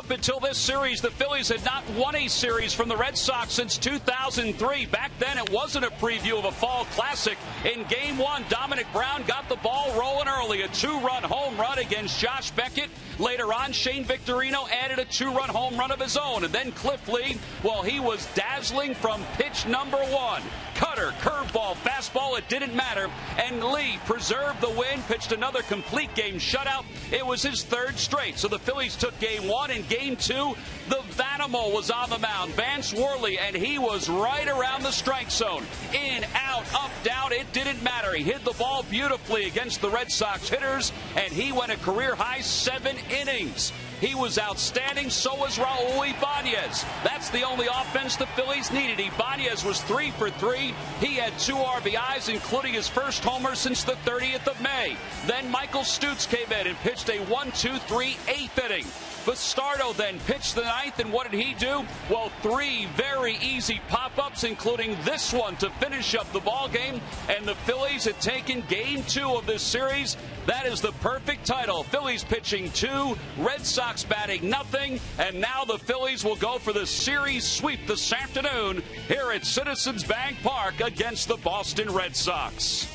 Up until this series, the Phillies had not won a series from the Red Sox since 2003. Back then, it wasn't a preview of a fall classic. In Game 1, Dominic Brown got the ball rolling early, a 2-run home run against Josh Beckett. Later on, Shane Victorino added a 2-run home run of his own. And then Cliff Lee, well, he was dazzling from pitch number 1. Cutter, curveball, fastball, it didn't matter. And Lee preserved the win, pitched another complete game shutout. It was his 3rd straight. So the Phillies took Game 1. In Game 2, the Vanimal was on the mound, Vance Worley, and he was right around the strike zone. In, out, up, down, it didn't matter. He hit the ball beautifully against the Red Sox hitters, and he went a career-high 7 innings. He was outstanding. So was Raul Ibanez. That's the only offense the Phillies needed. Ibanez was 3 for 3. He had 2 RBIs, including his first homer since the 30th of May. Then Michael Stutz came in and pitched a 1-2-3 8th inning. Bastardo then pitched the 9th, and what did he do? Well, 3 very easy pop-ups, including this one to finish up the ball game, and the Phillies had taken Game 2 of this series. That is the perfect title. Phillies pitching 2, Red Sox batting nothing, and now the Phillies will go for the series sweep this afternoon here at Citizens Bank Park against the Boston Red Sox.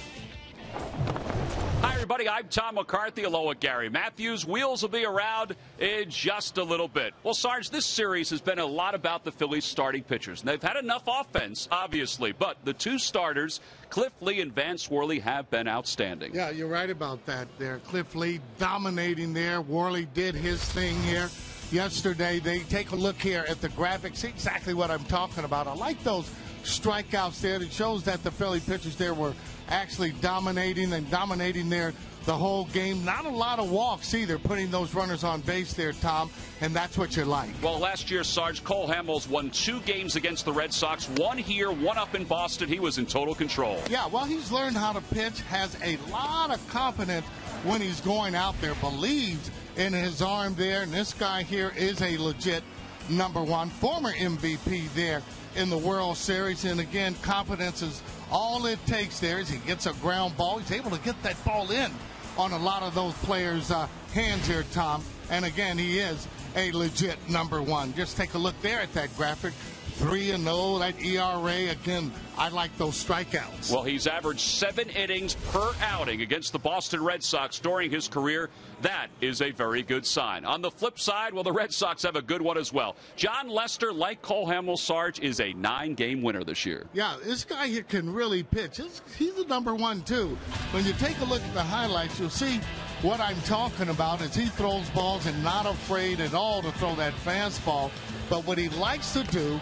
Hi, everybody. I'm Tom McCarthy, along with Gary Matthews. Wheels will be around in just a little bit. Well, Sarge, this series has been a lot about the Phillies' starting pitchers. And they've had enough offense, obviously, but the 2 starters, Cliff Lee and Vance Worley, have been outstanding. Yeah, you're right about that there. Cliff Lee dominating there. Worley did his thing here yesterday. They take a look here at the graphics. See exactly what I'm talking about. I like those strikeouts there. It shows that the Philly pitchers there were actually dominating there the whole game. Not a lot of walks either, putting those runners on base there, Tom, and that's what you like. Well, last year, Sarge, Cole Hamels won 2 games against the Red Sox, 1 here, 1 up in Boston. He was in total control. Yeah, well, he's learned how to pitch, has a lot of confidence when he's going out there, believes in his arm there, and this guy here is a legit number 1, former MVP there in the World Series, and again, confidence is all it takes there. As he gets a ground ball, he's able to get that ball in on a lot of those players' hands here, Tom. And again, he is a legit number 1. Just take a look there at that graphic. 3-0, that ERA. Again, I like those strikeouts. Well, he's averaged 7 innings per outing against the Boston Red Sox during his career. That is a very good sign. On the flip side, well, the Red Sox have a good one as well. John Lester, like Cole Hamels, Sarge, is a 9-game winner this year. Yeah, this guy here can really pitch. He's the number 1, too. When you take a look at the highlights, you'll see what I'm talking about is he throws balls and not afraid at all to throw that fastball. But what he likes to do,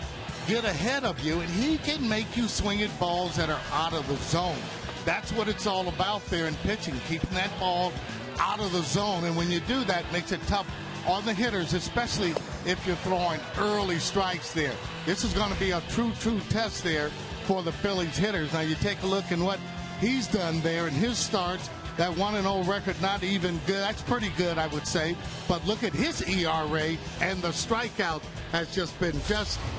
get ahead of you, and he can make you swing at balls that are out of the zone. That's what it's all about there in pitching, keeping that ball out of the zone. And when you do that, it makes it tough on the hitters, especially if you're throwing early strikes there. This is going to be a true test there for the Phillies hitters. Now you take a look at what he's done there in his starts. That 1-0 record, not even good. That's pretty good, I would say. But look at his ERA, and the strikeout has just been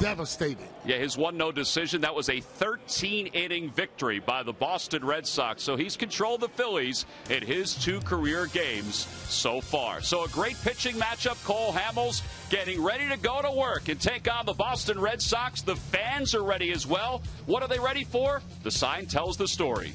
devastating. Yeah, his 1-0 decision, that was a 13-inning victory by the Boston Red Sox. So he's controlled the Phillies in his 2 career games so far. So a great pitching matchup. Cole Hamels getting ready to go to work and take on the Boston Red Sox. The fans are ready as well. What are they ready for? The sign tells the story.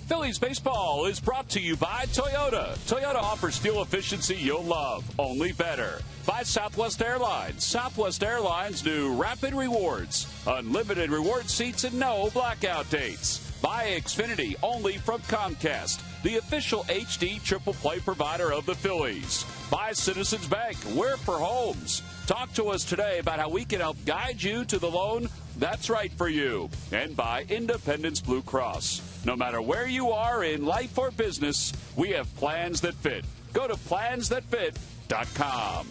Phillies baseball is brought to you by Toyota. Toyota offers fuel efficiency you'll love, only better. By Southwest Airlines. Southwest Airlines new Rapid Rewards. Unlimited reward seats and no blackout dates. By Xfinity, only from Comcast, the official HD triple play provider of the Phillies. By Citizens Bank, we're for homes. Talk to us today about how we can help guide you to the loan that's right for you. And by Independence Blue Cross. No matter where you are in life or business, we have plans that fit. Go to plansthatfit.com.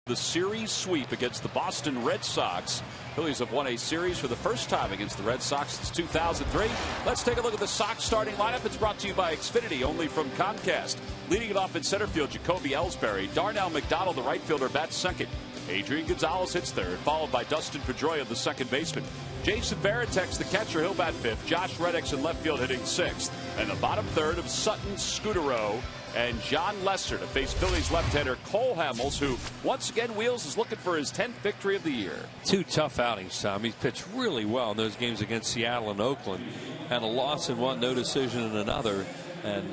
The series sweep against the Boston Red Sox. Phillies have won a series for the first time against the Red Sox since 2003. Let's take a look at the Sox starting lineup. It's brought to you by Xfinity, only from Comcast. Leading it off in center field, Jacoby Ellsbury. Darnell McDonald, the right fielder, bats second. Adrian Gonzalez hits third, followed by Dustin Pedroia, the second baseman. Jason Veritek, the catcher, he'll bat fifth. Josh Reddick's in left field hitting sixth. And the bottom third of Sutton Scudero and John Lester to face Phillies left-hander Cole Hamels, who once again Wheels is looking for his 10th victory of the year. Two tough outings, Tom. He's pitched really well in those games against Seattle and Oakland. Had a loss in one, no decision in another, and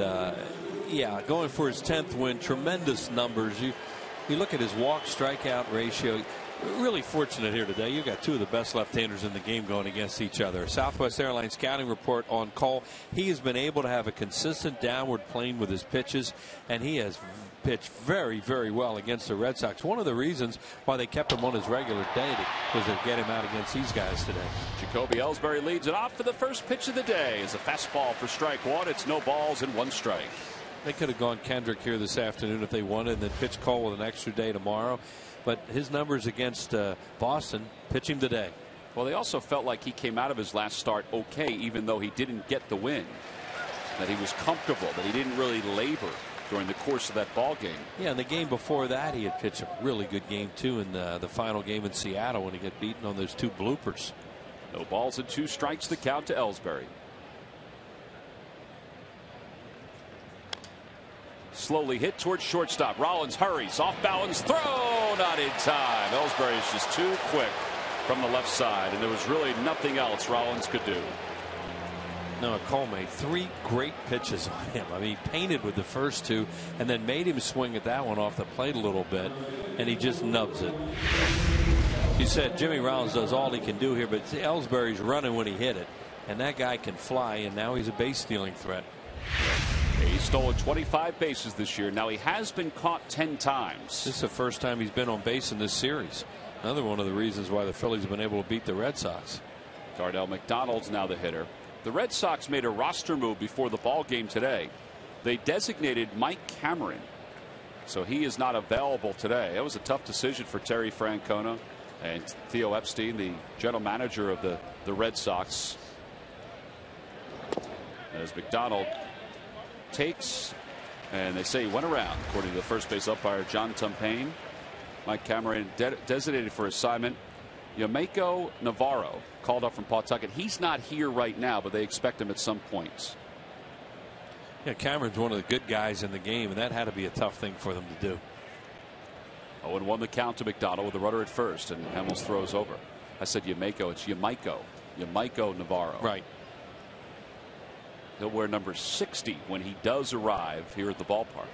yeah, going for his 10th win. Tremendous numbers. You look at his walk strikeout ratio. Really fortunate here today. You got two of the best left-handers in the game going against each other. Southwest Airlines scouting report on Cole. He has been able to have a consistent downward plane with his pitches, and he has pitched very, very well against the Red Sox. One of the reasons why they kept him on his regular day was to get him out against these guys today. Jacoby Ellsbury leads it off for the first pitch of the day. Is a fastball for strike one. It's no balls and one strike. They could have gone Kendrick here this afternoon if they wanted, and then pitch Cole with an extra day tomorrow. But his numbers against Boston, pitch him today. Well, they also felt like he came out of his last start okay, even though he didn't get the win. That he was comfortable, that he didn't really labor during the course of that ball game. Yeah, and the game before that, he had pitched a really good game, too, in the final game in Seattle when he got beaten on those two bloopers. No balls and two strikes, the count to Ellsbury. Slowly hit towards shortstop. Rollins hurries, off balance, throw, not in time. Ellsbury is just too quick from the left side, and there was really nothing else Rollins could do. No, Cole made three great pitches on him. I mean, he painted with the first two and then made him swing at that one off the plate a little bit, and he just nubs it. You said Jimmy Rollins does all he can do here, but Ellsbury's running when he hit it, and that guy can fly, and now he's a base stealing threat. He's stolen 25 bases this year. Now he has been caught 10 times. This is the first time he's been on base in this series. Another one of the reasons why the Phillies have been able to beat the Red Sox. Darnell McDonald's now the hitter. The Red Sox made a roster move before the ball game today. They designated Mike Cameron, so he is not available today. That was a tough decision for Terry Francona and Theo Epstein, the general manager of the Red Sox. As McDonald takes, and they say he went around, according to the first base umpire John Tumpain. Mike Cameron designated for assignment. Yamaico Navarro called up from Pawtucket. He's not here right now, but they expect him at some points. Yeah, Cameron's one of the good guys in the game, and that had to be a tough thing for them to do. 0-1 the count to McDonald with the runner at first, and Hamels throws over. I said Yamaico, it's Yamaico Navarro. Right. He'll wear number 60 when he does arrive here at the ballpark.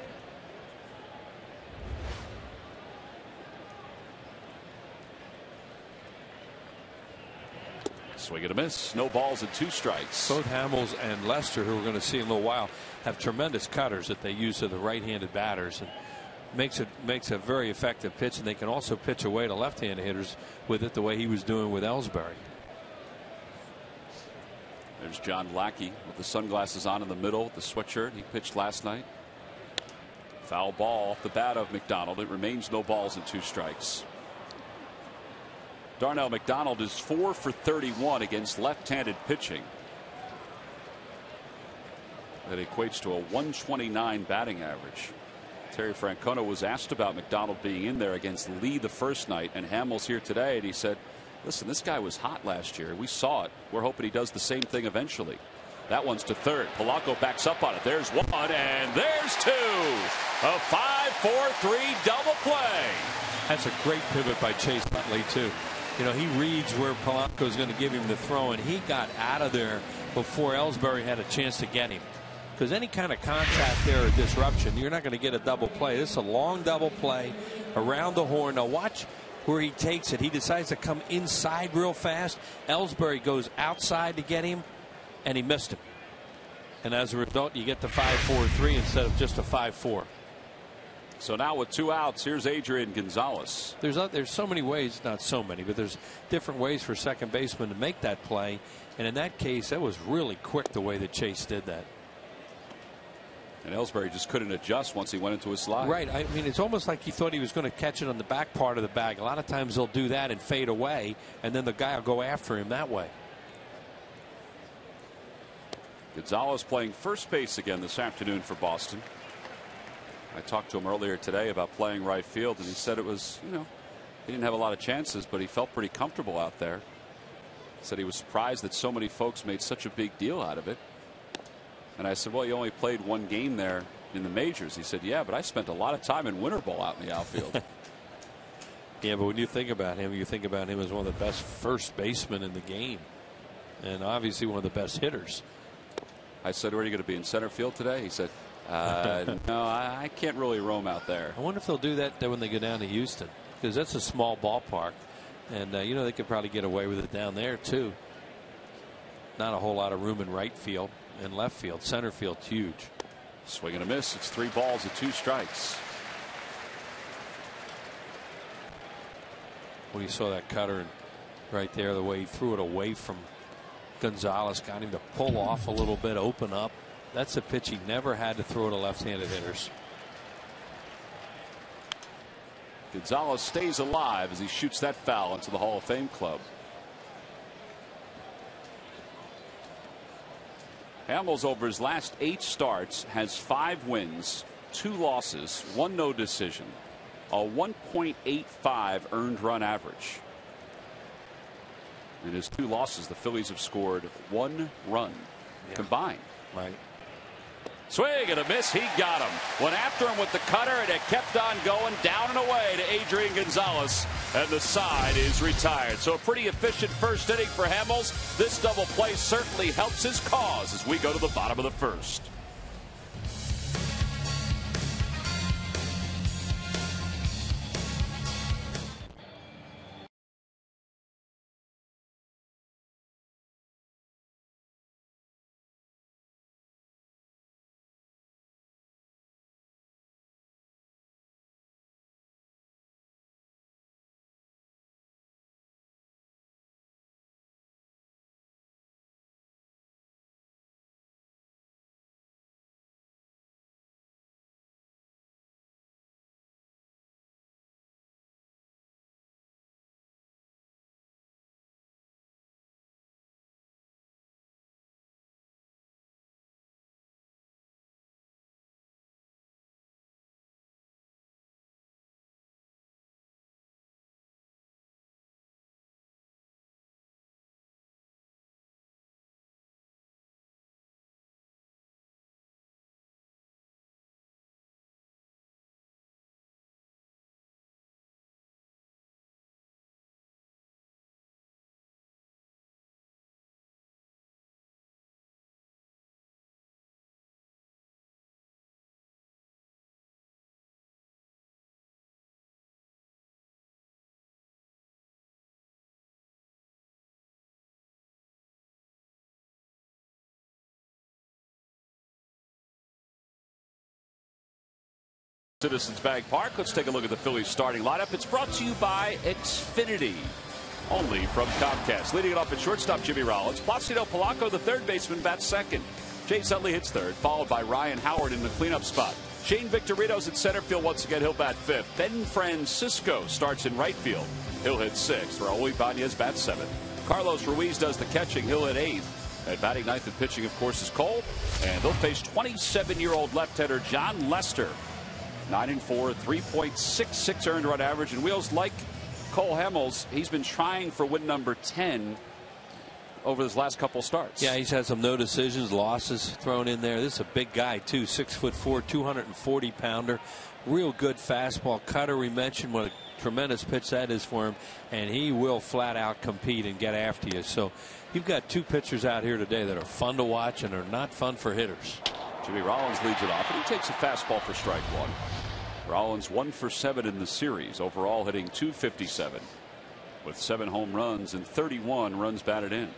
Swing and a miss. No balls and two strikes. Both Hamels and Lester, who we're going to see in a little while, have tremendous cutters that they use to the right-handed batters, and makes a very effective pitch, and they can also pitch away to left-handed hitters with it the way he was doing with Ellsbury. There's John Lackey with the sunglasses on in the middle, the sweatshirt. He pitched last night. Foul ball off the bat of McDonald. It remains no balls and two strikes. Darnell McDonald is 4 for 31 against left-handed pitching. That equates to a 129 batting average. Terry Francona was asked about McDonald being in there against Lee the first night, and Hamels here today, and he said, listen, this guy was hot last year. We saw it. We're hoping he does the same thing eventually. That one's to third. Polanco backs up on it. There's one, and there's two. A 5-4-3 double play. That's a great pivot by Chase Utley, too. You know, he reads where Polanco's going to give him the throw, and he got out of there before Ellsbury had a chance to get him. Because any kind of contact there or disruption, you're not going to get a double play. This is a long double play around the horn. Now watch where he takes it. He decides to come inside real fast. Ellsbury goes outside to get him, and he missed him. And as a result, you get the 5-4-3 instead of just a 5-4. So now with two outs, here's Adrian Gonzalez. There's so many ways, not so many, but there's different ways for second baseman to make that play. And in that case, that was really quick the way that Chase did that. And Ellsbury just couldn't adjust once he went into his slide. Right. I mean, it's almost like he thought he was going to catch it on the back part of the bag. A lot of times they'll do that and fade away, and then the guy will go after him that way. Gonzalez playing first base again this afternoon for Boston. I talked to him earlier today about playing right field, and he said it was, he didn't have a lot of chances, but he felt pretty comfortable out there. He said he was surprised that so many folks made such a big deal out of it. And I said, well, you only played one game there in the majors. He said, yeah, but I spent a lot of time in winter ball out in the outfield. Yeah, but when you think about him, you think about him as one of the best first basemen in the game, and obviously one of the best hitters. I said, where are you going to be, in center field today? He said, no, I can't really roam out there. I wonder if they'll do that when they go down to Houston, because that's a small ballpark, and they could probably get away with it down there too. Not a whole lot of room in right field and left field. Center field's huge. Swing and a miss. It's 3 balls and 2 strikes. Well, you saw that cutter right there, the way he threw it away from Gonzalez, got him to pull off a little bit, open up. That's a pitch he never had to throw to left-handed hitters. Gonzalez stays alive as he shoots that foul into the Hall of Fame club. Hamels, over his last 8 starts, has 5 wins, 2 losses, 1 no decision, a 1.85 earned run average. In his 2 losses, the Phillies have scored 1 run combined. Right. Swing and a miss. He got him. Went after him with the cutter, and it kept on going down and away to Adrian Gonzalez, and the side is retired. So a pretty efficient first inning for Hamels. This double play certainly helps his cause as we go to the bottom of the first. Citizens Bank Park. Let's take a look at the Phillies starting lineup. It's brought to you by Xfinity, only from Comcast. Leading it off at shortstop, Jimmy Rollins. Placido Polanco, the third baseman, bats second. Chase Utley hits third, followed by Ryan Howard in the cleanup spot. Shane Victorino's at center field once again. He'll bat fifth. Ben Francisco starts in right field. He'll hit sixth. Raul Ibanez bats seventh. Carlos Ruiz does the catching. He'll hit eighth. At batting ninth and pitching, of course, is Cole. And they'll face 27-year-old left-hander John Lester. 9-4, 3.66 earned run average. And Wheels, like Cole Hamels, he's been trying for win number 10 over his last couple starts. Yeah, he's had some no decisions, losses thrown in there. This is a big guy too, 6'4", 240-pounder, real good fastball cutter. We mentioned what a tremendous pitch that is for him, and he will flat out compete and get after you. So you've got 2 pitchers out here today that are fun to watch and are not fun for hitters. Jimmy Rollins leads it off, and he takes a fastball for strike one. Rollins 1 for 7 in the series, overall hitting .257 with 7 home runs and 31 runs batted in.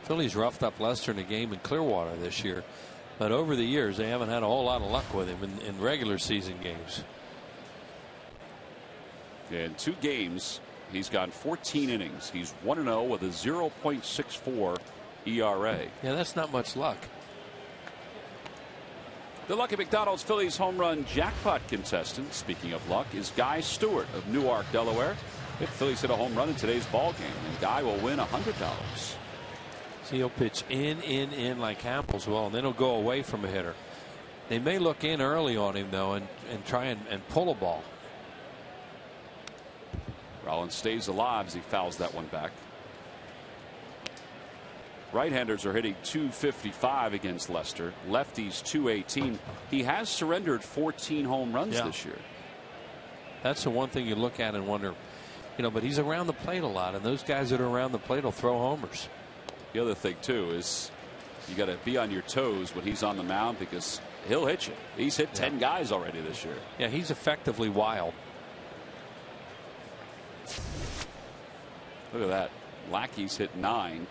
Phillies roughed up Lester in a game in Clearwater this year, but over the years they haven't had a whole lot of luck with him in regular season games. In 2 games, he's gone 14 innings. He's 1-0 with a 0.64 ERA. Yeah, that's not much luck. The Lucky McDonald's Phillies home run jackpot contestant, speaking of luck, is Guy Stewart of Newark, Delaware. If Phillies hit a home run in today's ball game, and Guy will win $100. See, he'll pitch in like Hamels will, and then he'll go away from a hitter. They may look in early on him, though, and try and pull a ball. Rollins stays alive as he fouls that one back. Right-handers are hitting .255 against Lester. Lefties .218. He has surrendered 14 home runs this year. That's the one thing you look at and wonder, but he's around the plate a lot, and those guys that are around the plate will throw homers. The other thing, too, is you got to be on your toes when he's on the mound because he'll hit you. He's hit 10 guys already this year. Yeah, he's effectively wild. Look at that. Lackey's hit 9.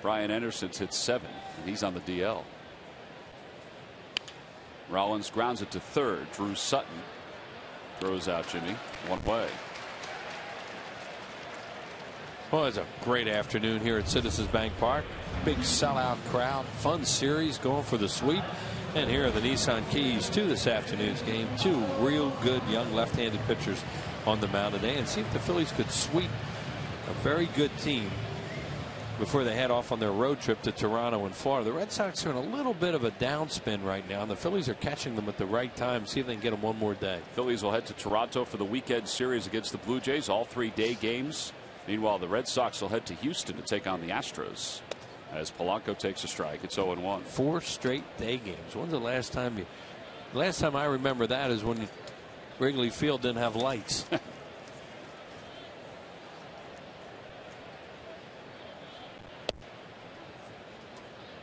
Brian Anderson's hit 7, and he's on the DL. Rollins grounds it to third. Drew Sutton throws out Jimmy one way. Well, it's a great afternoon here at Citizens Bank Park. Big sellout crowd. Fun series going for the sweep. And here are the Nissan keys to this afternoon's game. Two real good young left-handed pitchers on the mound today, and see if the Phillies could sweep a very good team before they head off on their road trip to Toronto and Florida. The Red Sox are in a little bit of a downspin right now, and the Phillies are catching them at the right time. See if they can get them one more day. Phillies will head to Toronto for the weekend series against the Blue Jays, all 3 day games. Meanwhile, the Red Sox will head to Houston to take on the Astros as Polanco takes a strike. It's 0-1. 4 straight day games. When's the last time last time I remember that is when Wrigley Field didn't have lights.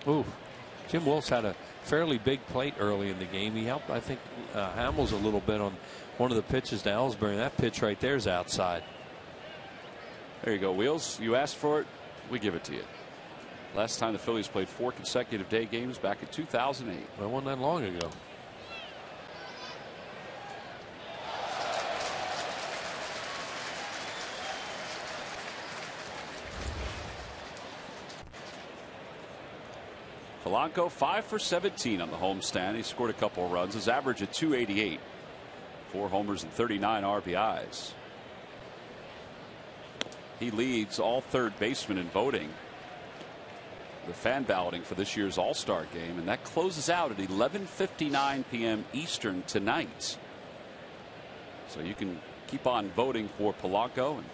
Ooh, Jim Wills had a fairly big plate early in the game. He helped, I think, Hamels a little bit on one of the pitches to Ellsbury. That pitch right there is outside. There you go, Wheels. You asked for it, we give it to you. Last time the Phillies played 4 consecutive day games back in 2008. Well, it wasn't that long ago. Polanco 5 for 17 on the homestand. He scored a couple of runs. His average at .288. 4 homers and 39 RBIs. He leads all third basemen in voting, the fan balloting for this year's All-Star game, and that closes out at 11:59 p.m. Eastern tonight. So you can keep on voting for Polanco and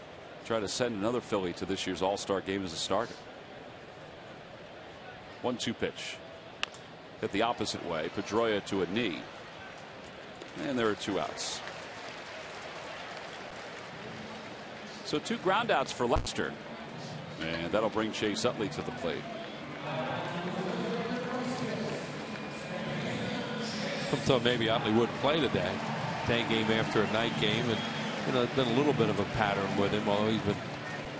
try to send another Philly to this year's All-Star game as a starter. 1-2 pitch. Hit the opposite way. Pedroia to a knee. And there are 2 outs. So 2 groundouts for Lester. And that'll bring Chase Utley to the plate. I thought maybe Utley would play today. Day game after a night game. And it's been a little bit of a pattern with him, although he's been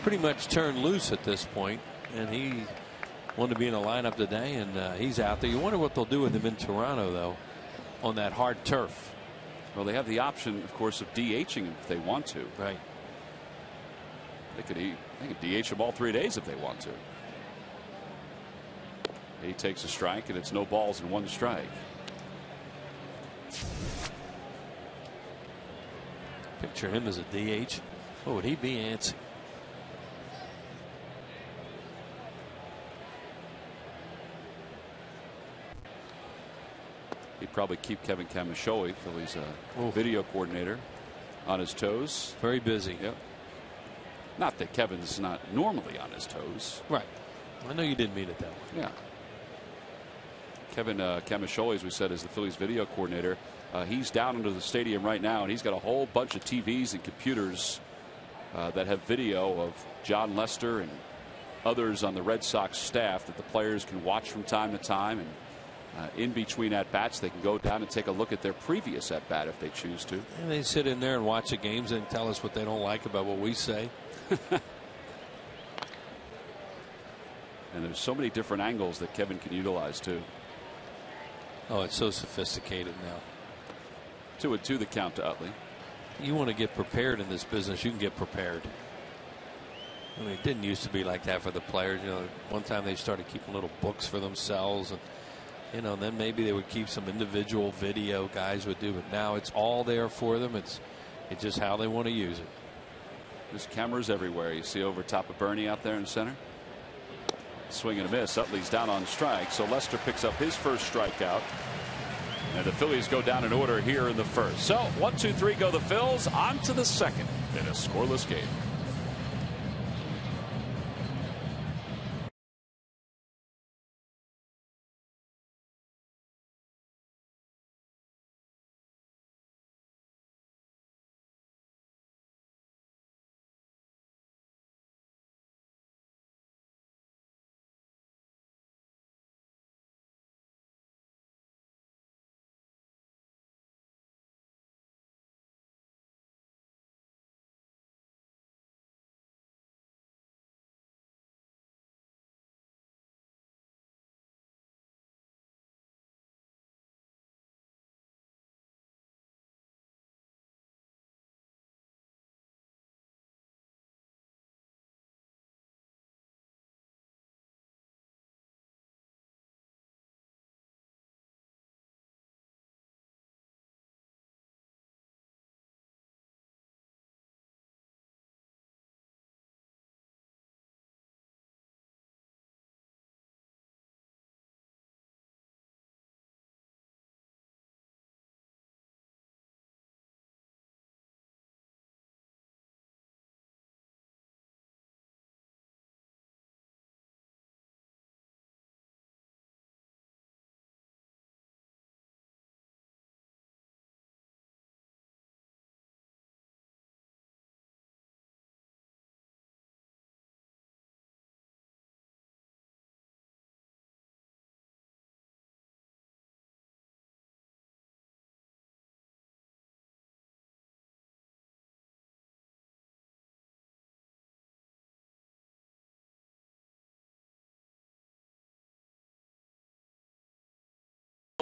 pretty much turned loose at this point. And he wanted to be in the lineup today, and he's out there. You wonder what they'll do with him in Toronto, though, on that hard turf. Well, they have the option, of course, of DHing him if they want to. Right. They could DH him all 3 days if they want to. He takes a strike, and it's no balls and 1 strike. Picture him as a DH. What would he be antsy? He'd probably keep Kevin Kamisholi, Philly's video coordinator, on his toes. Very busy. Yep. Not that Kevin's not normally on his toes. Right. I know you didn't mean it that way. Yeah. Kevin Kamisholi, as we said, is the Phillies video coordinator. He's down into the stadium right now, and he's got a whole bunch of TVs and computers that have video of John Lester and others on the Red Sox staff that the players can watch from time to time. And in between at bats, they can go down and take a look at their previous at bat if they choose to. And they sit in there and watch the games and tell us what they don't like about what we say. And there's so many different angles that Kevin can utilize too. Oh, it's so sophisticated now. 2-2 the count to Utley. You want to get prepared in this business, you can get prepared. I mean, it didn't used to be like that for the players. One time they started keeping little books for themselves, and You know, then maybe they would keep some individual video guys would do, but now it's all there for them. It's just how they want to use it. There's cameras everywhere. You see over top of Bernie out there in center. Swing and a miss. Utley's down on strike, so Lester picks up his first strikeout. And the Phillies go down in order here in the first. So 1, 2, 3 go the Phils. On to the second in a scoreless game.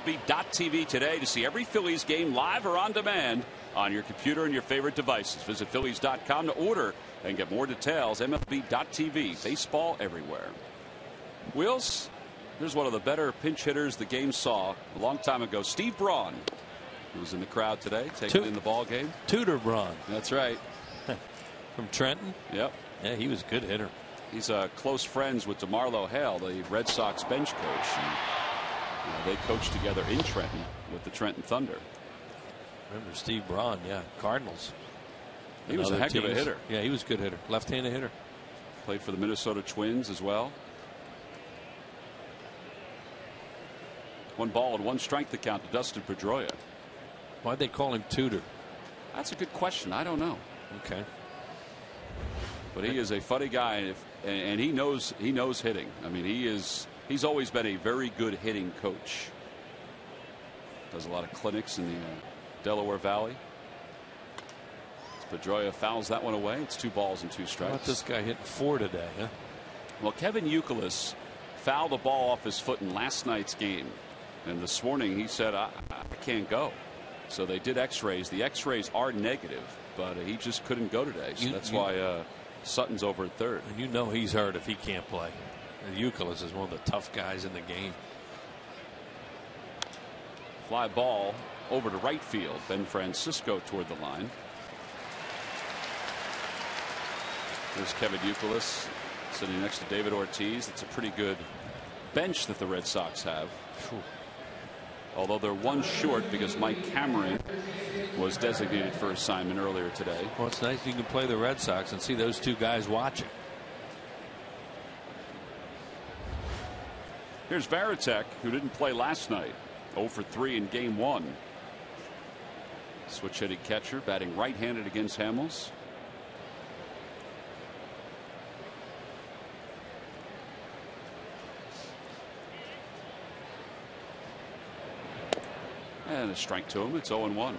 MLB.tv today to see every Phillies game live or on demand on your computer and your favorite devices. Visit Phillies.com to order and get more details. MLB.tv, baseball everywhere. Wheels, here's one of the better pinch hitters the game saw a long time ago. Steve Braun, who was in the crowd today, taking in the ball game. Tudor Braun. That's right. From Trenton. Yep. Yeah, he was a good hitter. He's close friends with DeMarlo Hale, the Red Sox bench coach. They coached together in Trenton with the Trenton Thunder. Remember Steve Braun? Yeah, Cardinals. He was a heck of a hitter. Yeah, he was a good hitter. Left-handed hitter. Played for the Minnesota Twins as well. 1 ball and 1 strike the count to Dustin Pedroia. Why'd they call him Tudor? That's a good question. I don't know. Okay. But he is a funny guy, and he knows hitting. I mean, he's always been a very good hitting coach. Does a lot of clinics in the Delaware Valley. Pedroia fouls that one away. It's 2 balls and 2 strikes. How about this guy hitting 4 today, huh? Well, Kevin Youkilis fouled a ball off his foot in last night's game, and this morning he said, I can't go. So they did x-rays. The x-rays are negative, but he just couldn't go today. So that's why Sutton's over at third. And you know he's hurt if he can't play. And Youkilis is one of the tough guys in the game. Fly ball over to right field. Ben Francisco toward the line. There's Kevin Youkilis sitting next to David Ortiz. It's a pretty good bench that the Red Sox have. Whew. Although they're 1 short because Mike Cameron was designated for assignment earlier today. Well, it's nice you can play the Red Sox and see those 2 guys watching. Here's Veritek, who didn't play last night. 0 for 3 in game 1. Switch hitting catcher, batting right-handed against Hamels. And a strike to him. It's 0-1.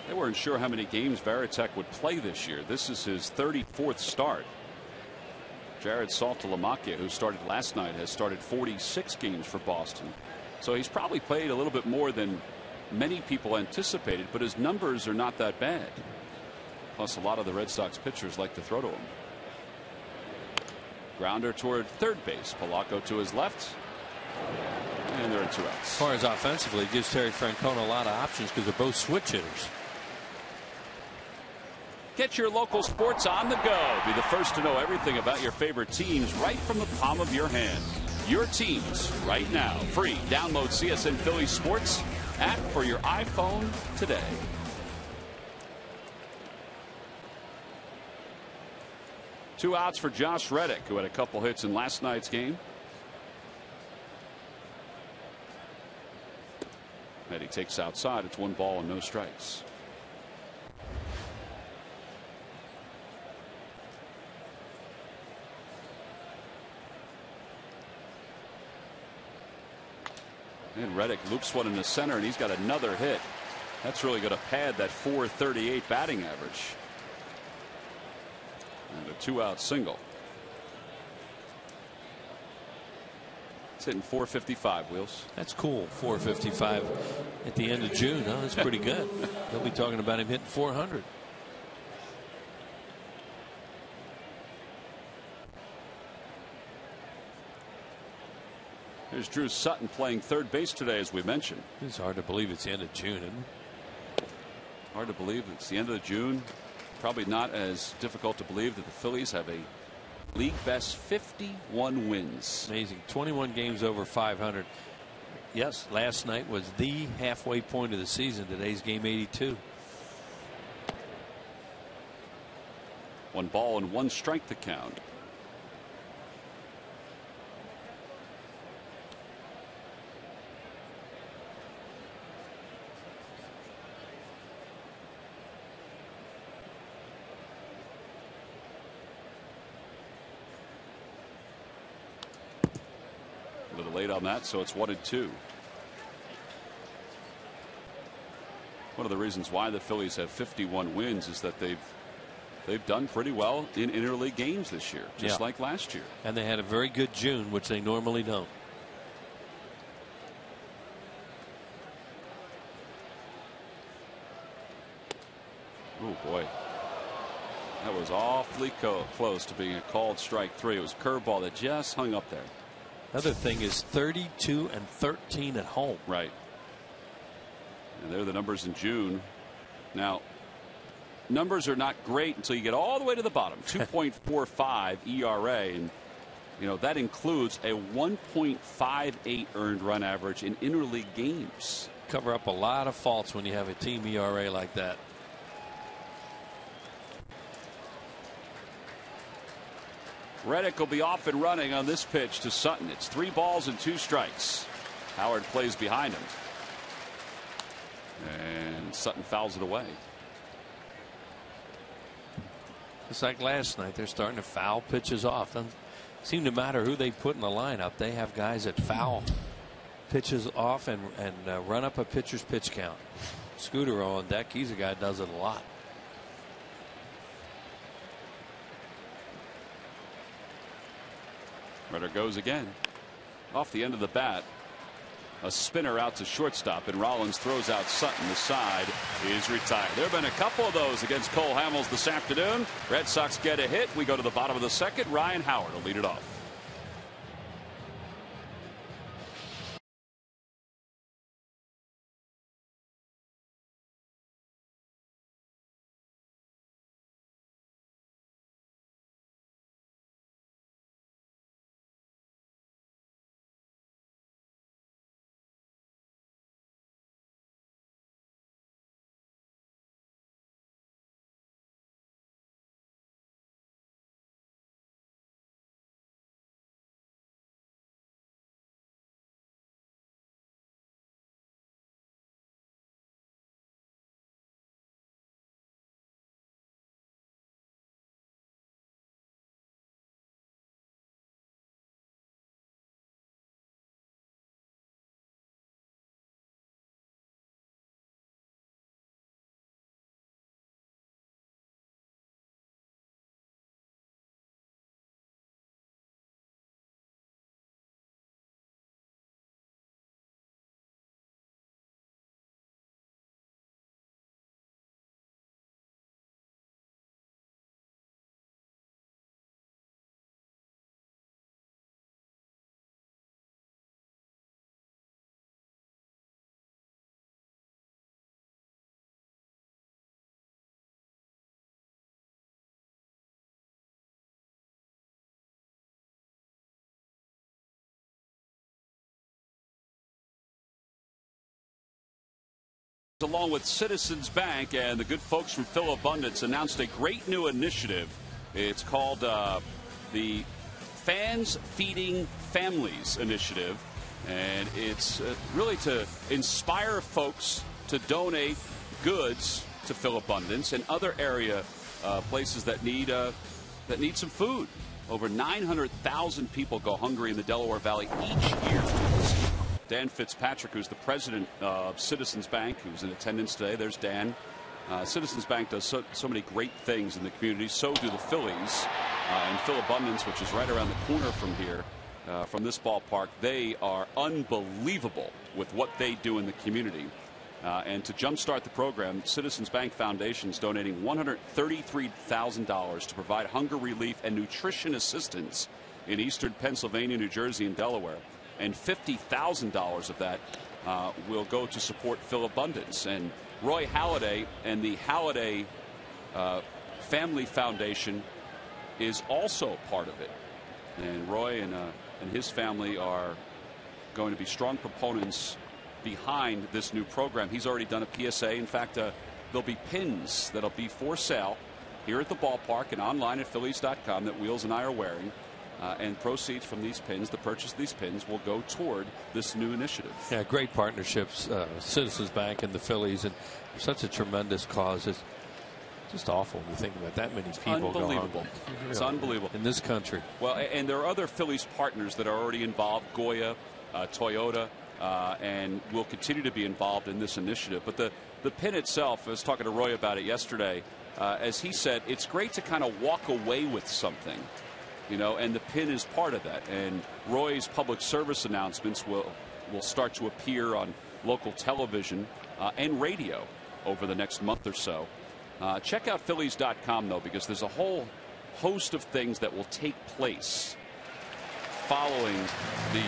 They weren't sure how many games Veritek would play this year. This is his 34th start. Jared Saltalamacchia, who started last night, has started 46 games for Boston. So he's probably played a little bit more than many people anticipated, but his numbers are not that bad. Plus, a lot of the Red Sox pitchers like to throw to him. Grounder toward third base. Polanco to his left. And they're in 2 outs. As far as offensively, it gives Terry Francona a lot of options because they're both switch hitters. Get your local sports on the go. Be the first to know everything about your favorite teams right from the palm of your hand. Your teams right now. Free. Download CSN Phillies Sports app for your iPhone today. Two outs for Josh Reddick, who had a couple hits in last night's game. And he takes outside. It's 1 ball and no strikes. And Reddick loops one in the center, and he's got another hit. That's really going to pad that .438 batting average. And a 2-out single. It's hitting .455, Wheels. That's cool. .455 at the end of June. Huh? That's pretty good. They'll be talking about him hitting .400. There's Drew Sutton playing third base today, as we mentioned. It's hard to believe it's the end of June, isn't it? Hard to believe it's the end of June. Probably not as difficult to believe that the Phillies have a league best 51 wins. Amazing. 21 games over 500. Yes, last night was the halfway point of the season. Today's game 82. 1 ball and 1 strike to count. A little late on that, so it's 1-2. One of the reasons why the Phillies have 51 wins is that they've done pretty well in interleague games this year, just like last year. And they had a very good June, which they normally don't. Oh boy, that was awfully close to being a called strike 3. It was a curveball that just hung up there. Other thing is 32-13 at home. Right. And they're the numbers in June. Now, numbers are not great until you get all the way to the bottom. 2.45 ERA, and you know that includes a 1.58 earned run average in interleague games. Cover up a lot of faults when you have a team ERA like that. Reddick will be off and running on this pitch to Sutton. It's 3 balls and 2 strikes. Howard plays behind him. And Sutton fouls it away. It's like last night. They're starting to foul pitches off. Doesn't seem to matter who they put in the lineup. They have guys that foul pitches off and run up a pitcher's pitch count. Scooter on deck. He's a guy that does it a lot. Runner goes again. Off the end of the bat. A spinner out to shortstop, and Rollins throws out Sutton. The side is retired. There have been a couple of those against Cole Hamels this afternoon. Red Sox get a hit. We go to the bottom of the second. Ryan Howard will lead it off. along with Citizens Bank and the good folks from Phil Abundance, announced a great new initiative. It's called the Fans Feeding Families Initiative, and it's really to inspire folks to donate goods to Phil Abundance and other area places that need some food. Over 900,000 people go hungry in the Delaware Valley each year. Dan Fitzpatrick, who's the president of Citizens Bank, who's in attendance today. There's Dan. Citizens Bank does so many great things in the community. So do the Phillies. And Phil Abundance, which is right around the corner from here, from this ballpark, they are unbelievable with what they do in the community. And to jumpstart the program, Citizens Bank Foundation is donating $133,000 to provide hunger relief and nutrition assistance in eastern Pennsylvania, New Jersey, and Delaware. And $50,000 of that will go to support Phil Abundance. And Roy Halladay and the Halladay Family Foundation is also part of it. And Roy and his family are going to be strong proponents behind this new program. He's already done a PSA. In fact, there'll be pins that'll be for sale here at the ballpark and online at Phillies.com that Wheels and I are wearing. And proceeds from these pins, the purchase of these pins, will go toward this new initiative. Yeah, great partnerships, Citizens Bank and the Phillies, and such a tremendous cause. It's just awful when you think about that many people. Unbelievable. It's unbelievable. In this country. Well, and there are other Phillies partners that are already involved, Goya, Toyota, and will continue to be involved in this initiative. But the pin itself, I was talking to Roy about it yesterday, as he said, it's great to kind of walk away with something. You know, and the pin is part of that. And Roy's public service announcements will start to appear on local television and radio over the next month or so. Check out Phillies.com, though, because there's a whole host of things that will take place following the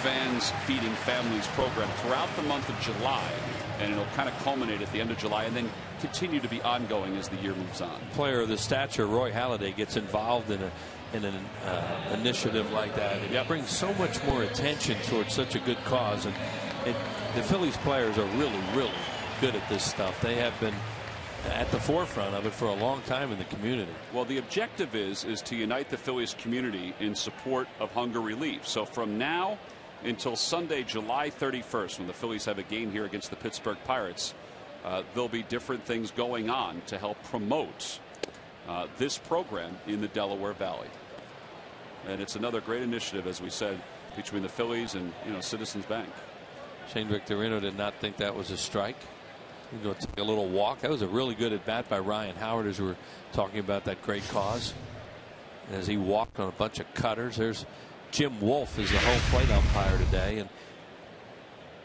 Fans Feeding Families program throughout the month of July. And it'll kind of culminate at the end of July and then continue to be ongoing as the year moves on. Player of the stature, Roy Halladay, gets involved in an initiative like that. It brings so much more attention towards such a good cause. And the Phillies players are really, really good at this stuff. They have been at the forefront of it for a long time in the community. Well, the objective is to unite the Phillies community in support of hunger relief. So from now until Sunday, July 31st, when the Phillies have a game here against the Pittsburgh Pirates, there'll be different things going on to help promote this program in the Delaware Valley. And it's another great initiative, as we said, between the Phillies and Citizens Bank. Shane Victorino did not think that was a strike. He's going to take a little walk. That was a really good at bat by Ryan Howard, as we were talking about that great cause. And as he walked on a bunch of cutters, there's Jim Wolf is the home plate umpire today,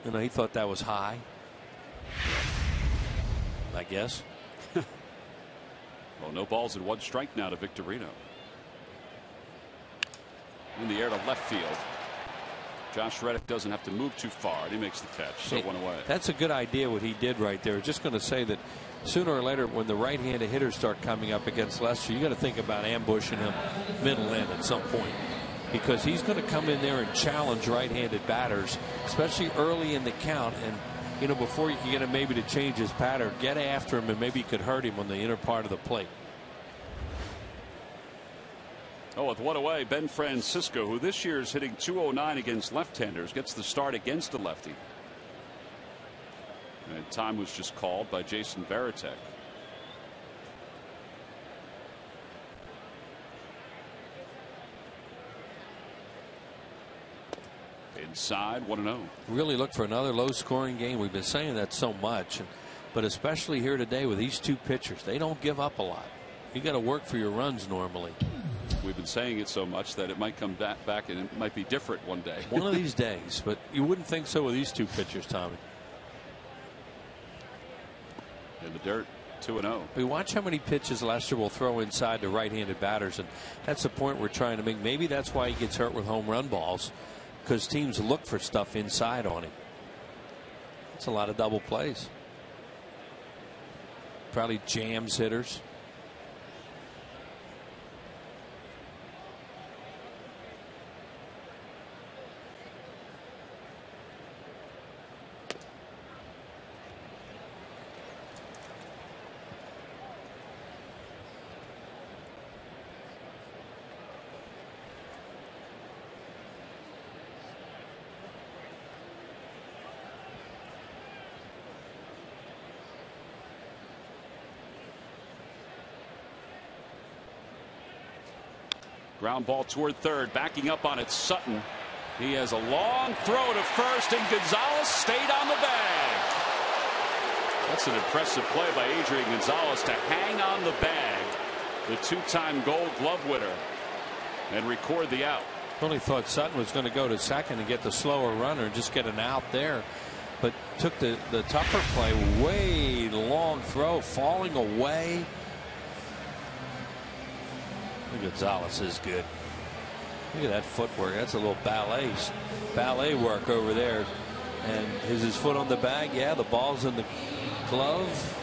and he thought that was high, I guess. Well, no balls and one strike now to Victorino. In the air to left field. Josh Reddick doesn't have to move too far, and he makes the catch. So one away. That's a good idea what he did right there. Just going to say that sooner or later, when the right-handed hitters start coming up against Lester, you got to think about ambushing him middle end at some point, because he's going to come in there and challenge right-handed batters, especially early in the count. And before you can get him maybe to change his pattern, get after him, and maybe you could hurt him on the inner part of the plate. Oh, with one away, Ben Francisco, who this year is hitting .209 against left-handers, gets the start against a lefty. And time was just called by Jason Veritek. Inside, 1-0. Really look for another low-scoring game. We've been saying that so much, but especially here today with these two pitchers, they don't give up a lot. You got to work for your runs normally. We've been saying it so much that it might come back and it might be different one day. One of these days, but you wouldn't think so with these two pitchers, Tommy. In the dirt, 2-0. We watch how many pitches Lester will throw inside to right-handed batters, and that's the point we're trying to make. Maybe that's why he gets hurt with home run balls, because teams look for stuff inside on him. It's a lot of double plays. Probably jams hitters. Ground ball toward third. Backing up on it, Sutton. He has a long throw to first, and Gonzalez stayed on the bag. That's an impressive play by Adrian Gonzalez to hang on the bag. The two-time Gold Glove winner, and record the out. Only thought Sutton was going to go to second and get the slower runner and just get an out there, but took the tougher play. Way long throw, falling away. Gonzalez is good. Look at that footwork. That's a little ballet work over there. And is his foot on the bag? Yeah, the ball's in the glove.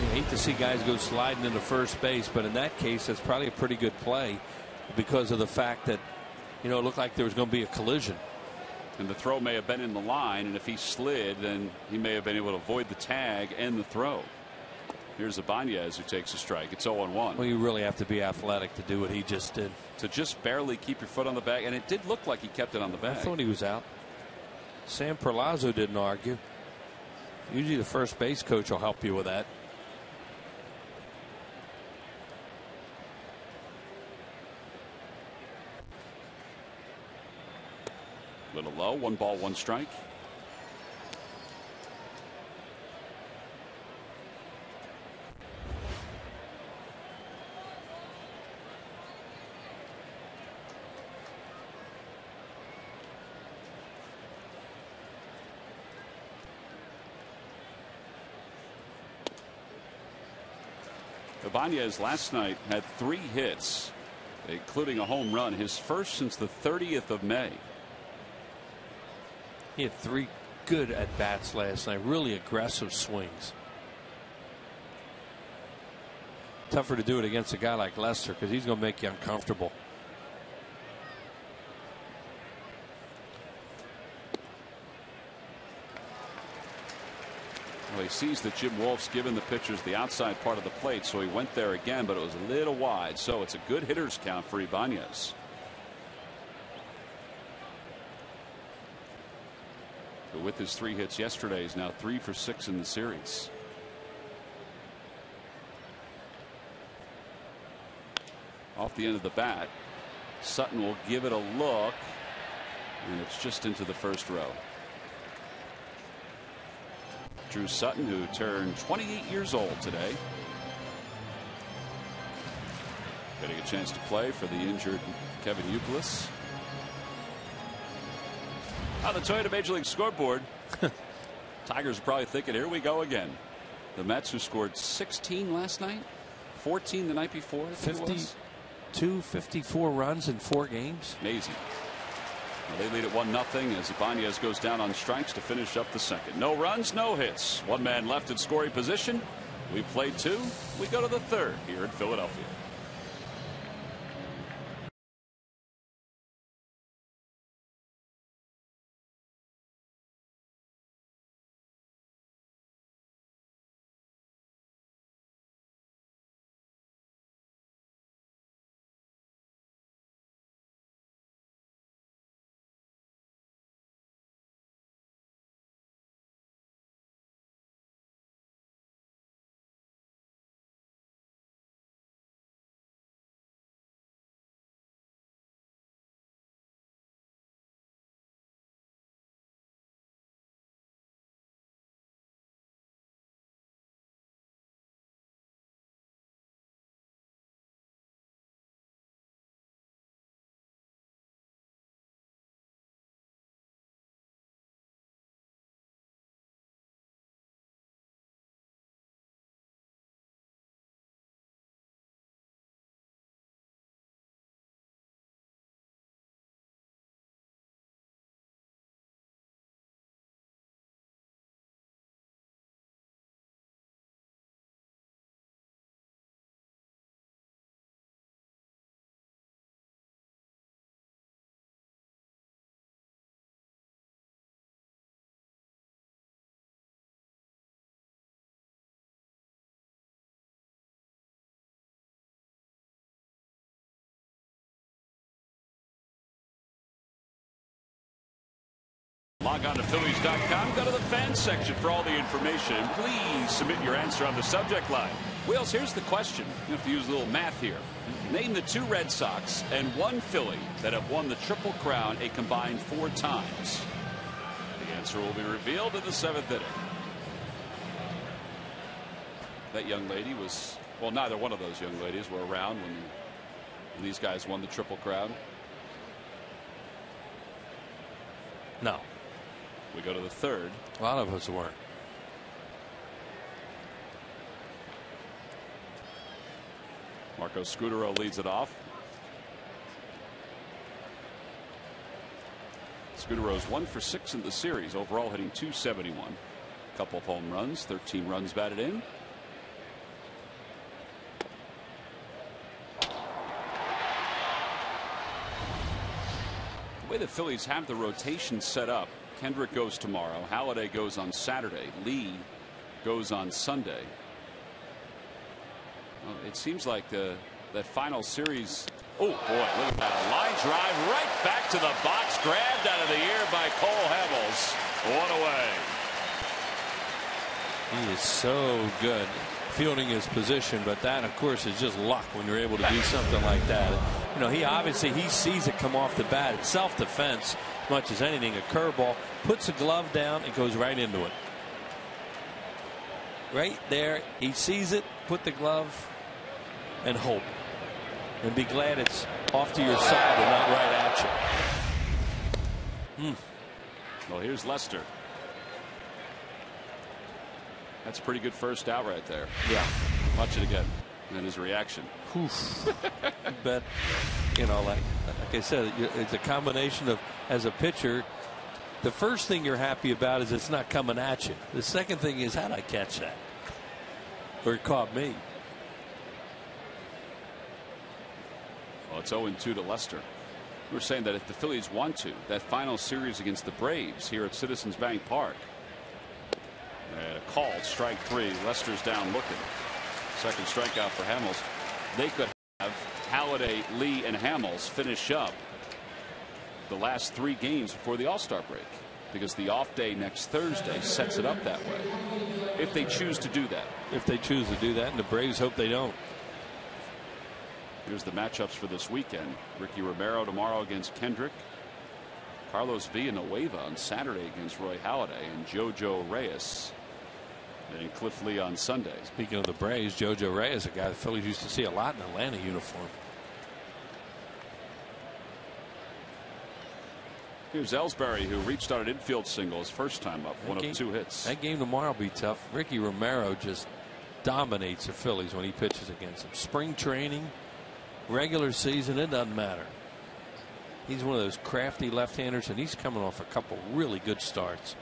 You hate to see guys go sliding into first base, but in that case, that's probably a pretty good play because of the fact that, it looked like there was going to be a collision. And the throw may have been in the line, and if he slid, then he may have been able to avoid the tag and the throw. Here's Ibanez who takes a strike. It's 0-1. Well, you really have to be athletic to do what he just did. To just barely keep your foot on the bag, and it did look like he kept it on the bag. I thought he was out. Sam Perlazzo didn't argue. Usually the first base coach will help you with that. Little low. 1 ball, 1 strike. Ibanez last night had 3 hits, including a home run, his first since the 30th of May. He had 3 good at bats last night, really aggressive swings. Tougher to do it against a guy like Lester because he's going to make you uncomfortable. Well, he sees that Jim Wolf's given the pitchers the outside part of the plate, so he went there again, but it was a little wide. So it's a good hitter's count for Ibanez. But with his 3 hits yesterday, he's now 3 for 6 in the series. Off the end of the bat, Sutton will give it a look, and it's just into the first row. Drew Sutton, who turned 28 years old today, getting a chance to play for the injured Kevin Youkilis. On the Toyota Major League scoreboard, Tigers are probably thinking, here we go again. The Mets, who scored 16 last night, 14 the night before. 54 runs in 4 games. Amazing. Well, they lead at 1-0 as Ibanez goes down on strikes to finish up the second. No runs, no hits. 1 man left in scoring position. We played 2. We go to the 3rd here in Philadelphia. Log on to Phillies.com. Go to the fan section for all the information. Please submit your answer on the subject line. Wheels, here's the question. You have to use a little math here. Name the 2 Red Sox and 1 Philly that have won the Triple Crown a combined 4 times. The answer will be revealed in the 7th inning. That young lady was, well, neither one of those young ladies were around when these guys won the Triple Crown. No. We go to the 3rd. A lot of us weren't. Marco Scutaro leads it off. Scutaro's 1 for 6 in the series, overall hitting .271. A couple of home runs, 13 runs batted in. The way the Phillies have the rotation set up, Kendrick goes tomorrow, Halladay goes on Saturday, Lee goes on Sunday. Well, it seems like that final series. Oh boy, look at that, a line drive right back to the box, grabbed out of the air by Cole Hamels. 1 away. He is so good fielding his position, but that of course is just luck when you're able to do something like that. You know, he obviously sees it come off the bat. It's self-defense as much as anything. A curveball, puts the glove down and goes right into it. Right there, he sees it, put the glove, and hope, and be glad it's off to your side and not right at you. Well, here's Lester. That's a pretty good first out right there. Yeah. Watch it again. And his reaction. But, you know, like I said, it's a combination of, as a pitcher, the first thing you're happy about is it's not coming at you. The second thing is, how'd I catch that? Or it caught me. Well, it's 0-2 to Lester. We were saying that if the Phillies want to, that final series against the Braves here at Citizens Bank Park. And a call, strike 3. Lester's down looking. Second strikeout for Hamels. They could have Halladay, Lee, and Hamels finish up the last 3 games before the All-Star break, because the off day next Thursday sets it up that way. If they choose to do that. If they choose to do that, and the Braves hope they don't. Here's the matchups for this weekend. Ricky Romero tomorrow against Kendrick. Carlos Villanueva on Saturday against Roy Halladay, and JoJo Reyes and Cliff Lee on Sunday. Speaking of the Braves, JoJo Reyes, a guy the Phillies used to see a lot in Atlanta uniform. Here's Ellsbury, who reached on an infield single his first time up, one of 2 hits. That game tomorrow will be tough. Ricky Romero just dominates the Phillies when he pitches against them. Spring training, regular season, it doesn't matter. He's one of those crafty left-handers, and he's coming off a couple really good starts.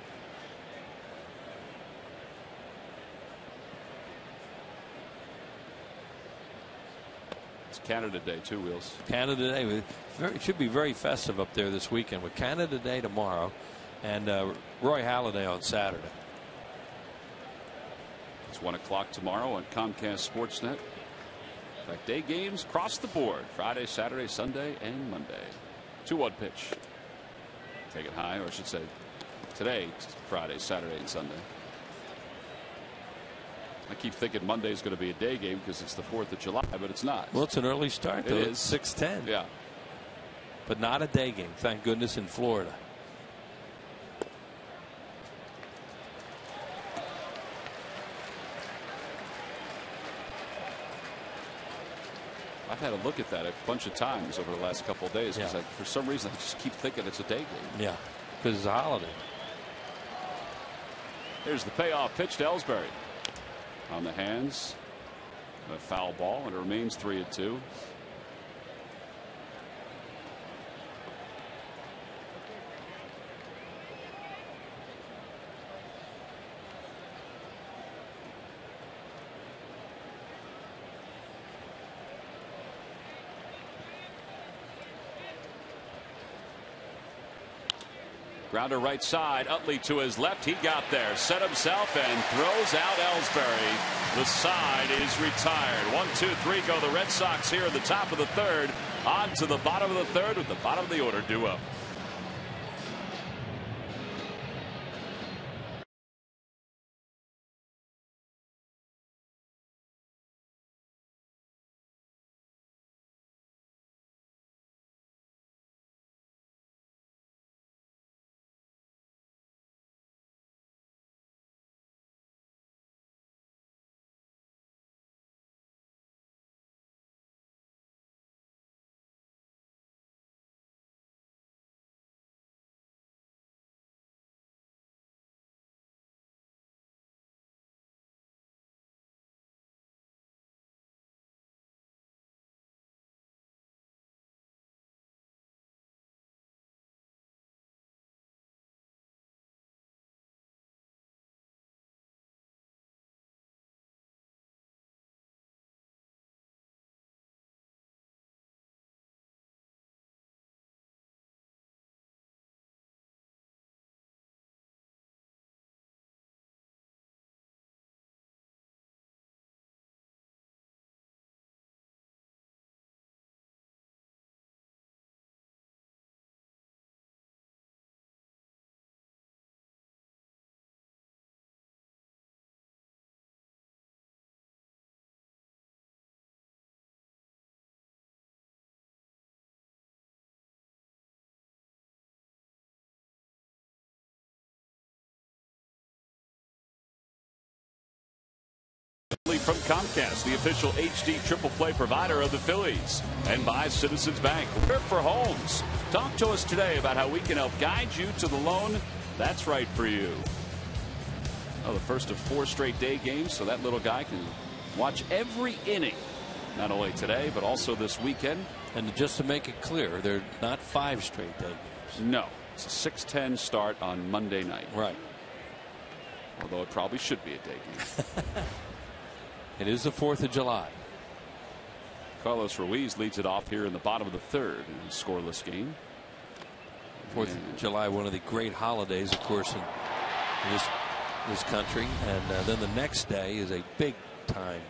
It's Canada Day too, Wheels. Canada Day. It should be very festive up there this weekend with Canada Day tomorrow and Roy Halladay on Saturday. It's 1 o'clock tomorrow on Comcast Sportsnet. In fact, day games across the board. Friday, Saturday, Sunday, and Monday. 2-1 pitch. Take it high, or I should say today, Friday, Saturday, and Sunday. I keep thinking Monday's going to be a day game because it's the 4th of July, but it's not. Well, it's an early start, though. It It's is. 6:10. Yeah. But not a day game, thank goodness, in Florida. I've had a look at that a bunch of times over the last couple of days because for some reason I just keep thinking it's a day game. Yeah, because it's a holiday. Here's the payoff pitch to Ellsbury. On the hands, a foul ball, and it remains 3-2. Grounder right side. Utley to his left. He got there, set himself, and throws out Ellsbury. The side is retired. 1-2-3 go the Red Sox here at the top of the 3rd. On to the bottom of the 3rd with the bottom of the order due up. from Comcast, the official HD triple play provider of the Phillies, and by Citizens Bank. We're for homes. Talk to us today about how we can help guide you to the loan that's right for you. Oh, the first of 4 straight day games, so that little guy can watch every inning, not only today but also this weekend. And just to make it clear, they're not 5 straight day games. No, it's a 6:10 start on Monday night. Right. Although it probably should be a day game. It is the 4th of July. Carlos Ruiz leads it off here in the bottom of the 3rd in a scoreless game. 4th of July, one of the great holidays, of course, in this country. And then the next day is a big time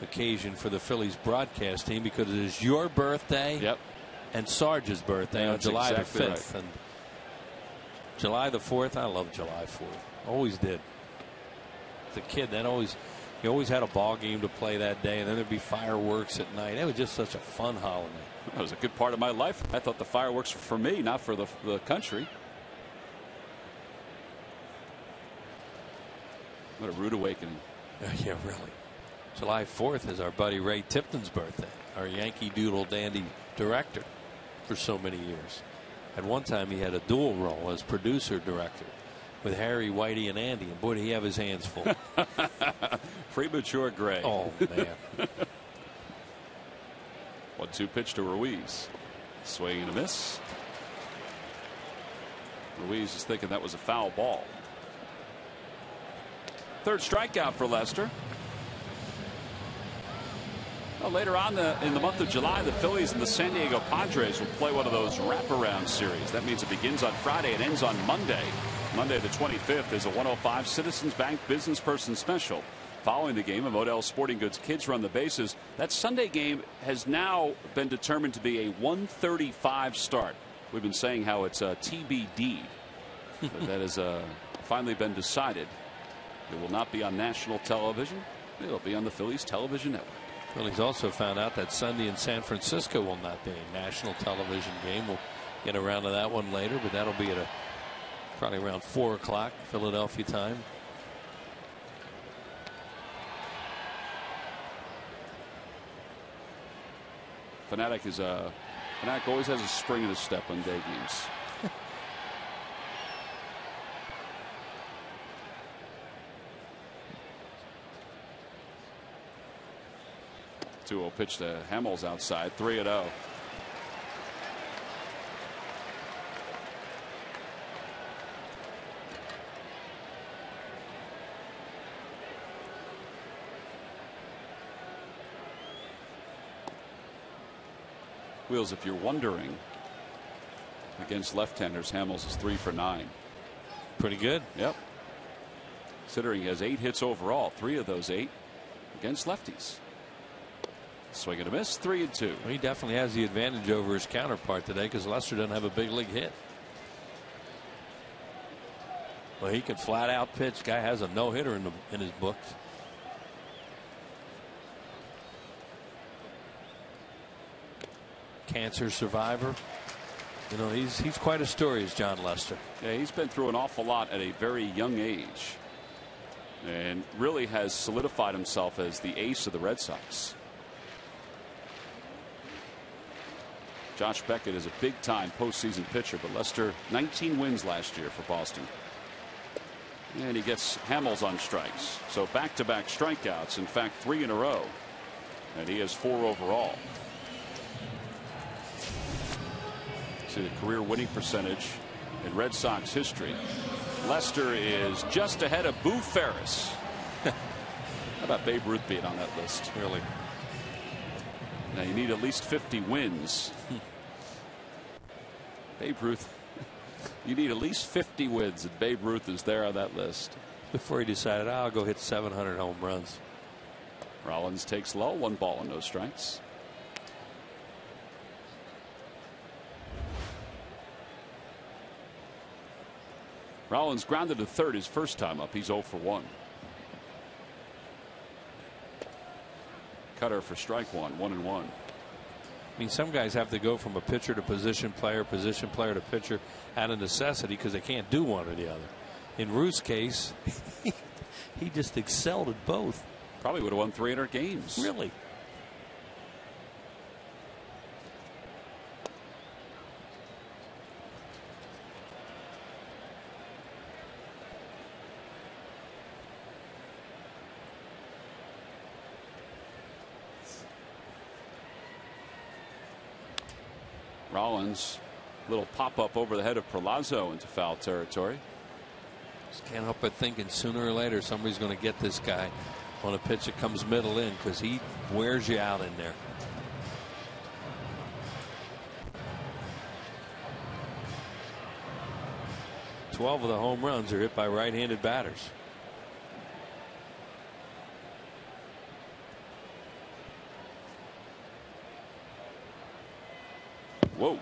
occasion for the Phillies broadcast team, because it is your birthday. Yep. And Sarge's birthday on July exactly the 5th. Right. And July the 4th, I love July 4th. Always did. As a kid, you always had a ball game to play that day, and then there'd be fireworks at night. It was just such a fun holiday. That was a good part of my life. I thought the fireworks were for me, not for the country. What a rude awakening. Yeah, really. July 4th is our buddy Ray Tipton's birthday, our Yankee Doodle Dandy director for so many years. At one time, he had a dual role as producer-director with Harry, Whitey, and Andy, and boy, did he have his hands full. Premature gray. Oh, man. 1-2 pitch to Ruiz. Swing and a miss. Ruiz is thinking that was a foul ball. 3rd strikeout for Lester. Well, later on in the month of July, the Phillies and the San Diego Padres will play one of those wraparound series. That means it begins on Friday and ends on Monday. Monday the 25th is a 105 Citizens Bank Business Person Special. Following the game, of Modell's Sporting Goods Kids Run the Bases. That Sunday game has now been determined to be a 1:35 start. We've been saying how it's a TBD. But that has finally been decided. It will not be on national television. It'll be on the Phillies television network. Phillies also found out that Sunday in San Francisco will not be a national television game. We'll get around to that one later, but that'll be at probably around 4 o'clock Philadelphia time. Fanatic always has a spring in his step on day games. Two-0 pitch to Hamels outside. 3-0. Wheels, if you're wondering, against left-handers, Hamels is 3 for 9. Pretty good. Yep. Considering he has 8 hits overall, 3 of those 8 against lefties. Swing and a miss, 3-2. Well, he definitely has the advantage over his counterpart today, because Lester doesn't have a big league hit. Well, he can flat out pitch. Guy has a no-hitter in his books. Cancer survivor. You know, he's quite a story, is John Lester. Yeah, he's been through an awful lot at a very young age, and really has solidified himself as the ace of the Red Sox. Josh Beckett is a big-time postseason pitcher, but Lester 19 wins last year for Boston. And he gets Hamels on strikes. So back-to-back strikeouts, in fact 3 in a row. And he has 4 overall. See the career winning percentage in Red Sox history. Lester is just ahead of Boo Ferris. How about Babe Ruth being on that list? Really? Now you need at least 50 wins. Babe Ruth, you need at least 50 wins, and Babe Ruth is there on that list. Before he decided, I'll go hit 700 home runs. Rollins takes low, 1 ball and no strikes. Rollins grounded to third his first time up. He's 0 for 1. Cutter for strike 1, 1-1. I mean, some guys have to go from a pitcher to position player to pitcher out of necessity, because they can't do one or the other. In Ruth's case, he just excelled at both. Probably would have won 300 games. Really? Rollins, little pop up over the head of Perlazo into foul territory. Just can't help but thinking sooner or later somebody's going to get this guy on a pitch that comes middle in, because he wears you out in there. Twelve of the home runs are hit by right-handed batters. Whoa.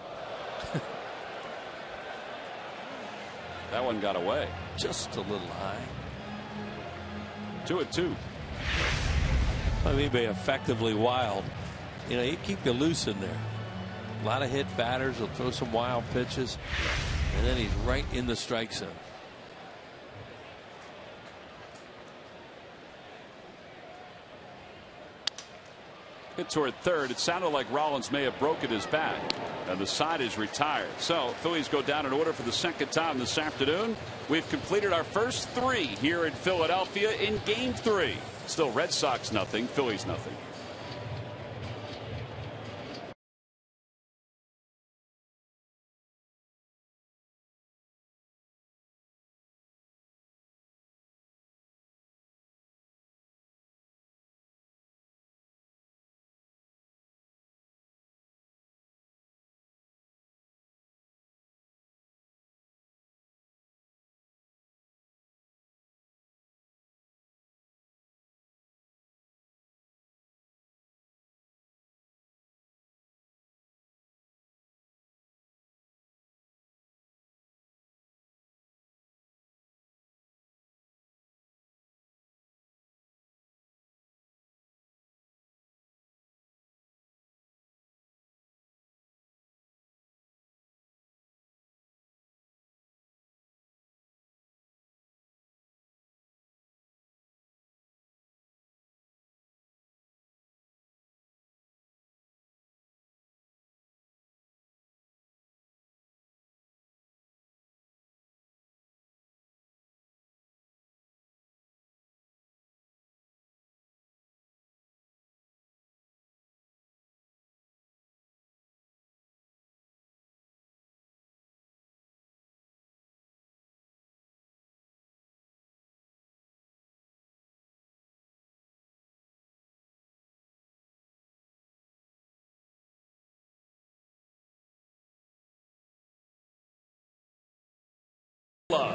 That one got away. Just a little high. 2-2. I mean, be effectively wild. You know, he keep you loose in there. A lot of hit batters will throw some wild pitches, and then he's right in the strike zone. Hit toward third. It sounded like Rollins may have broken his back, and the side is retired. So Phillies go down in order for the second time this afternoon. We've completed our first 3 here in Philadelphia in Game 3. Still Red Sox nothing, Phillies nothing.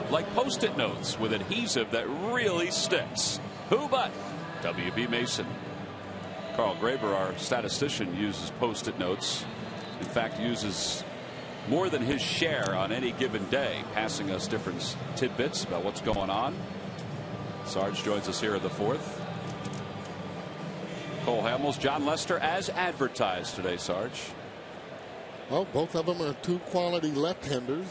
Like post-it notes with adhesive that really sticks. Who but W.B. Mason? Carl Graber, our statistician, uses post-it notes. In fact, uses more than his share on any given day, passing us different tidbits about what's going on. Sarge joins us here in the 4th. Cole Hamels, John Lester, as advertised today, Sarge. Well, both of them are 2 quality left-handers.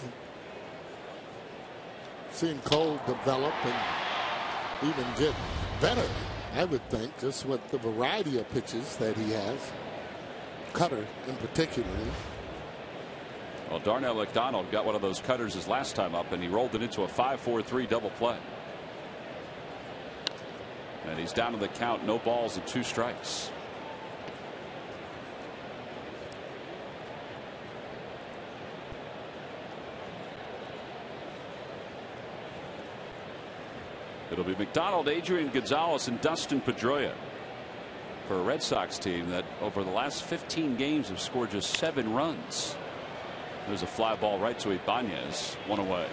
Seeing Cole develop and even get better, I would think, just with the variety of pitches that he has. Cutter in particular. Well, Darnell McDonald got one of those cutters his last time up, and he rolled it into a 5-4-3 double play. And he's down to the count, no balls and 2 strikes. It'll be McDonald, Adrian Gonzalez, and Dustin Pedroia for a Red Sox team that over the last 15 games have scored just 7 runs. There's a fly ball right to Ibanez, 1 away.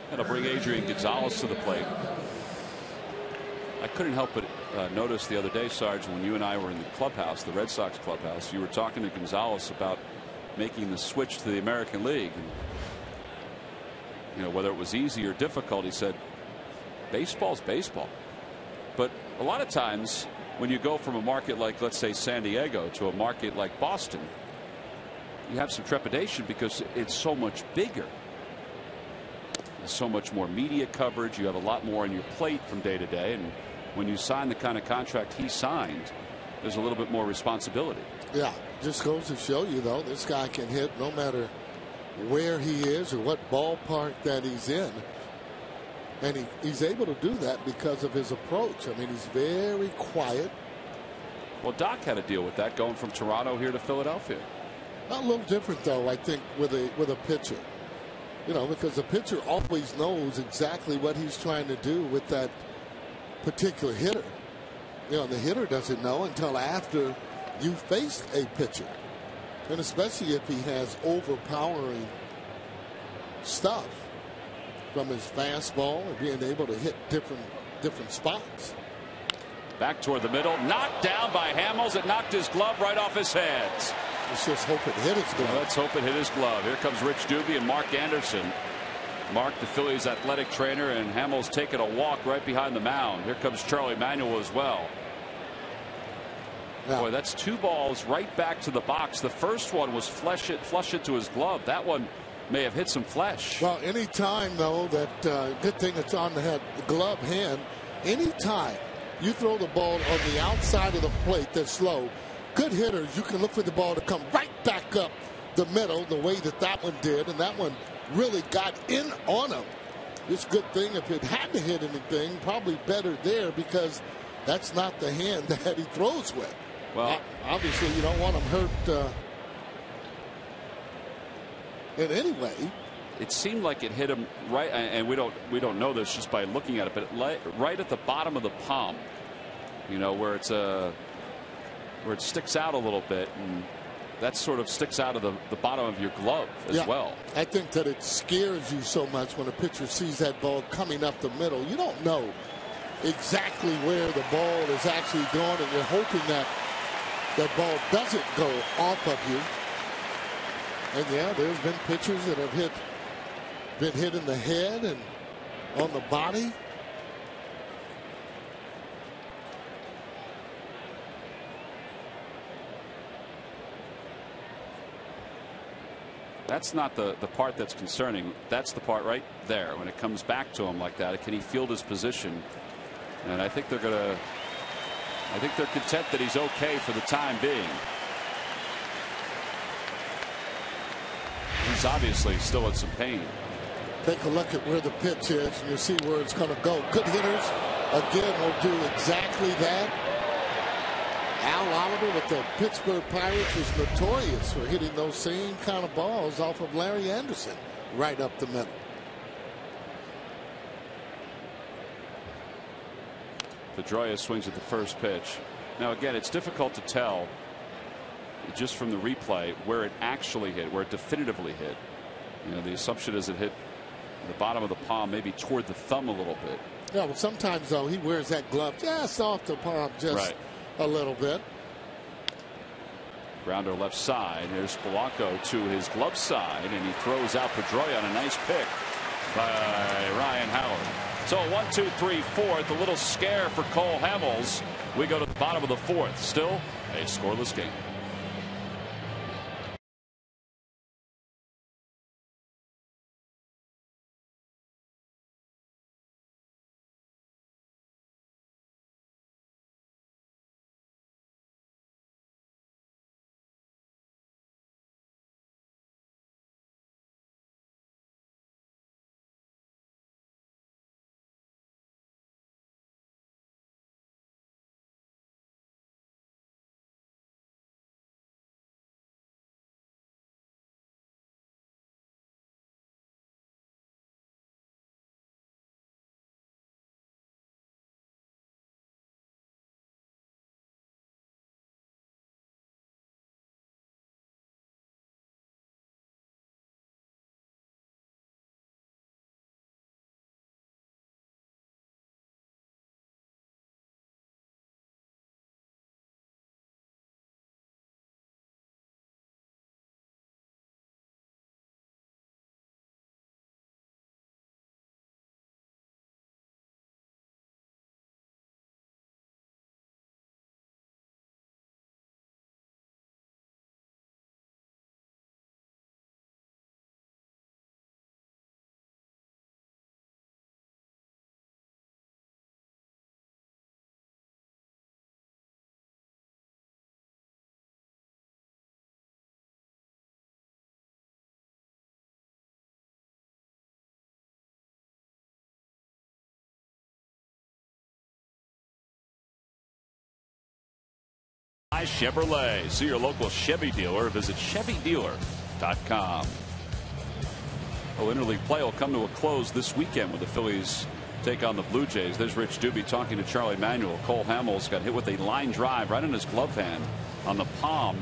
That'll bring Adrian Gonzalez to the plate. I couldn't help but notice the other day, Sarge, when you and I were in the clubhouse, the Red Sox clubhouse, you were talking to Gonzalez about making the switch to the American League. And, you know, whether it was easy or difficult, he said, baseball's baseball. But a lot of times when you go from a market like, let's say, San Diego to a market like Boston, you have some trepidation because it's so much bigger. There's so much more media coverage. You have a lot more on your plate from day to day. And when you sign the kind of contract he signed, there's a little bit more responsibility. Yeah, just goes to show you, though, this guy can hit no matter where he is or what ballpark that he's in. And he's able to do that because of his approach. I mean, he's very quiet. Well, Doc had to deal with that going from Toronto here to Philadelphia. A little different, though, I think, with a pitcher. You know, because the pitcher always knows exactly what he's trying to do with that particular hitter. You know, the hitter doesn't know until after you faced a pitcher. And especially if he has overpowering stuff from his fastball and being able to hit different spots. Back toward the middle, knocked down by Hamels. It knocked his glove right off his hands. Let's just hope it hit his glove. Well, let's hope it hit his glove. Here comes Rich Doobie and Mark Anderson. Mark, the Phillies athletic trainer, and Hamels taking a walk right behind the mound. Here comes Charlie Manuel as well. Yeah. Boy, that's 2 balls right back to the box. The first one was flush into his glove. That one may have hit some flesh. Well, any time, though, that good thing it's on the glove hand. Any time you throw the ball on the outside of the plate that's slow, good hitters, you can look for the ball to come right back up the middle the way that one did, and that one really got in on him. It's a good thing if it hadn't hit anything, probably better there because that's not the hand that he throws with. Well, obviously you don't want him hurt in any way. It seemed like it hit him right, and we don't know this just by looking at it, but right at the bottom of the palm. You know, where it sticks out a little bit, and that sort of sticks out of the bottom of your glove as well. I think that it scares you so much when a pitcher sees that ball coming up the middle. You don't know exactly where the ball is actually going, and you're hoping that that ball doesn't go off of you. And yeah, there's been pitchers that have been hit in the head and on the body. That's not the part that's concerning. That's the part right there. When it comes back to him like that, can he field his position? And I think they're content that he's okay for the time being. He's obviously still in some pain. Take a look at where the pitch is, and you see where it's going to go. Good hitters, again, will do exactly that. Al Oliver with the Pittsburgh Pirates was notorious for hitting those same kind of balls off of Larry Anderson right up the middle. Pedroia swings at the first pitch. Now again, it's difficult to tell just from the replay where it actually hit, where it definitively hit. You know, the assumption is it hit the bottom of the palm, maybe toward the thumb a little bit. Yeah, well, sometimes though he wears that glove just off the palm, just a little bit. Grounder left side. Here's Polanco to his glove side, and he throws out Pedroia on a nice pick by Ryan Howard. So 1, 2, 3, 4th. A little scare for Cole Hamels. We go to the bottom of the 4th. Still a scoreless game. Phi Chevrolet. See your local Chevy dealer. Visit ChevyDealer.com. Well, interleague play will come to a close this weekend with the Phillies take on the Blue Jays. There's Rich Doobie talking to Charlie Manuel. Cole Hamels got hit with a line drive right in his glove hand, on the palm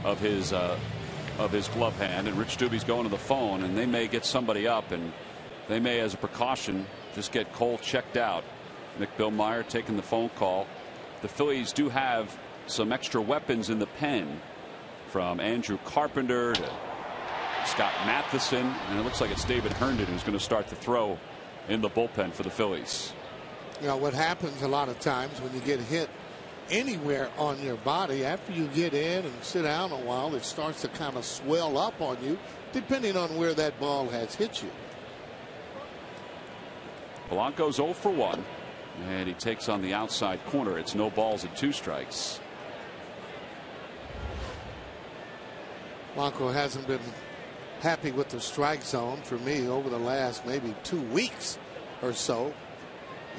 of his glove hand, and Rich Doobie's going to the phone, and they may get somebody up, and they may, as a precaution, just get Cole checked out. Nick Billmeyer taking the phone call. The Phillies do have some extra weapons in the pen, from Andrew Carpenter to Scott Matheson, and it looks like it's David Herndon who's going to start the throw in the bullpen for the Phillies. You know what happens a lot of times when you get hit anywhere on your body, after you get in and sit down a while, it starts to kind of swell up on you, depending on where that ball has hit you. Polanco's 0 for 1, and he takes on the outside corner. It's no balls and 2 strikes. Polanco hasn't been happy with the strike zone for me over the last maybe 2 weeks or so,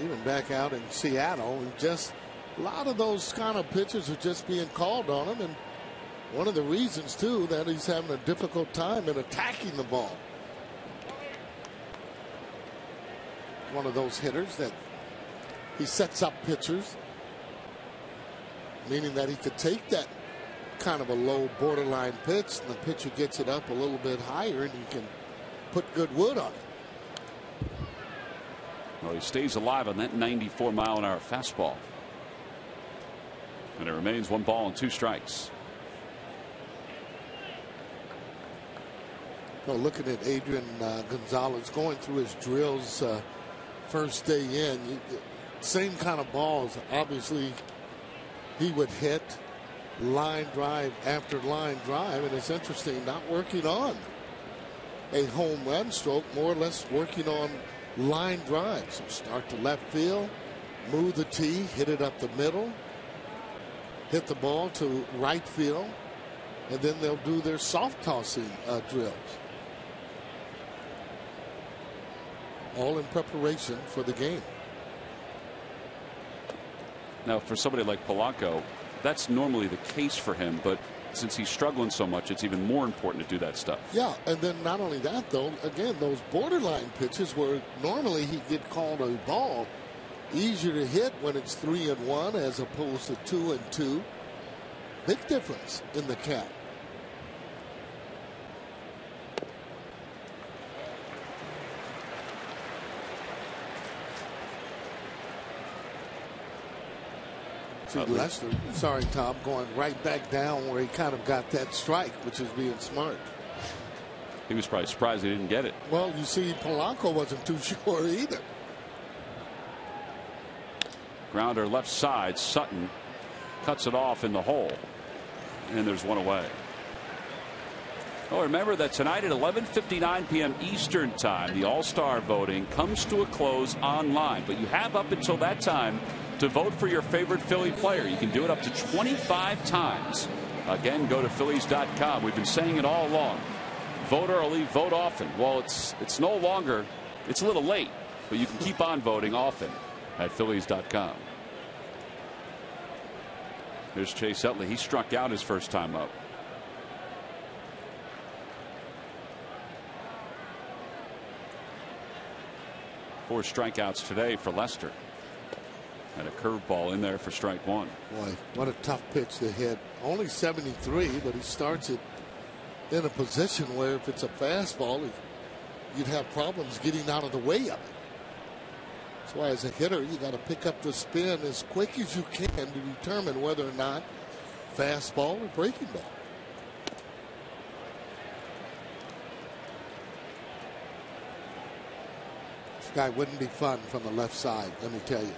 even back out in Seattle, and just a lot of those kind of pitches are just being called on him, and one of the reasons too that he's having a difficult time in attacking the ball. One of those hitters that he sets up pitchers, meaning that he could take that kind of a low borderline pitch, and the pitcher gets it up a little bit higher, and you can put good wood on it. Well, he stays alive on that 94-mile-an-hour fastball, and it remains 1 ball and 2 strikes. Well, looking at Adrian Gonzalez going through his drills first day in, same kind of balls obviously he would hit, line drive after line drive, and it's interesting, not working on a home run stroke, more or less working on line drives. So start to left field, move the tee, hit it up the middle, hit the ball to right field, and then they'll do their soft tossing drills, all in preparation for the game. Now, for somebody like Polanco, that's normally the case for him, but since he's struggling so much, it's even more important to do that stuff. Yeah, and then not only that, though, again, those borderline pitches where normally he'd get called a ball, easier to hit when it's 3-1 as opposed to 2-2. Big difference in the count. Lester, sorry Tom, going right back down where he kind of got that strike, which is being smart. He was probably surprised he didn't get it. Well, you see, Polanco wasn't too sure either. Grounder left side. Sutton cuts it off in the hole, and there's 1 away. Oh, remember that tonight at 11:59 p.m. Eastern time, the All-Star voting comes to a close online, but you have up until that time to vote for your favorite Philly player. You can do it up to 25 times. Again, go to Phillies.com. We've been saying it all along. Vote early, vote often. Well, it's no longer, it's a little late, but you can keep on voting often at Phillies.com. There's Chase Utley. He struck out his first time up. Four strikeouts today for Lester. And a curveball in there for strike 1. Boy, what a tough pitch to hit. Only 73, but he starts it in a position where if it's a fastball, you'd have problems getting out of the way of it. That's why as a hitter, you got to pick up the spin as quick as you can to determine whether or not fastball or breaking ball. This guy wouldn't be fun from the left side, let me tell you.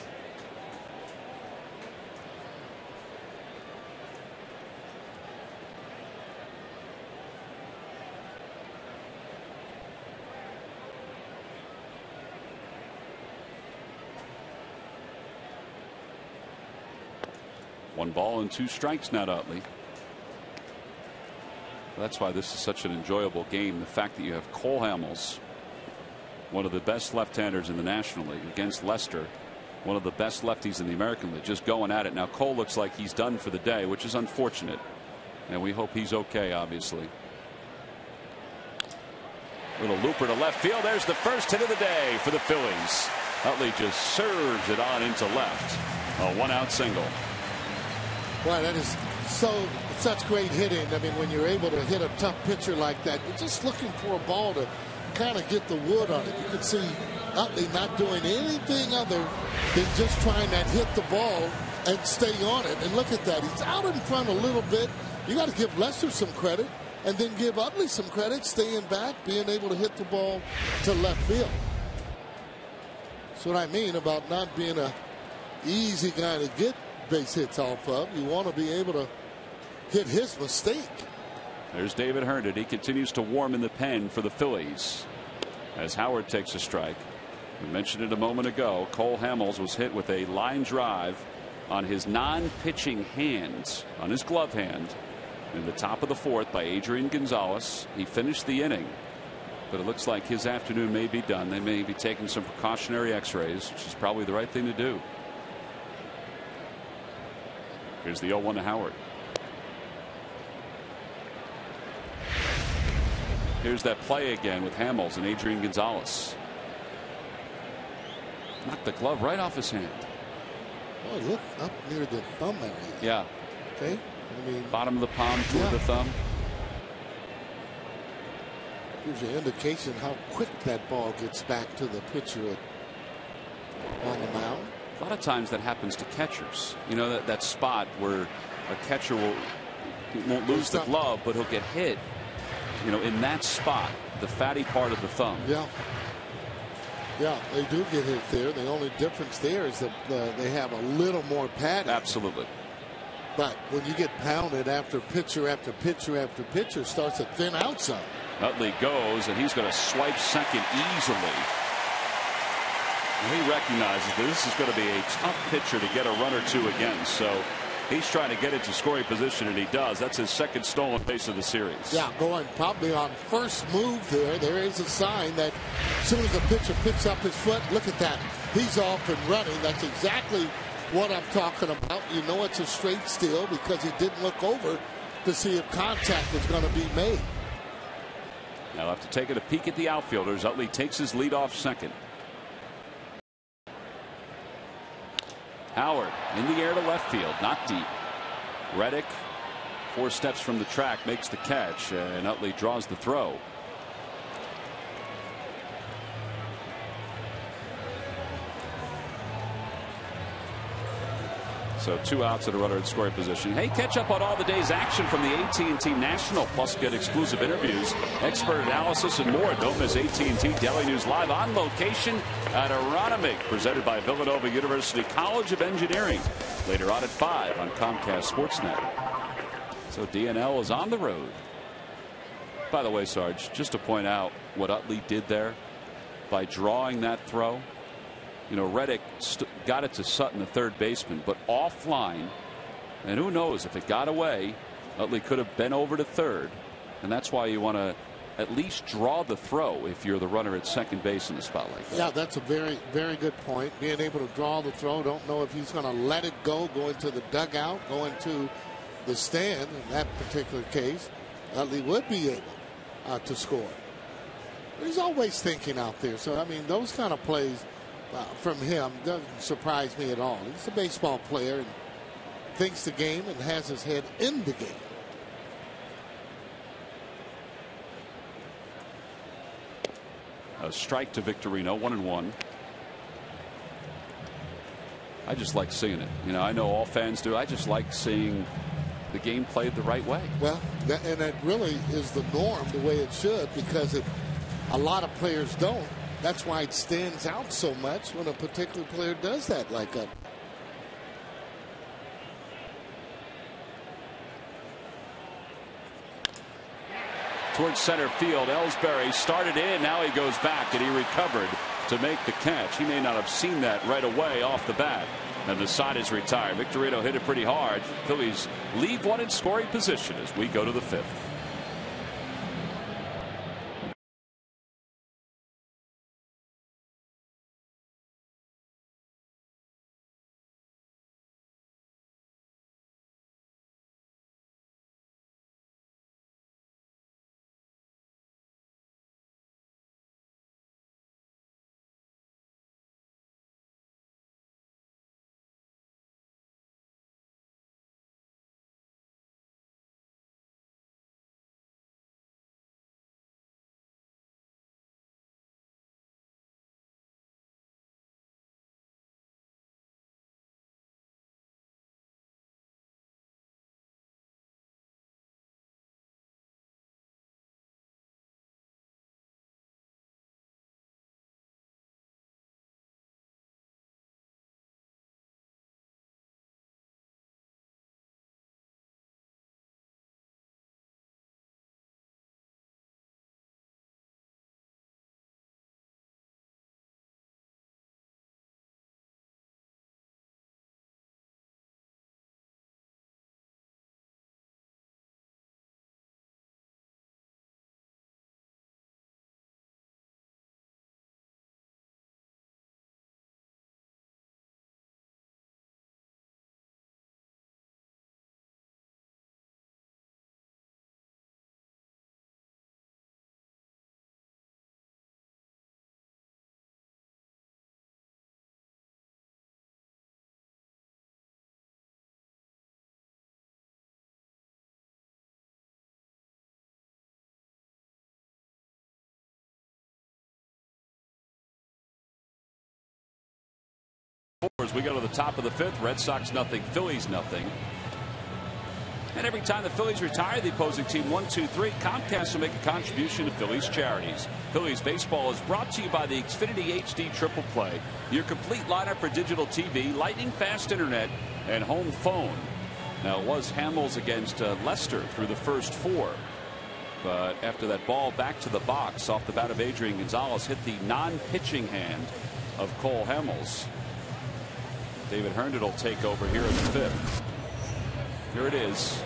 One ball and 2 strikes now to Utley. That's why this is such an enjoyable game. The fact that you have Cole Hamels, one of the best left-handers in the National League, against Lester, One of the best lefties in the American League, just going at it. Now Cole looks like he's done for the day, which is unfortunate, and we hope he's okay, obviously. Little looper to left field. There's the first hit of the day for the Phillies. Utley just serves it on into left. A 1-out single. Well, that is such great hitting. I mean, when you're able to hit a tough pitcher like that, you're just looking for a ball to kind of get the wood on it. You can see Utley not doing anything other than just trying to hit the ball and stay on it. And look at that. He's out in front a little bit. You got to give Lester some credit and then give Utley some credit, staying back, being able to hit the ball to left field. That's what I mean about not being a easy guy to get base hits off of. You want to be able to hit his mistake. There's David Herndon. He continues to warm in the pen for the Phillies as Howard takes a strike. We mentioned it a moment ago. Cole Hamels was hit with a line drive on his non-pitching hands, on his glove hand, in the top of the fourth by Adrian Gonzalez. He finished the inning, but it looks like his afternoon may be done. They may be taking some precautionary x-rays, which is probably the right thing to do. Here's the 0-1 to Howard. Here's that play again with Hamels and Adrian Gonzalez. Knocked the glove right off his hand. Oh, look up near the thumb area. Yeah. Okay. I mean, bottom of the palm toward the thumb. Gives you an indication how quick that ball gets back to the pitcher on the mound. A lot of times that happens to catchers. You know, that spot where a catcher won't lose the glove, but he'll get hit. You know, in that spot, the fatty part of the thumb. Yeah. Yeah, they do get hit there. The only difference there is that they have a little more padding. Absolutely. But when you get pounded after pitcher after pitcher after pitcher, it starts to thin out some. Utley goes, and he's going to swipe second easily. And he recognizes that this is going to be a tough pitcher to get a run or two against. So he's trying to get into scoring position, and he does. That's his second stolen base of the series. Yeah, going probably on first move there. There is a sign that as soon as the pitcher picks up his foot, look at that. He's off and running. That's exactly what I'm talking about. You know it's a straight steal because he didn't look over to see if contact was going to be made. Now after taking a peek at the outfielders, Utley takes his lead off second. Howard in the air to left field, not deep. Veritek 4 steps from the track makes the catch, and Utley draws the throw. So 2 outs and a runner in scoring position. Hey, catch up on all the day's action from the AT&T National, plus get exclusive interviews, expert analysis, and more. Don't miss AT&T Daily News Live on location at Aronimink, presented by Villanova University College of Engineering. Later on at 5 on Comcast Sportsnet. So DNL is on the road. By the way, Sarge, just to point out what Utley did there by drawing that throw. You know, Veritek got it to Sutton, the third baseman, but offline. And who knows, if it got away, Utley could have been over to third. And that's why you want to at least draw the throw if you're the runner at second base in a spot like that. Yeah, that's a very, very good point. Being able to draw the throw. Don't know if he's going to let it go into the dugout, go into the stand. In that particular case, Utley would be able to score. But he's always thinking out there. So, I mean, those kind of plays from him doesn't surprise me at all. He's a baseball player and thinks the game and has his head in the game. A strike to Victorino, 1-1. I just like seeing it. You know, I know all fans do. I just like seeing the game played the right way. Well, and that really is the norm, the way it should, because a lot of players don't. That's why it stands out so much when a particular player does that like that. Towards center field, Ellsbury started in. Now he goes back, and he recovered to make the catch. He may not have seen that right away off the bat. And the side is retired. Victorino hit it pretty hard. Phillies leave one in scoring position as we go to the 5th. As we go to the top of the fifth, Red Sox nothing, Phillies nothing. And every time the Phillies retire the opposing team 1, 2, 3, Comcast will make a contribution to Phillies charities. Phillies baseball is brought to you by the Xfinity HD Triple Play, your complete lineup for digital TV, lightning fast internet, and home phone. Now it was Hamels against Lester through the first 4. But after that ball back to the box off the bat of Adrian Gonzalez hit the non-pitching hand of Cole Hamels. David Herndon will take over here in the fifth. Here it is.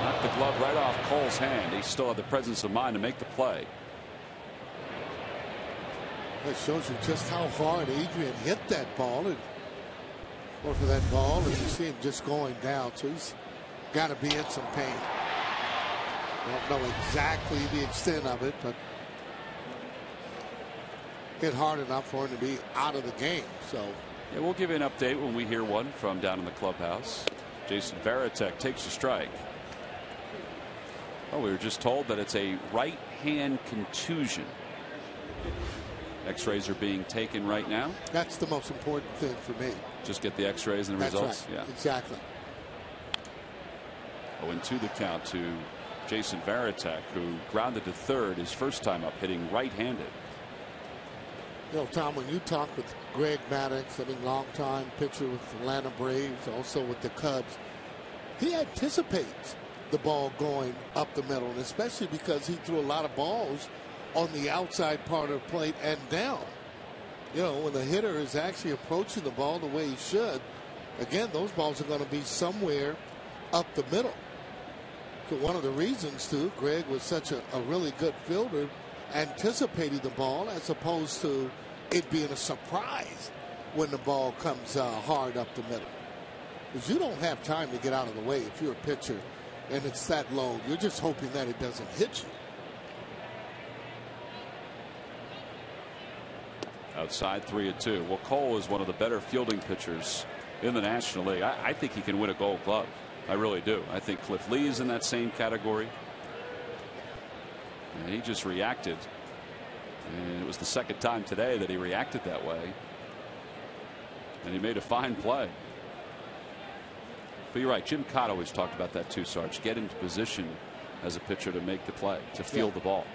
Knocked the glove right off Cole's hand. He still had the presence of mind to make the play. That shows you just how hard Adrian hit that ball. And for that ball, and you see him just going down. So he's got to be in some pain. I don't know exactly the extent of it, but hit hard enough for him to be out of the game. So yeah, we'll give you an update when we hear one from down in the clubhouse. Jason Veritek takes a strike. Oh, we were just told that it's a right hand contusion. X-rays are being taken right now. That's the most important thing for me. Just get the X-rays and the results. Right. Yeah, exactly. 0-2 the count to Jason Veritek, who grounded to third his first time up, hitting right-handed. You know, Tom, when you talk with Greg Maddux, I mean, longtime pitcher with the Atlanta Braves, also with the Cubs, he anticipates the ball going up the middle, and especially because he threw a lot of balls on the outside part of the plate and down. You know, when the hitter is actually approaching the ball the way he should, again, those balls are going to be somewhere up the middle. So one of the reasons, too, Greg was such a really good fielder, anticipating the ball as opposed to it being a surprise when the ball comes hard up the middle. Because you don't have time to get out of the way if you're a pitcher and it's that low. You're just hoping that it doesn't hit you. Outside 3-2. Well, Cole is one of the better fielding pitchers in the National League. I think he can win a Gold Glove. I really do. I think Cliff Lee is in that same category. And he just reacted. And it was the second time today that he reacted that way. And he made a fine play. But you're right. Jim Cott always talked about that too, Sarge. Get into position as a pitcher to make the play, to field the ball.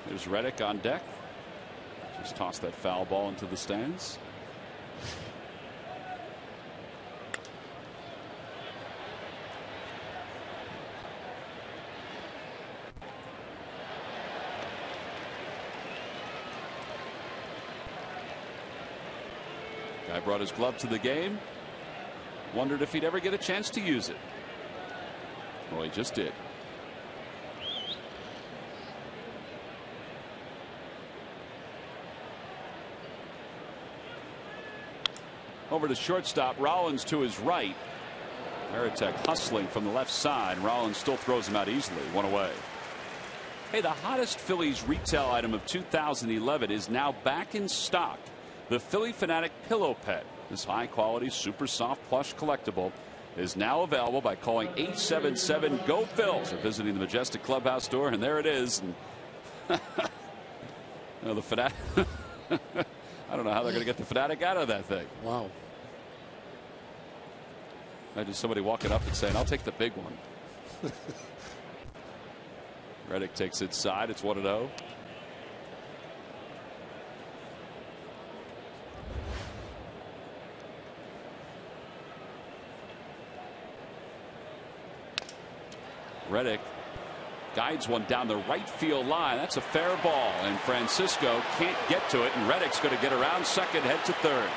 There's Veritek on deck. Just toss that foul ball into the stands. Guy brought his glove to the game. Wondered if he'd ever get a chance to use it. Well, he just did. Over to shortstop. Rollins to his right. Veritek hustling from the left side. Rollins still throws him out easily. One away. Hey, the hottest Phillies retail item of 2011 is now back in stock. The Phillie Phanatic Pillow Pet. This high quality super soft plush collectible is now available by calling 877-GO-PHILS or visiting the Majestic Clubhouse store, and there it is. And you know, the Phanatic. I don't know how they're going to get the Phanatic out of that thing. Wow. Imagine somebody walking up and saying, I'll take the big one. Veritek takes inside. It's 1-0. Veritek guides one down the right field line. That's a fair ball, and Francisco can't get to it, and Reddick's going to get around second, head to third.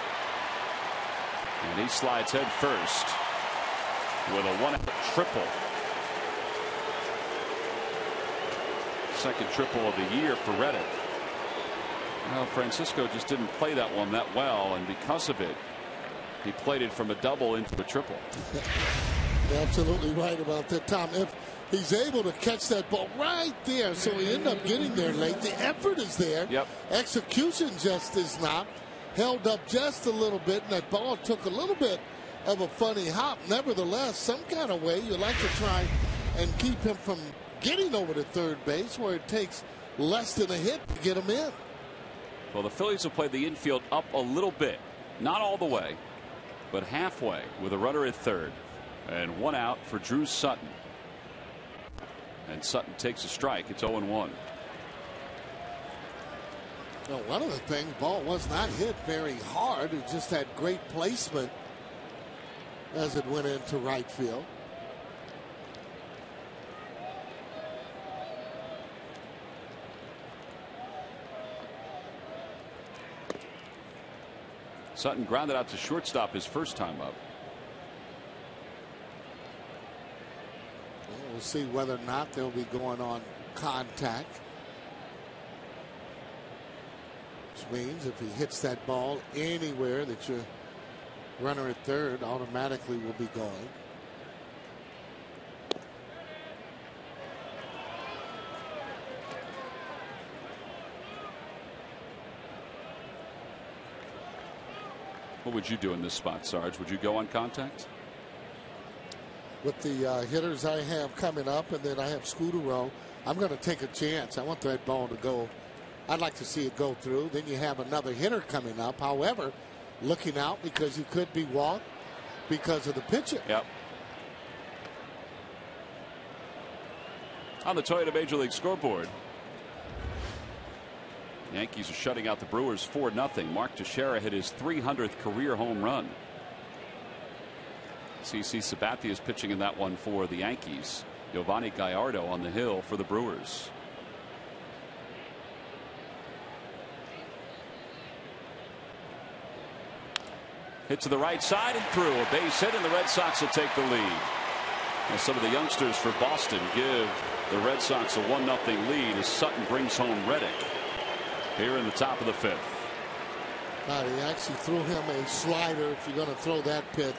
And he slides head first with a one-out triple. Second triple of the year for Veritek. Well, Francisco just didn't play that one that well, and because of it, he played it from a double into a triple. You're absolutely right about that, Tom. If he's able to catch that ball right there, so he ended up getting there late. The effort is there. Yep. Execution just is not. held up just a little bit, and that ball took a little bit of a funny hop. Nevertheless, some kind of way you like to try and keep him from getting over to third base, where it takes less than a hit to get him in. Well, the Phillies have played the infield up a little bit, not all the way, but halfway, with a runner at third and one out for Drew Sutton. And Sutton takes a strike. It's 0-1. Well, one of the things, ball was not hit very hard. It just had great placement as it went into right field. Sutton grounded out to shortstop his first time up. We'll see whether or not they'll be going on contact. Which means if he hits that ball anywhere that your runner at third automatically will be going. What would you do in this spot, Sarge? Would you go on contact? With the hitters I have coming up, and then I have Scudero, I'm going to take a chance. I want that ball to go. I'd like to see it go through. Then you have another hitter coming up. However, looking out because you could be walked because of the pitcher. Yep. On the Toyota Major League scoreboard, Yankees are shutting out the Brewers 4-0. Mark Teixeira hit his 300th career home run. CC Sabathia is pitching in that one for the Yankees. Giovanni Gallardo on the hill for the Brewers. Hit to the right side and through. A base hit, and the Red Sox will take the lead. Now some of the youngsters for Boston give the Red Sox a 1-0 lead as Sutton brings home Veritek here in the top of the fifth. He actually threw him a slider. If you're going to throw that pitch,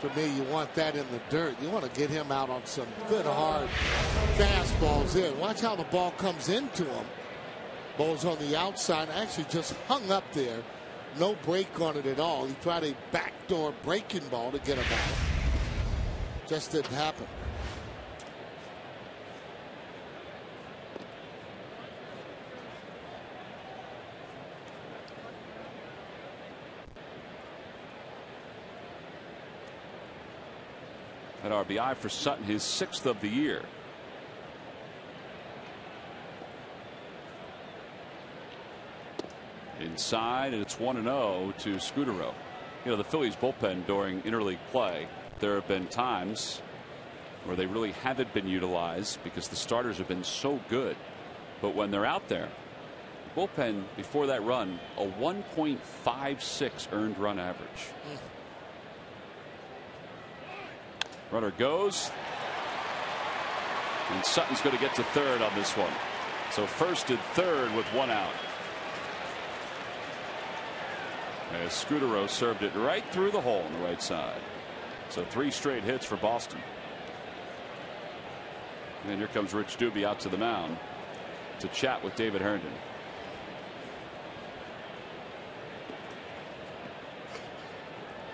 for me, you want that in the dirt. You want to get him out on some good hard fastballs in. Watch how the ball comes into him. Ball's on the outside, actually just hung up there. No break on it at all. He tried a backdoor breaking ball to get him out. Just didn't happen. That RBI for Sutton, his 6th of the year. Inside, and it's 1-0 to Scudero. You know, the Phillies bullpen during interleague play, there have been times where they really haven't been utilized because the starters have been so good. But when they're out there, the bullpen before that run, a 1.56 earned run average. Runner goes, and Sutton's going to get to third on this one. So first and third with one out. As Scudero served it right through the hole on the right side. So 3 straight hits for Boston. And here comes Rich Doobie out to the mound to chat with David Herndon.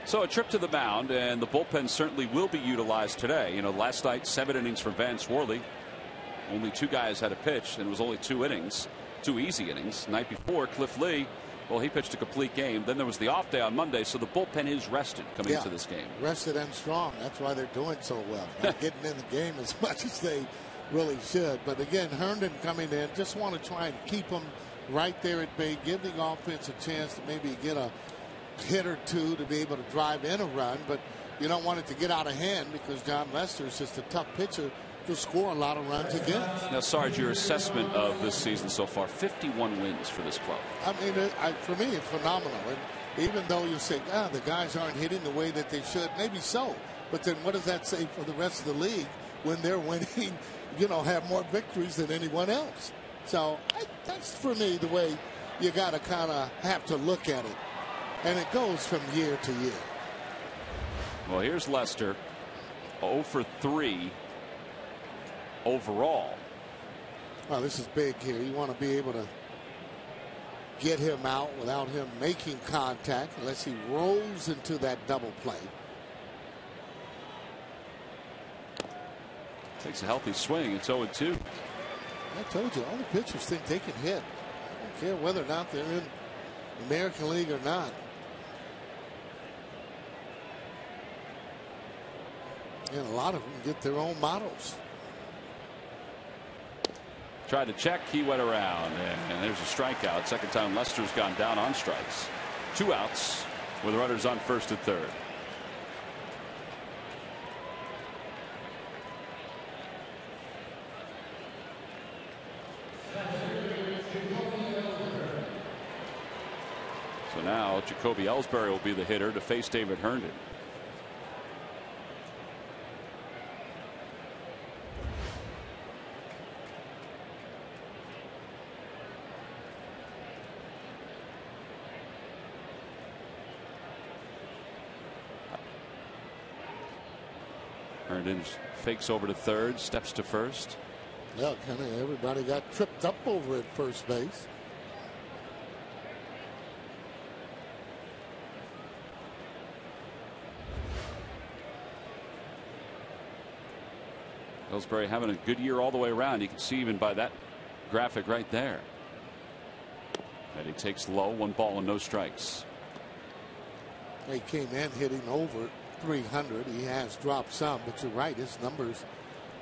So a trip to the mound, and the bullpen certainly will be utilized today. You know, last night 7 innings for Vance Worley. Only 2 guys had a pitch, and it was only 2 innings, 2 easy innings. Night before, Cliff Lee, well, he pitched a complete game. Then there was the off day on Monday, so the bullpen is rested coming into this game. Rested and strong. That's why they're doing so well. Not getting in the game as much as they really should. But again, Herndon coming in, just want to try and keep them right there at bay, give the offense a chance to maybe get a hit or two to be able to drive in a run, but you don't want it to get out of hand because John Lester is just a tough pitcher to score a lot of runs against. Now, Sarge, your assessment of this season so far, 51 wins for this club. I mean, for me, it's phenomenal. And even though you say, the guys aren't hitting the way that they should, maybe so. But then what does that say for the rest of the league when they're winning, have more victories than anyone else? So that's, for me, the way you got to kind of have to look at it. And it goes from year to year. Well, here's Lester, 0 for 3 overall. Well, this is big here. You want to be able to get him out without him making contact unless he rolls into that double play. Takes a healthy swing. It's 0-2. I told you, all the pitchers think they can hit. I don't care whether or not they're in the American League or not. And a lot of them get their own models. Tried to check. He went around. And there's a strikeout. Second time Lester's gone down on strikes. 2 outs with runners on first and third. So now Jacoby Ellsbury will be the hitter to face David Herndon. Herndon fakes over to third, steps to first. Yeah, kind of everybody got tripped up over at first base. Ellsbury having a good year all the way around. You can see even by that graphic right there. And he takes low, 1 ball and no strikes. He came in hitting over 300. He has dropped some, but you're right. His numbers: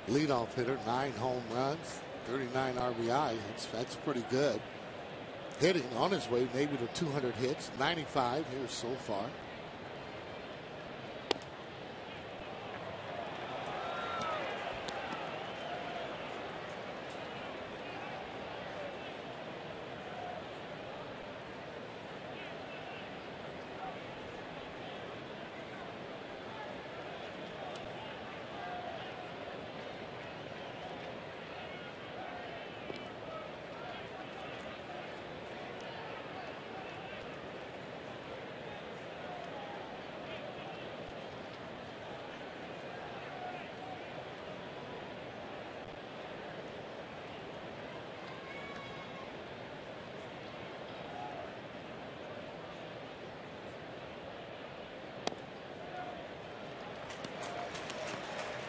leadoff hitter, 9 home runs, 39 RBIs. That's pretty good. Hitting on his way maybe to 200 hits, 95 here so far.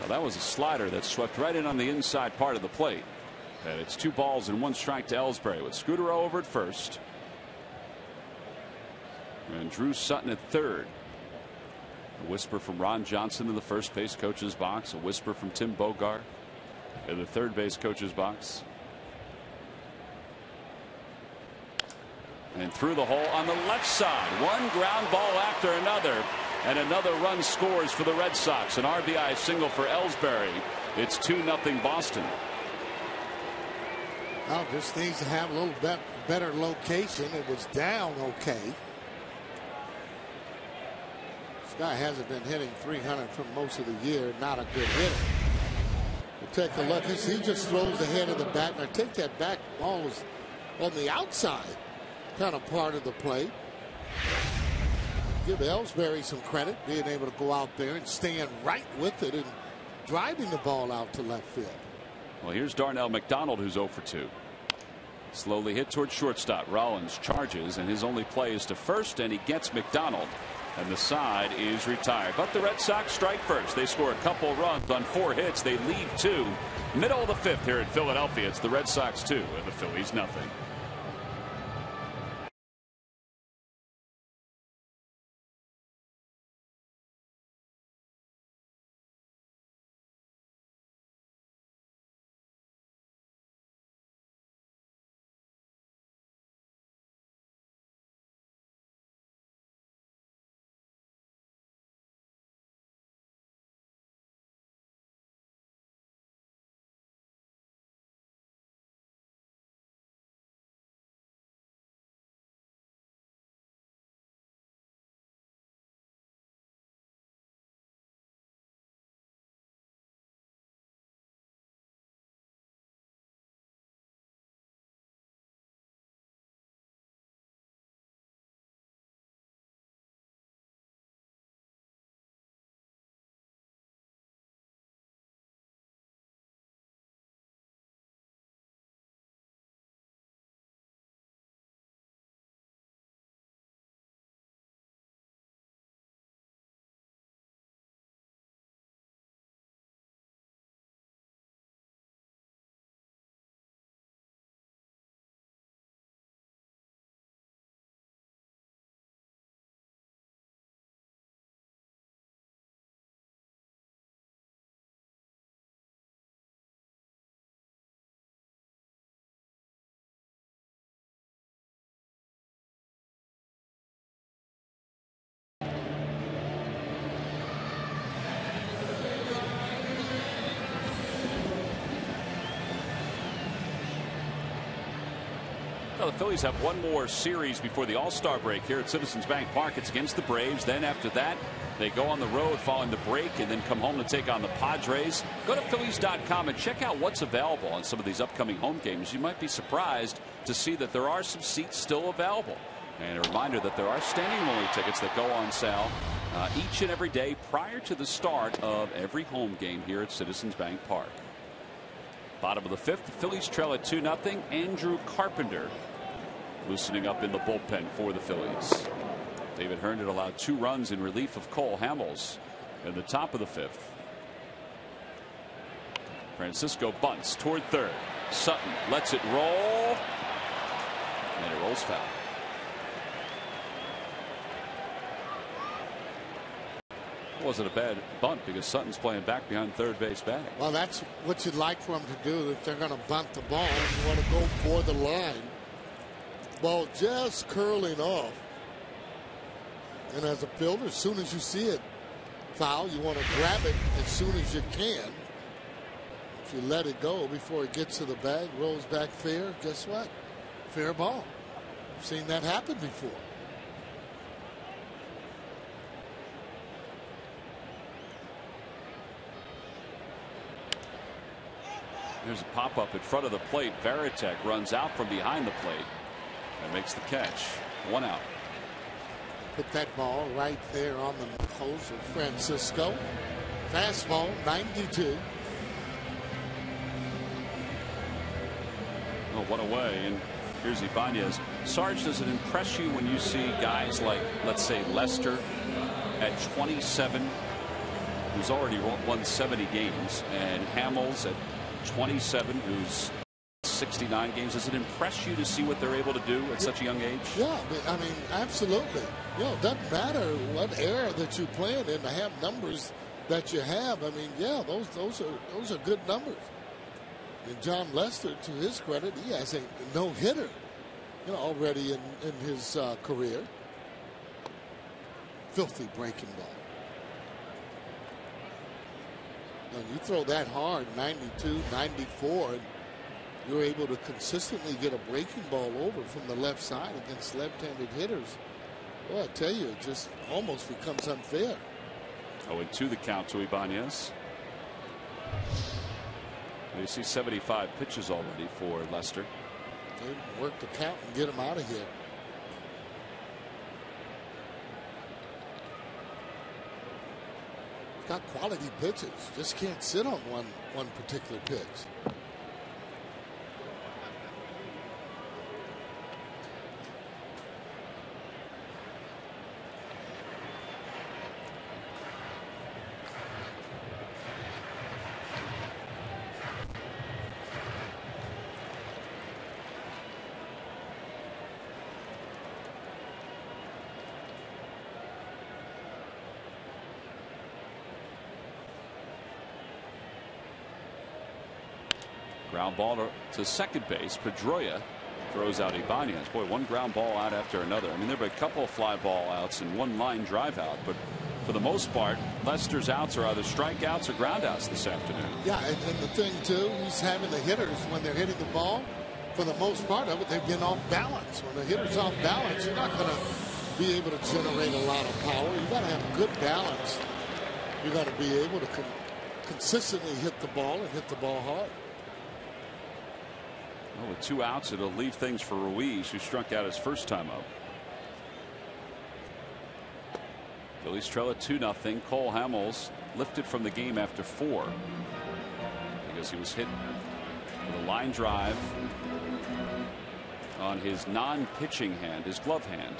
That was a slider that swept right in on the inside part of the plate. And it's 2 balls and 1 strike to Ellsbury with Scudero over at first. And Drew Sutton at third. A whisper from Ron Johnson in the first base coach's box. A whisper from Tim Bogart in the third base coach's box. And through the hole on the left side. 1 ground ball after another. And another run scores for the Red Sox. An RBI single for Ellsbury. It's 2-0 Boston. Well, just needs to have a little bit better location. It was down okay. This guy hasn't been hitting 300 for most of the year. Not a good hitter. We'll take a look. He just throws the head of the bat. And I think that back ball was on the outside kind of part of the plate. Give Ellsbury some credit, being able to go out there and staying right with it and driving the ball out to left field. Well, here's Darnell McDonald, who's 0 for 2. Slowly hit towards shortstop. Rollins charges, and his only play is to first, and he gets McDonald. And the side is retired. But the Red Sox strike first. They score a couple runs on 4 hits. They lead 2. Middle of the 5th here at Philadelphia. It's the Red Sox 2 and the Phillies nothing. Well, the Phillies have one more series before the All-Star break here at Citizens Bank Park. It's against the Braves. Then after that, they go on the road following the break and then come home to take on the Padres. Go to Phillies.com and check out what's available on some of these upcoming home games. You might be surprised to see that there are some seats still available. And a reminder that there are standing only tickets that go on sale each and every day prior to the start of every home game here at Citizens Bank Park. Bottom of the fifth, the Phillies trail at 2-0. Andrew Carpenter loosening up in the bullpen for the Phillies. David Herndon allowed 2 runs in relief of Cole Hamels in the top of the fifth. Francisco bunts toward third. Sutton lets it roll, and it rolls foul. It wasn't a bad bunt because Sutton's playing back behind third base batting. Well, that's what you'd like for them to do if they're going to bunt the ball. You want to go for the line. Ball just curling off. And as a fielder, as soon as you see it foul, you want to grab it as soon as you can. If you let it go before it gets to the bag, rolls back fair, guess what? Fair ball. I've seen that happen before. There's a pop-up in front of the plate. Veritek runs out from behind the plate and makes the catch. 1 out. Put that ball right there on the post of Francisco. Fastball, 92. Oh, one away, and here's Ibanez. Sarge, does it impress you when you see guys like, let's say, Lester at 27, who's already won 70 games, and Hamels at 27, who's 69 games? Does it impress you to see what they're able to do at such a young age? Yeah, I mean, absolutely. You know, it doesn't matter what era that you play in to have numbers that you have. I mean, yeah, those are good numbers. And John Lester, to his credit, he has a no-hitter, you know, already in his career. Filthy breaking ball. And you throw that hard, 92, 94, and you're able to consistently get a breaking ball over from the left side against left-handed hitters. Well, I tell you, it just almost becomes unfair. 0-2 the count to Ibanez. You see 75 pitches already for Lester. They work the count and get him out of here. Got quality pitches. Just can't sit on one particular pitch. Ground ball to second base. Pedroia throws out Ibanez. Boy, one ground ball out after another. I mean, there have been a couple of fly ball outs and one line drive out, but for the most part, Lester's outs are either strikeouts or ground outs this afternoon. Yeah, and the thing too, he's having the hitters when they're hitting the ball. For the most part of it, they've been off balance. When the hitter's off balance, you're not going to be able to generate a lot of power. You got to have good balance. You got to be able to consistently hit the ball and hit the ball hard. Well, with 2 outs, it'll leave things for Ruiz, who struck out his first time up. Phillies trail at 2-0. Cole Hamels lifted from the game after 4 because he was hit with a line drive on his non-pitching hand, his glove hand,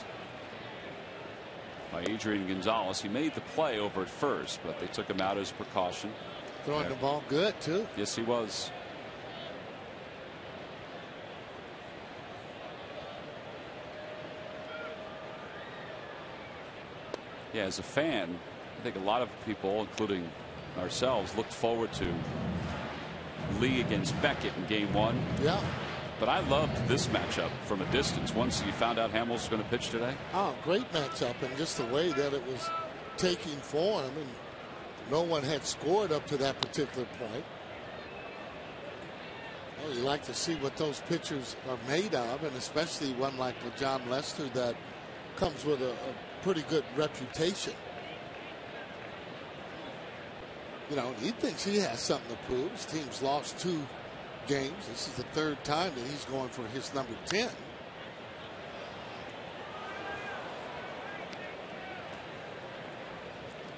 by Adrian Gonzalez. He made the play over at first, but they took him out as precaution. Throwing the ball good too. Yes, he was. Yeah, as a fan, I think a lot of people, including ourselves, looked forward to Lee against Beckett in game 1. Yeah. But I loved this matchup from a distance once you found out Hamels was going to pitch today. Oh, great matchup, and just the way that it was taking form, and no one had scored up to that particular point. Well, you like to see what those pitchers are made of, and especially one like John Lester that comes with a pretty good reputation. You know, he thinks he has something to prove. His team's lost 2 games. This is the 3rd time that he's going for his number 10.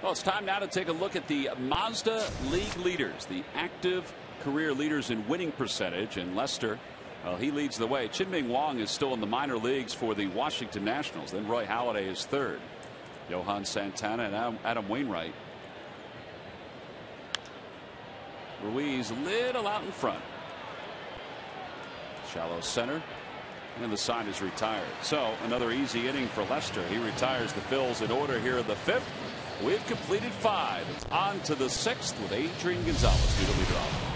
Well, it's time now to take a look at the Mazda League leaders, the active career leaders in winning percentage. And Lester, well, he leads the way. Chien-Ming Wang is still in the minor leagues for the Washington Nationals. Then Roy Halladay is 3rd. Johan Santana and Adam Wainwright. Ruiz a little out in front. Shallow center. And the sign is retired. So another easy inning for Lester. He retires the Phils in order here in the 5th. We've completed 5. It's on to the 6th with Adrian Gonzalez due to lead it off.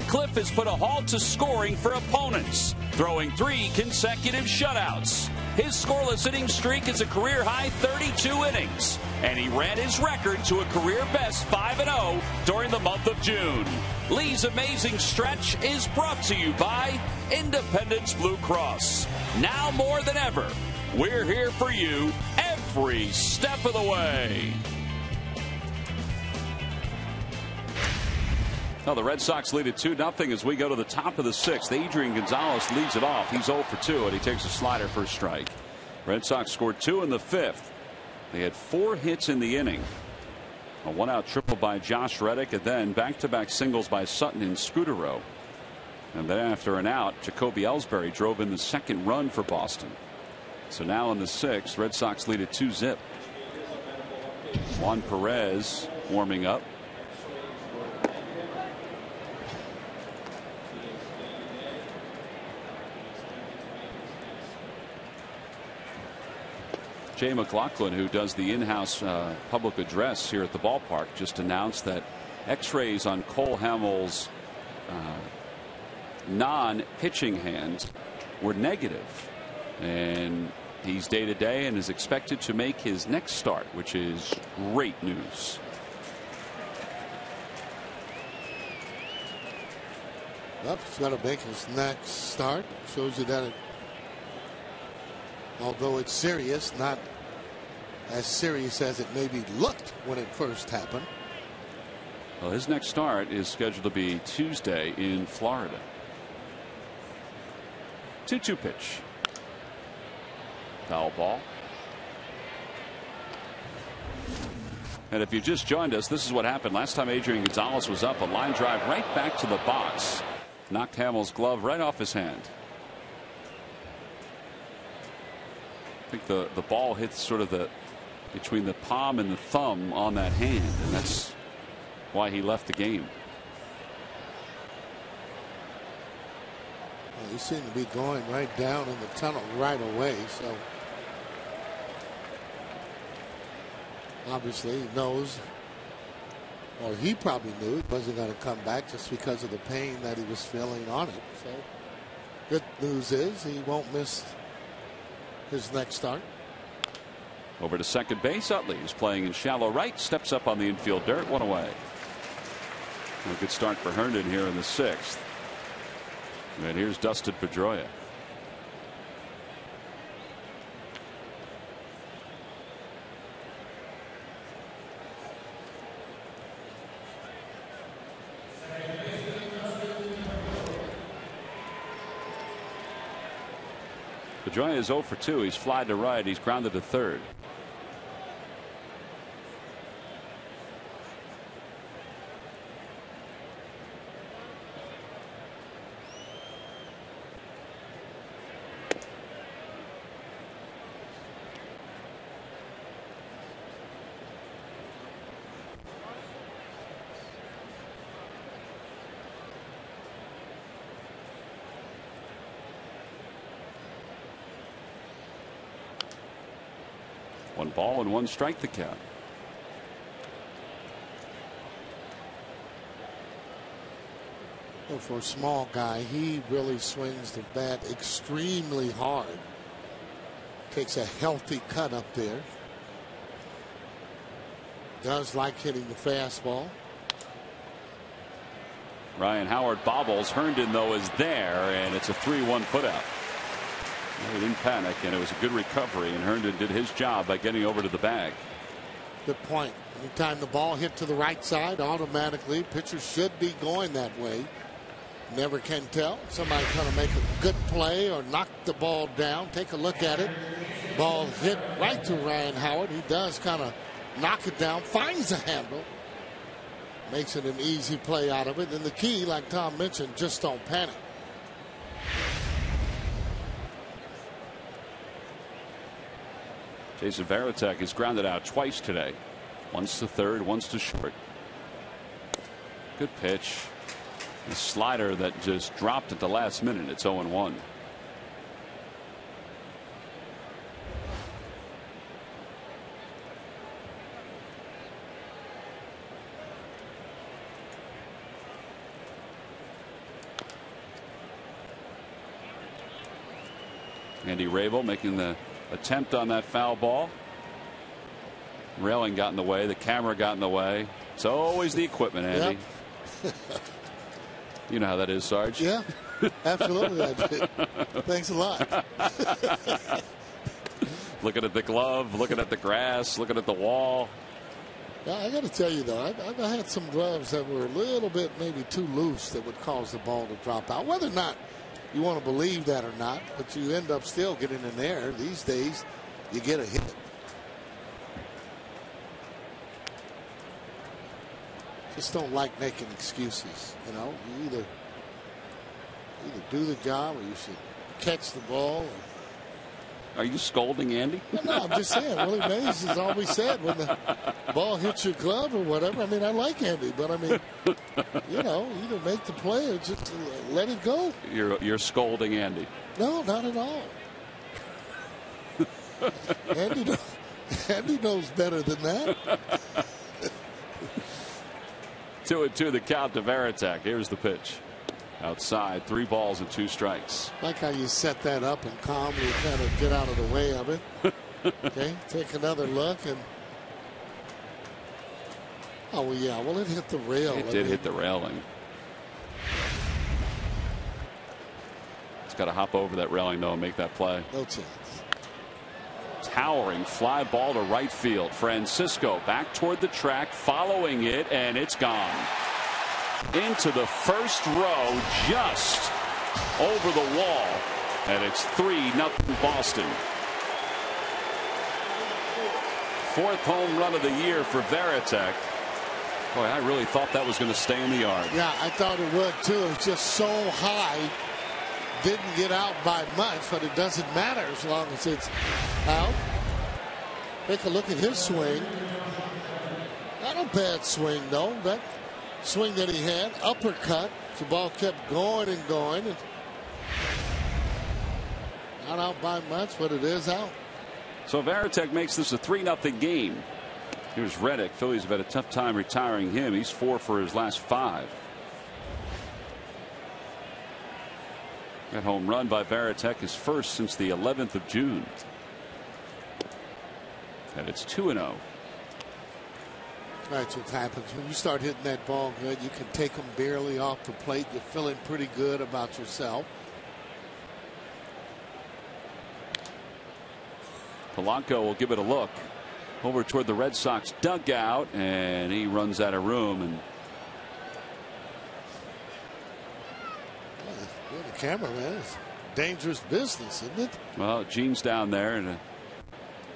Cliff has put a halt to scoring for opponents, throwing 3 consecutive shutouts. His scoreless inning streak is a career-high 32 innings, and he ran his record to a career-best 5-0 during the month of June. Lee's amazing stretch is brought to you by Independence Blue Cross. Now more than ever, we're here for you every step of the way. Well, the Red Sox lead at 2-0 as we go to the top of the 6th. Adrian Gonzalez leads it off. He's 0 for 2, and he takes a slider for a strike. Red Sox scored 2 in the 5th. They had 4 hits in the inning. A 1-out triple by Josh Reddick, and then back-to-back singles by Sutton and Scudero. And then after an out, Jacoby Ellsbury drove in the 2nd run for Boston. So now in the 6th, Red Sox lead at 2-0. Juan Perez warming up. Jay McLaughlin, who does the in-house public address here at the ballpark, just announced that X-rays on Cole Hamels' non-pitching hand were negative, and he's day-to-day and is expected to make his next start, which is great news. Well, he's got to make his next start. Shows you that although it's serious, not as serious as it maybe looked when it first happened. Well, his next start is scheduled to be Tuesday in Florida. 2-2 pitch. Foul ball. And if you just joined us, this is what happened last time Adrian Gonzalez was up. A line drive right back to the box. Knocked Hamels' glove right off his hand. I think the ball hits sort of between the palm and the thumb on that hand, and that's why he left the game. Well, he seemed to be going right down in the tunnel right away, so obviously he knows Or he probably knew he wasn't going to come back just because of the pain that he was feeling on it. So good news is he won't miss his next start. Over to second base. Utley is playing in shallow right. Steps up on the infield dirt. One away. A good start for Herndon here in the 6th. And here's Dustin Pedroia. Pedroia is 0 for 2. He's flied to right. He's grounded to third. One ball and one strike to count. Well, for a small guy, he really swings the bat extremely hard. Takes a healthy cut up there. Does like hitting the fastball. Ryan Howard bobbles. Herndon, though, is there, and it's a 3-1 putout. He didn't panic, and it was a good recovery, and Herndon did his job by getting over to the bag. Good point. Anytime the ball hit to the right side, automatically pitcher should be going that way. Never can tell. Somebody's going to make a good play or knock the ball down. Take a look at it. Ball hit right to Ryan Howard. He does kind of knock it down, finds a handle, makes it an easy play out of it. And the key, like Tom mentioned, just don't panic. Jason Veritek is grounded out twice today. Once to third, once to short. Good pitch. The slider that just dropped at the last minute. It's 0-1. Andy Rabel making the attempt on that foul ball. Railing got in the way. The camera got in the way. It's always the equipment, Andy. Yep. You know how that is, Sarge. Yeah, absolutely. Thanks a lot. Looking at the glove, looking at the grass, looking at the wall. Yeah, I got to tell you, though, I've had some gloves that were a little bit maybe too loose that would cause the ball to drop out. Whether or not you want to believe that or not, but you end up still getting in there. These days, you get a hit. Just don't like making excuses. You know, you either do the job or you should catch the ball. Are you scolding Andy? No, I'm just saying. Willie Mays has always said when the ball hits your glove or whatever. I mean, I like Andy, but I mean, you know, either make the play or just let it go. You're scolding Andy. No, not at all. Andy knows better than that. 2-2 the count to Veritek. Here's the pitch. Outside, 3 balls and 2 strikes. Like how you set that up and calmly kind of get out of the way of it. Okay, take another look and. Oh, well, yeah. Well, it hit the rail. It did hit the railing. It's got to hop over that railing, though, and make that play. No chance. Towering fly ball to right field. Francisco back toward the track, following it, and it's gone. Into the first row, just over the wall, and it's 3-0 Boston. 4th home run of the year for Veritek. Boy, I really thought that was going to stay in the yard. Yeah, I thought it would too. It was just so high. Didn't get out by much, but it doesn't matter as long as it's out. Take a look at his swing. Not a bad swing, though. That swing that he had, uppercut. The ball kept going and going. And not out by much, but it is out. So Veritek makes this a 3-0 game. Here's Veritek. Phillies have had a tough time retiring him. He's 4 for his last 5. That home run by Veritek, his first since the 11th of June. And it's 2-0. That's what happens when you start hitting that ball good. You can take them barely off the plate. You're feeling pretty good about yourself. Polanco will give it a look over toward the Red Sox dugout, and he runs out of room. And the camera, man, is dangerous business, isn't it? Well, Gene's down there and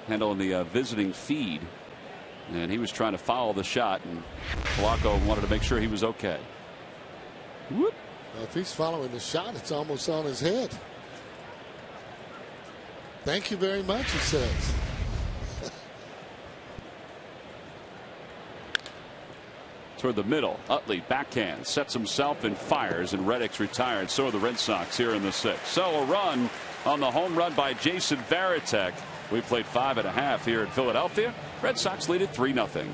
handling the visiting feed, and he was trying to foul the shot, and Polanco wanted to make sure he was okay. Whoop. Well, if he's following the shot, it's almost on his head. Thank you very much, he says. Toward the middle, Utley backhand sets himself and fires, and Reddick's retired. So are the Red Sox here in the 6th. So a run on the home run by Jason Veritek. We played 5 1/2 here in Philadelphia. Red Sox lead at 3-0.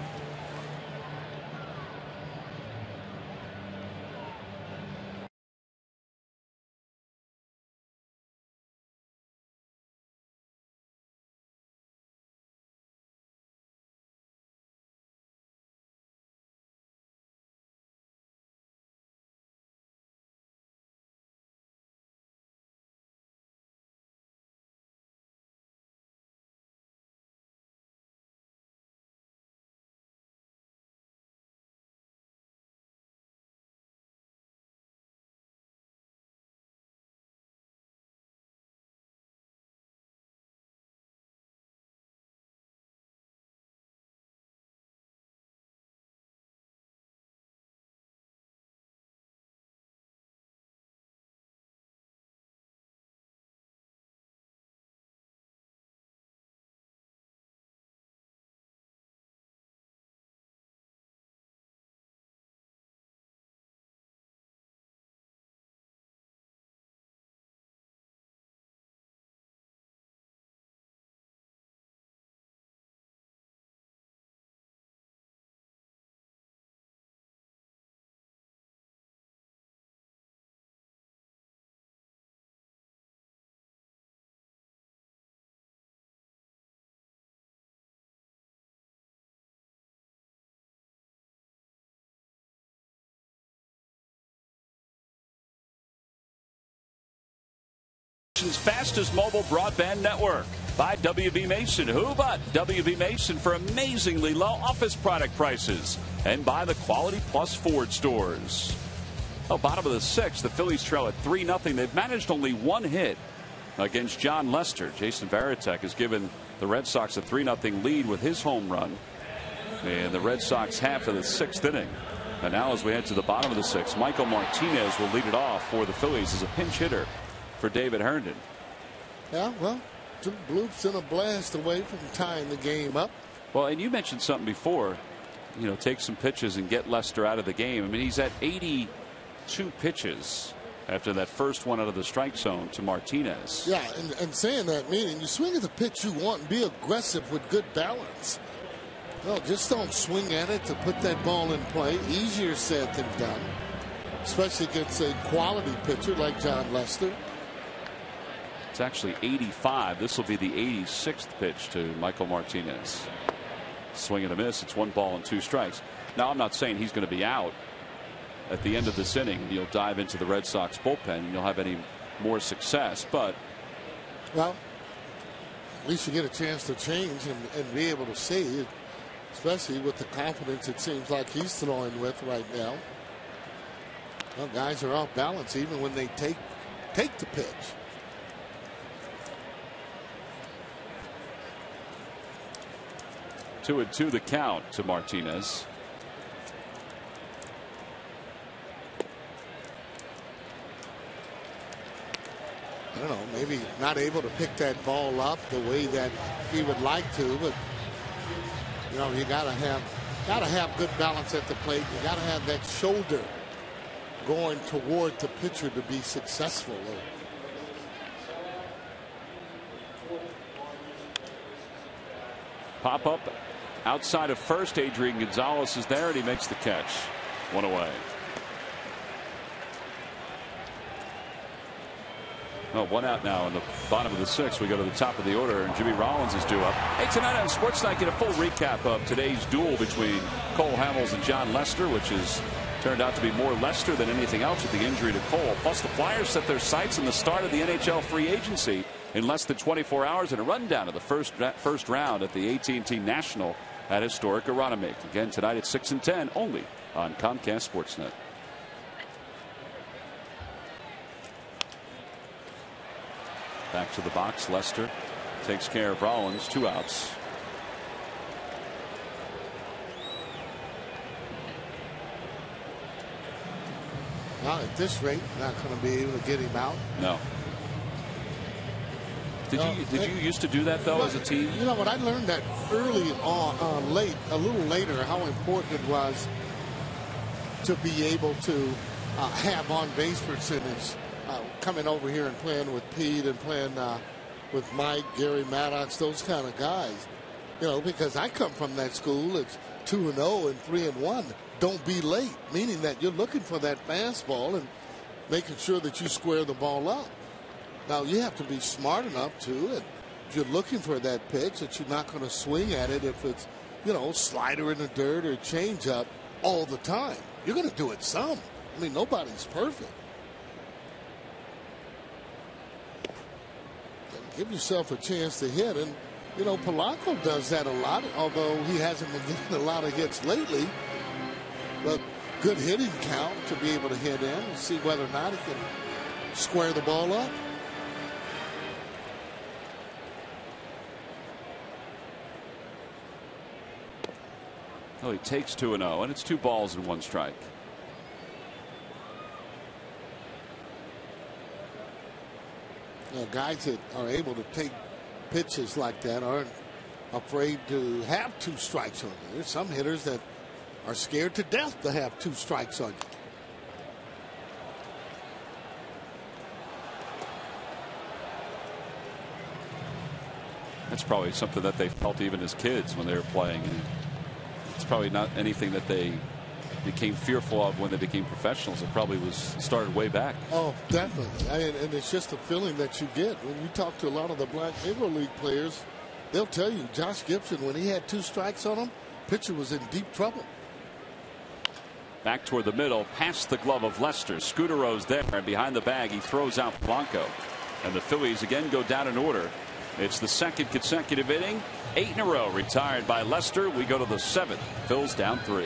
Fastest mobile broadband network by WB Mason. Who but WB Mason for amazingly low office product prices, and by the Quality Plus Ford stores. Oh, bottom of the 6th, the Phillies trail at 3-0. They've managed only 1 hit against John Lester. Jason Veritek has given the Red Sox a 3-0 lead with his home run in the Red Sox half of the 6th inning. And now as we head to the bottom of the 6th, Michael Martinez will lead it off for the Phillies as a pinch hitter for David Herndon. Yeah, well, 2 bloops and a blast away from tying the game up. Well, and you mentioned something before, you know, take some pitches and get Lester out of the game. I mean, he's at 82 pitches after that first one out of the strike zone to Martinez. Yeah, and saying that, meaning you swing at the pitch you want and be aggressive with good balance. No, just don't swing at it to put that ball in play. Easier said than done, especially against a quality pitcher like John Lester. It's actually 85. This will be the 86th pitch to Michael Martinez. Swing and a miss. It's 1 ball and 2 strikes. Now, I'm not saying he's going to be out at the end of this inning. You'll dive into the Red Sox bullpen and you'll have any more success. But, well, at least you get a chance to change and be able to see it, especially with the confidence it seems like he's throwing with right now. Well, guys are off balance even when they take the pitch. 2-2 the count to Martinez. I don't know, maybe not able to pick that ball up the way that he would like to, but you know, you gotta have good balance at the plate. You gotta have that shoulder going toward the pitcher to be successful. Pop up Outside of first, Adrian Gonzalez is there, and he makes the catch. One away. Oh, one out now in the bottom of the sixth. We go to the top of the order, and Jimmy Rollins is due up. Hey, tonight on Sports Night, get a full recap of today's duel between Cole Hamels and John Lester, which has turned out to be more Lester than anything else with the injury to Cole. Plus, the Flyers set their sights on the start of the NHL free agency in less than 24 hours, and a rundown of the first round at the AT&T National at historic Aronimink. Again tonight at 6 and 10, only on Comcast Sportsnet. Back to the box. Lester takes care of Rollins. 2 outs. Well, at this rate, not going to be able to get him out. No. Did you used to do that though, as a team? You know what? I learned that early on, a little later, how important it was to be able to have on base percentage. Coming over here and playing with Pete and playing with Mike, Gary Maddox, those kind of guys. You know, because I come from that school. It's 2-0 and 3-1. Don't be late, meaning that you're looking for that fastball and making sure that you square the ball up. Now, you have to be smart enough to, and if you're looking for that pitch, that you're not going to swing at it if it's, you know, slider in the dirt or change up all the time. You're going to do it some. I mean, nobody's perfect. Give yourself a chance to hit, and you know Polanco does that a lot, although he hasn't been getting a lot of hits lately. But good hitting count to be able to hit in and see whether or not he can square the ball up. Well, he takes 2-0, and it's 2 balls and 1 strike. Guys that are able to take pitches like that aren't afraid to have 2 strikes on you. There's some hitters that are scared to death to have 2 strikes on you. That's probably something that they felt even as kids when they were playing. And it's probably not anything that they became fearful of when they became professionals. It probably was started way back. Oh, definitely. And it's just a feeling that you get when you talk to a lot of the black Negro League players. They'll tell you Josh Gibson, when he had 2 strikes on him, pitcher was in deep trouble. Back toward the middle, past the glove of Lester. Scudero's there, and behind the bag he throws out Blanco. And the Phillies again go down in order. It's the 2nd consecutive inning, 8 in a row retired by Lester. We go to the 7th. Phil's down 3.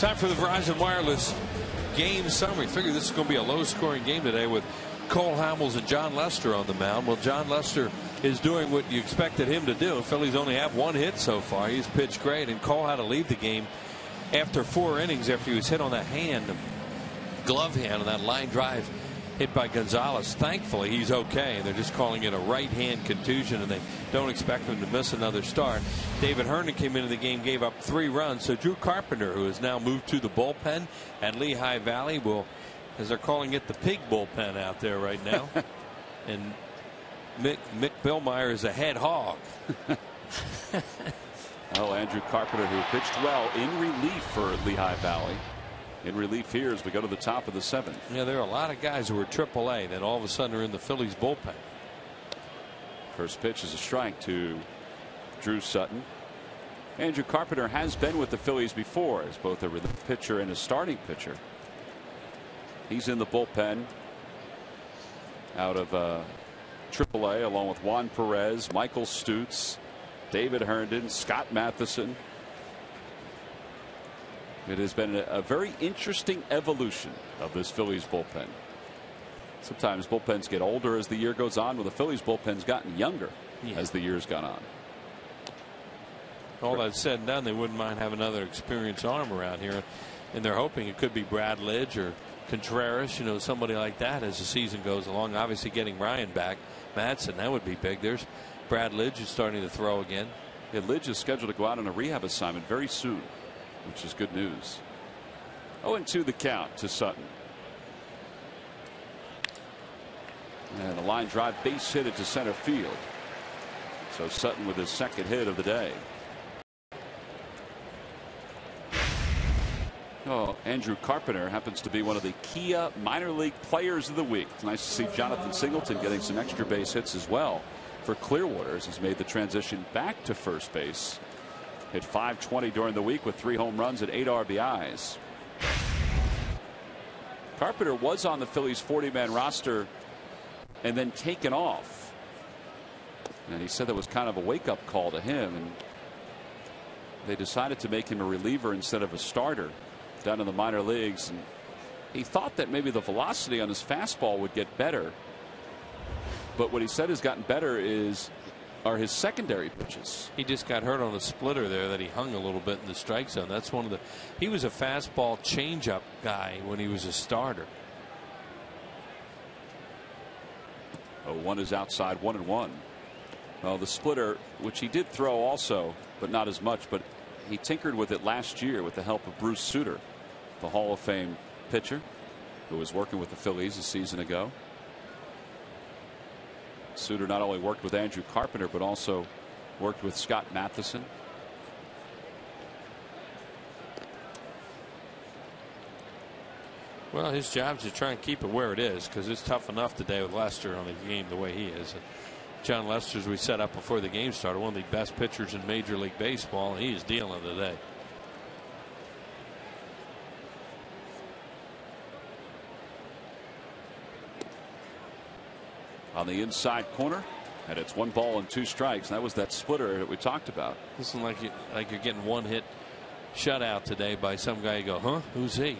Time for the Verizon Wireless game summary. Figure this is going to be a low-scoring game today with Cole Hamels and John Lester on the mound. Well, John Lester is doing what you expected him to do. Phillies only have one hit so far. He's pitched great, and Cole had to leave the game after 4 innings after he was hit on the hand, glove hand, on that line drive hit by Gonzalez. Thankfully, he's okay. They're just calling it a right hand contusion, and they don't expect him to miss another start. David Herndon came into the game, gave up 3 runs. So Drew Carpenter, who has now moved to the bullpen at Lehigh Valley, will, as they're calling it, the pig bullpen out there right now. And Mick Billmeyer is a head hog. Oh, Andrew Carpenter, who pitched well in relief for Lehigh Valley. In relief here as we go to the top of the 7th. Yeah, there are a lot of guys who are AAA that all of a sudden are in the Phillies bullpen. First pitch is a strike to Drew Sutton. Andrew Carpenter has been with the Phillies before as both a relief pitcher and a starting pitcher. He's in the bullpen out of AAA along with Juan Perez, Michael Stutz, David Herndon, Scott Matheson. It has been a very interesting evolution of this Phillies bullpen. Sometimes bullpens get older as the year goes on. Well, the Phillies bullpen's gotten younger as the year's gone on. All that said and done, they wouldn't mind having another experienced arm around here, and they're hoping it could be Brad Lidge or Contreras, you know, somebody like that as the season goes along. Obviously, getting Ryan back, Madsen, that would be big. There's Brad Lidge who's starting to throw again. Yeah, Lidge is scheduled to go out on a rehab assignment very soon, which is good news. 0-2 the count to Sutton. And a line drive base hit it to center field. So Sutton with his 2nd hit of the day. Oh, Andrew Carpenter happens to be one of the Kia minor league players of the week. It's nice to see Jonathan Singleton getting some extra base hits as well for Clearwater as he's made the transition back to first base. Hit .520 during the week with 3 home runs and 8 RBIs. Carpenter was on the Phillies 40-man roster and then taken off. And he said that was kind of a wake-up call to him. And they decided to make him a reliever instead of a starter down in the minor leagues. And he thought that maybe the velocity on his fastball would get better. But what he said has gotten better are his secondary pitches. He just got hurt on a splitter there that he hung a little bit in the strike zone. That's one of the. He was a fastball changeup guy when he was a starter. 0-1 is outside, 1-1. Well, the splitter, which he did throw also, but not as much. But he tinkered with it last year with the help of Bruce Sutter, the Hall of Fame pitcher, who was working with the Phillies a season ago. Sutter not only worked with Andrew Carpenter, but also worked with Scott Matheson. Well, his job is to try and keep it where it is, because it's tough enough today with Lester on the game the way he is. John Lester, as we set up before the game started, one of the best pitchers in Major League Baseball, and he is dealing today. On the inside corner, and it's 1 ball and 2 strikes. That was that splitter that we talked about. Listen like you're getting 1-hit shutout today by some guy. You go, huh? Who's he?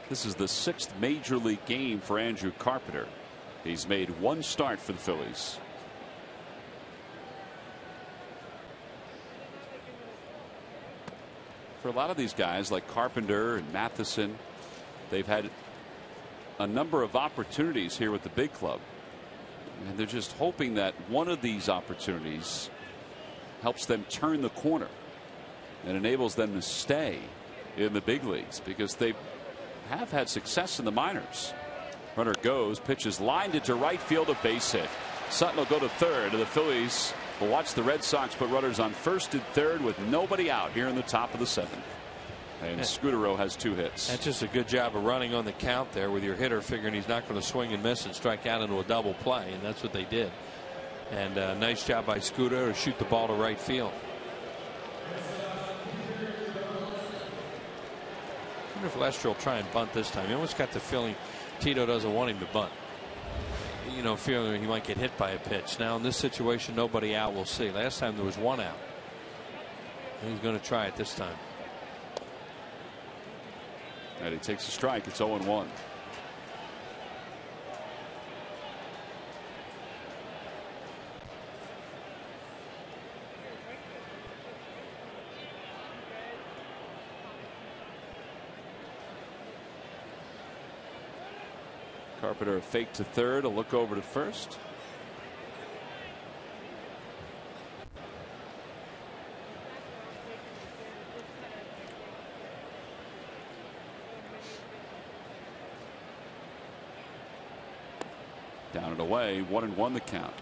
This is the 6th major league game for Andrew Carpenter. He's made 1 start for the Phillies. For a lot of these guys like Carpenter and Matheson, they've had a number of opportunities here with the big club. And they're just hoping that one of these opportunities helps them turn the corner and enables them to stay in the big leagues, because they have had success in the minors. Runner goes, pitches lined into right field, a base hit. Sutton will go to third, and the Phillies will watch the Red Sox put runners on first and third with nobody out here in the top of the 7th. And Scudero has 2 hits. That's just a good job of running on the count there with your hitter figuring he's not going to swing and miss and strike out into a double play, and that's what they did. And nice job by Scudero to shoot the ball to right field. I wonder if Lester will try and bunt this time. He almost got the feeling Tito doesn't want him to bunt. You know, feeling he might get hit by a pitch. Now in this situation, nobody out. We'll see. Last time there was 1 out. He's going to try it this time. And he takes a strike. It's 0-1. Carpenter fake to third, a look over to first. Down and away, 1-1 the count.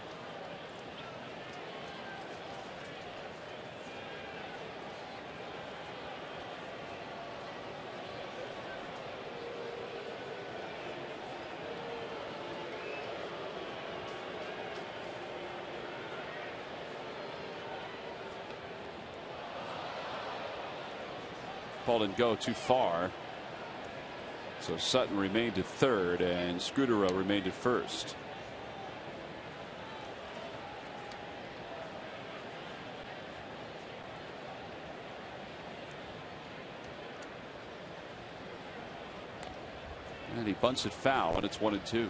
Ball didn't go too far. So Sutton remained at third and Scudero remained at first. And he bunts it foul, and it's 1-2.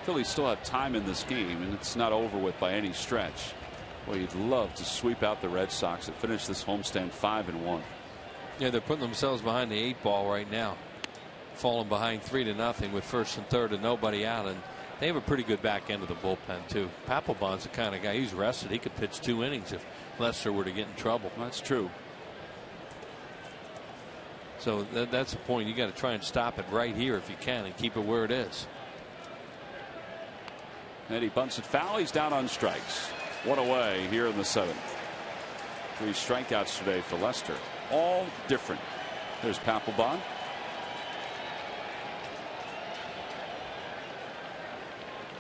Phillies still have time in this game, and it's not over with by any stretch. Well, you'd love to sweep out the Red Sox and finish this homestand 5-1. Yeah, they're putting themselves behind the 8 ball right now, falling behind 3-0 with first and third and nobody out, and they have a pretty good back end of the bullpen too. Papelbon's the kind of guy, he's rested. He could pitch 2 innings if Lester were to get in trouble. That's true. So that's the point. You got to try and stop it right here if you can and keep it where it is. And he bunts it foul. He's down on strikes. 1 away here in the 7th. 3 strikeouts today for Lester. All different. There's Papelbon.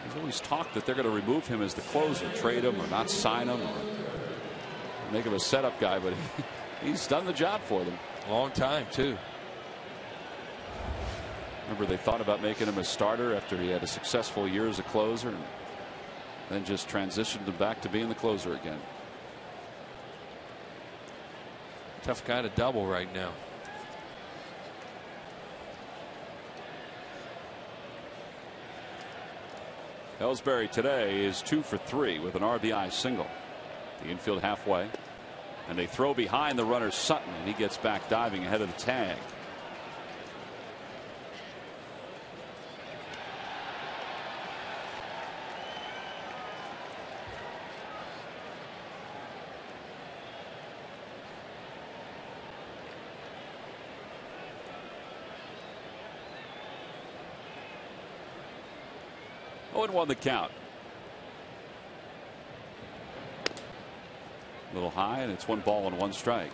There's always talk that they're going to remove him as the closer, trade him or not sign him or make him a setup guy, but he's done the job for them. Long time too. Remember, they thought about making him a starter after he had a successful year as a closer and then just transitioned him back to being the closer again. Tough guy to double right now. Ellsbury today is 2 for 3 with an RBI single. The infield halfway, and they throw behind the runner Sutton, and he gets back diving ahead of the tag. And 1 the count. A little high, and it's 1 ball and 1 strike.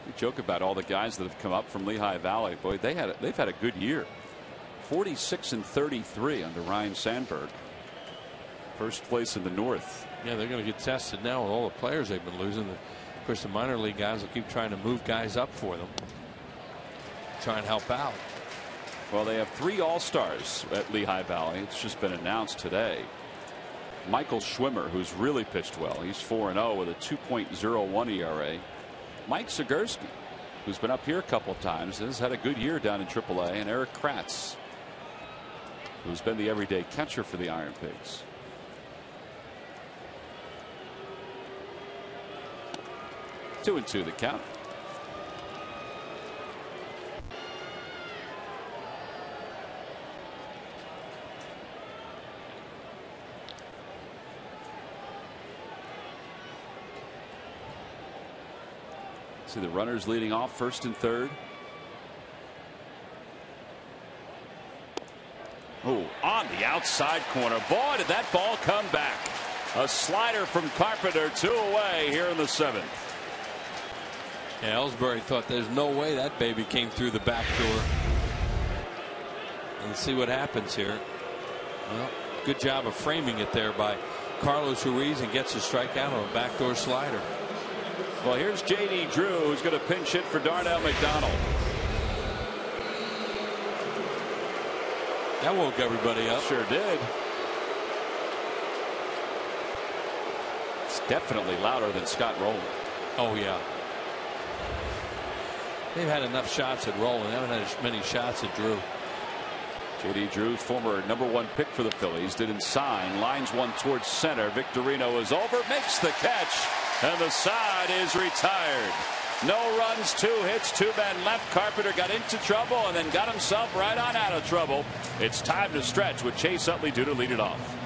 We joke about all the guys that have come up from Lehigh Valley. Boy, they've had a good year. 46-33 under Ryan Sandberg. First place in the North. Yeah, they're going to get tested now with all the players they've been losing. Of course, the minor league guys will keep trying to move guys up for them, try and help out. Well, they have 3 All-Stars at Lehigh Valley. It's just been announced today. Michael Schwimmer, who's really pitched well. He's 4-0 with a 2.01 ERA. Mike Sigursky, who's been up here a couple of times, has had a good year down in AAA. And Eric Kratz, who's been the everyday catcher for the Iron Pigs. 2-2 the count. See the runners leading off first and third. outside corner. Boy, did that ball come back. A slider from Carpenter, 2 away here in the 7th. Yeah, Ellsbury thought there's no way that baby came through the back door. Let's see what happens here. Well, good job of framing it there by Carlos Ruiz, and gets a strikeout on a backdoor slider. Well, here's J.D. Drew, who's going to pinch hit for Darnell McDonald. That woke everybody up. Sure did. It's definitely louder than Scott Rowland. Oh, yeah. They've had enough shots at Rowland. They haven't had as many shots at Drew. J.D. Drew, former #1 pick for the Phillies, didn't sign. Lines one towards center. Victorino is over, makes the catch, and the side is retired. No runs, 2 hits, 2 men left. Carpenter got into trouble and then got himself right on out of trouble. It's time to stretch with Chase Utley due to lead it off.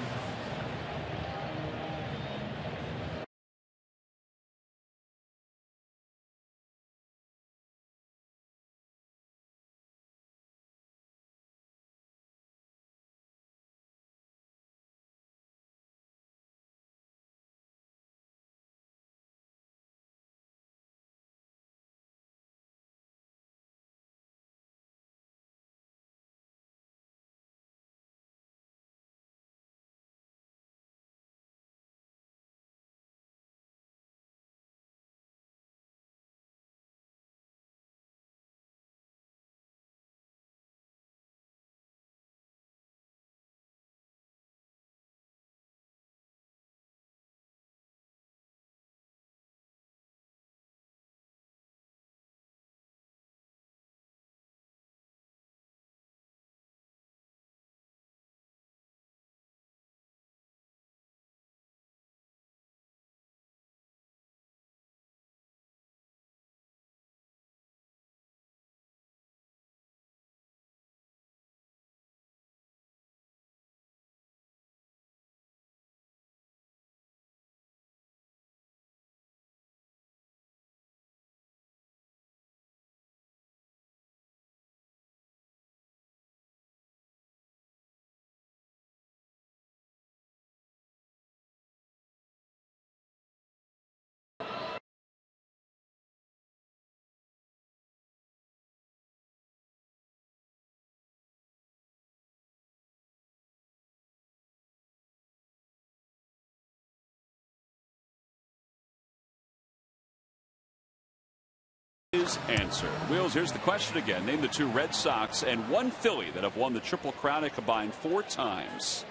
Answer. Wheels, here's the question again. Name the 2 Red Sox and 1 Philly that have won the Triple Crown a combined 4 times.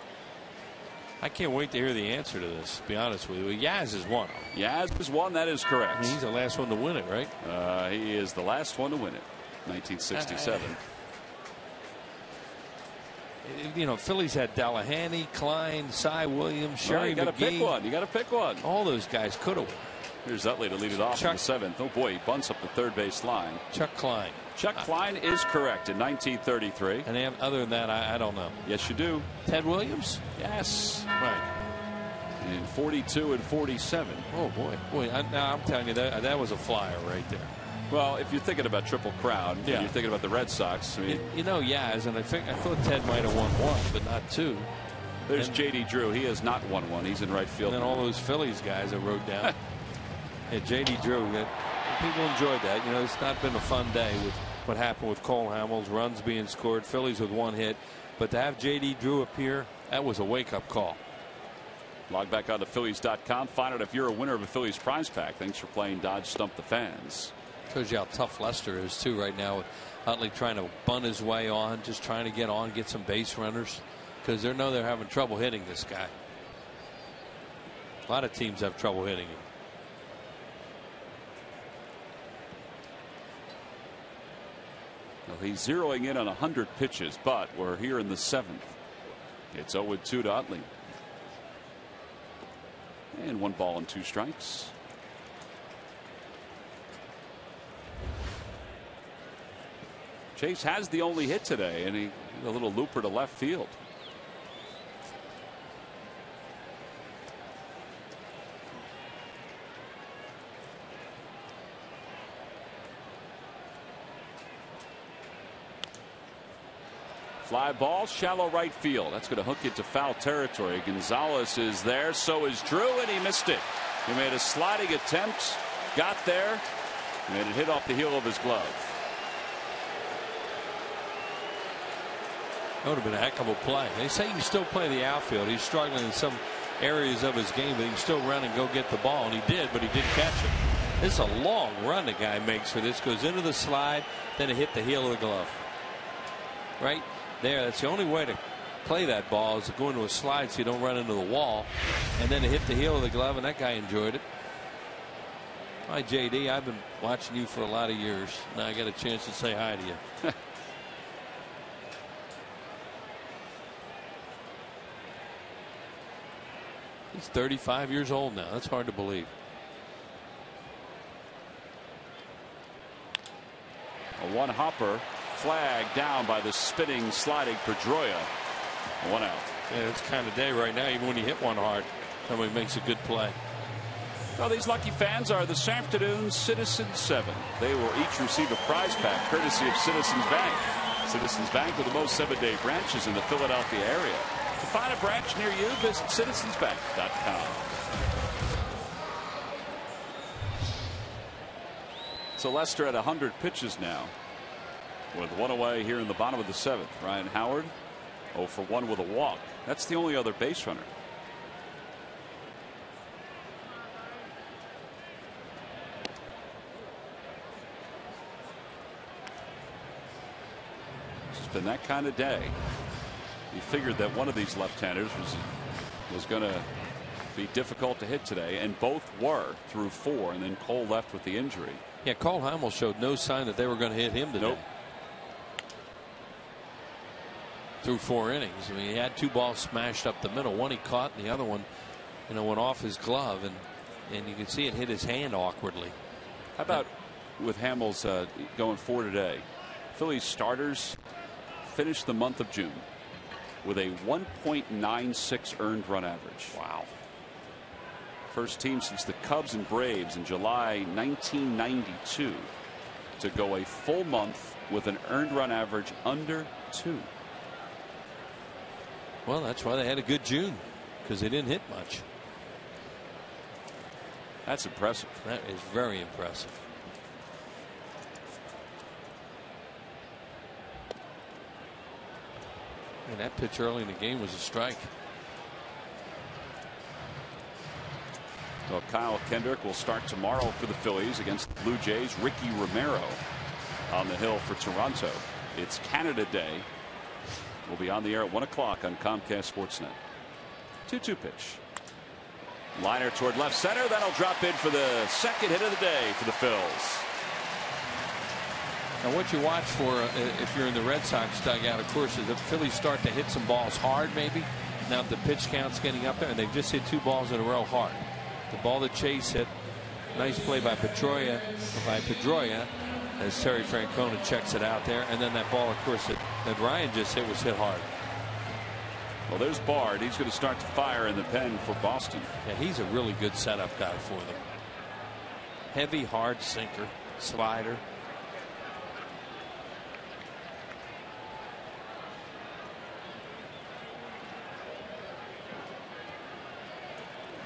I can't wait to hear the answer to this, to be honest with you. Yaz is one. Yaz is one, that is correct. I mean, he's the last one to win it, right? He is the last one to win it. 1967. You know, Phillies had Delahanty, Klein, Cy Williams, Sherry you got to McGee. pick one. You got to pick one. All those guys could have won. Here's Utley to lead it off in the 7th. Oh boy, he bunts up the third base line. Chuck Klein. Chuck Klein is correct in 1933. And other than that, I don't know. Yes, you do. Ted Williams? Yes. Right. In 42 and 47. Oh boy. Now I'm telling you that was a flyer right there. Well, if you're thinking about Triple Crown, and you're thinking about the Red Sox, I mean, you know, Yaz, and I thought Ted might have won 1, but not 2. There's J.D. Drew. He has not won 1. He's in right field. And then all those Phillies guys I wrote down. Yeah, J.D. Drew. People enjoyed that. You know, it's not been a fun day with what happened with Cole Hamels, runs being scored, Phillies with 1 hit. But to have J.D. Drew appear, that was a wake-up call. Log back on to Phillies.com. Find out if you're a winner of a Phillies prize pack. Thanks for playing Dodge Stump the Fans. Shows you how tough Lester is, too, right now. With Utley trying to bunt his way on, just trying to get on, get some base runners. Because they know they're having trouble hitting this guy. A lot of teams have trouble hitting him. Well, he's zeroing in on 100 pitches, but we're here in the 7th. It's 0-2 to Utley. And 1 ball and 2 strikes. Chase has the only hit today, and a little looper to left field. Fly ball, shallow right field. That's going to hook into foul territory. Gonzalez is there. So is Drew, and he missed it. He made a sliding attempt, got there, and it hit off the heel of his glove. That would have been a heck of a play. They say he can still play the outfield. He's struggling in some areas of his game, but he can still run and go get the ball, and he did, but he didn't catch it. This is a long run the guy makes for this. Goes into the slide, then it hit the heel of the glove. Right there, that's the only way to play that ball, is to go into a slide so you don't run into the wall, and then it hit the heel of the glove, and that guy enjoyed it. Hi, JD. I've been watching you for a lot of years. Now I got a chance to say hi to you. He's 35 years old now. That's hard to believe. A one hopper, flag down by the spinning, sliding Pedroia. 1 out. Yeah, it's kind of day right now. Even when you hit one hard, somebody makes a good play. Well, these lucky fans are the San Afternoon Citizens 7. They will each receive a prize pack courtesy of Citizens Bank. Citizens Bank with the most 7-day branches in the Philadelphia area. To find a branch near you, visit citizensbank.com. So Lester at 100 pitches now, with one away here in the bottom of the 7th. Ryan Howard 0 for 1 with a walk. That's the only other base runner. It's been that kind of day. He figured that one of these left-handers was going to be difficult to hit today, and both were through 4, and then Cole left with the injury. Yeah, Cole Hamels showed no sign that they were going to hit him today. Nope. Through 4 innings. I mean, he had 2 balls smashed up the middle. One he caught, and the other one, went off his glove, and you can see it hit his hand awkwardly. How about with Hamels going 4 today? Phillies starters finished the month of June with a 1.96 earned run average. Wow. First team since the Cubs and Braves in July 1992 to go a full month with an earned run average under 2. Well, that's why they had a good June, because they didn't hit much. That's impressive. That is very impressive. And that pitch early in the game was a strike. Well, Kyle Kendrick will start tomorrow for the Phillies against the Blue Jays. Ricky Romero on the hill for Toronto. It's Canada Day. We'll be on the air at 1 o'clock on Comcast Sportsnet. 2-2 pitch. Liner toward left center. That'll drop in for the second hit of the day for the Phils. Now, what you watch for if you're in the Red Sox dugout, of course, is the Phillies start to hit some balls hard, maybe. Now the pitch count's getting up there, and they've just hit 2 balls in a row hard. The ball that Chase hit, nice play by Pedroia, as Terry Francona checks it out there, and then that ball, of course, that Ryan just hit was hit hard. Well, there's Bard. He's going to start to fire in the pen for Boston. Yeah, he's a really good setup guy for them. Heavy, hard sinker, slider.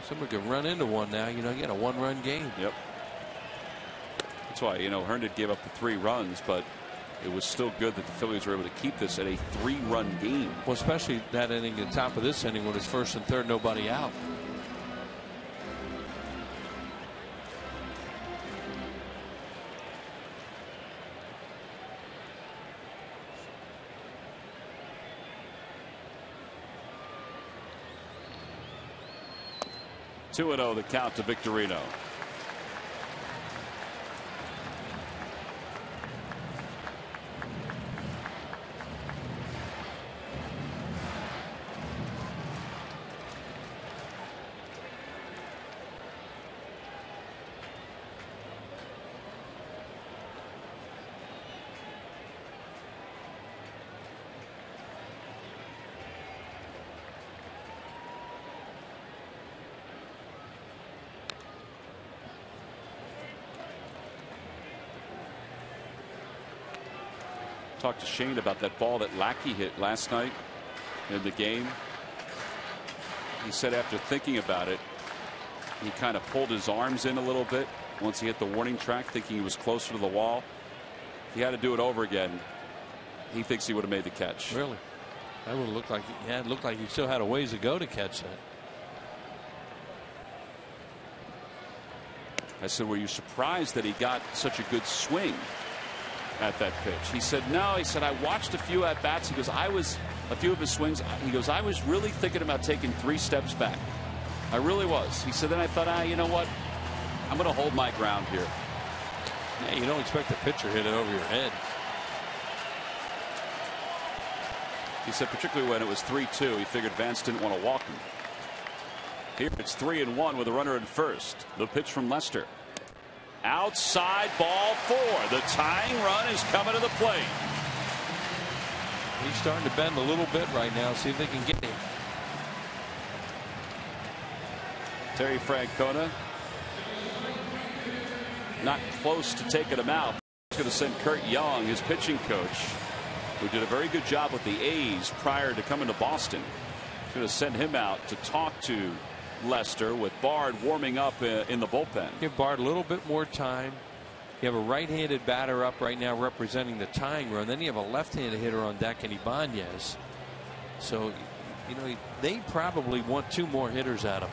Somebody could run into one now. You got a 1-run game. Yep. That's why, Herndon gave up the 3 runs, but it was still good that the Phillies were able to keep this at a 3-run game. Well, especially that inning, the top of this inning, when it's 1st and 3rd, nobody out. Two 2-0 the count to Victorino. Talked to Shane about that ball that Lackey hit last night in the game. He said after thinking about it, he kind of pulled his arms in a little bit once he hit the warning track, thinking he was closer to the wall. If he had to do it over again, he thinks he would have made the catch. Really? That would have looked like it looked like he still had a ways to go to catch that. I said, were you surprised that he got such a good swing at that pitch? He said, no. He said, I watched a few at bats. He goes, a few of his swings. He goes, I was really thinking about taking 3 steps back. I really was. He said, then I thought, you know what? I'm going to hold my ground here. Yeah, you don't expect a pitcher hit it over your head. He said, particularly when it was 3-2, he figured Vance didn't want to walk him. Here it's 3-1 with a runner at first. The pitch from Lester. Outside, ball 4. The tying run is coming to the plate. He's starting to bend a little bit right now. See if they can get him. Terry Francona not close to taking him out. He's going to send Kurt Young, his pitching coach, who did a very good job with the A's prior to coming to Boston. He's going to send him out to talk to Lester with Bard warming up in the bullpen. Give Bard a little bit more time. You have a right-handed batter up right now representing the tying run. Then you have a left-handed hitter on deck in Ibanez. So, you know, they probably want 2 more hitters out of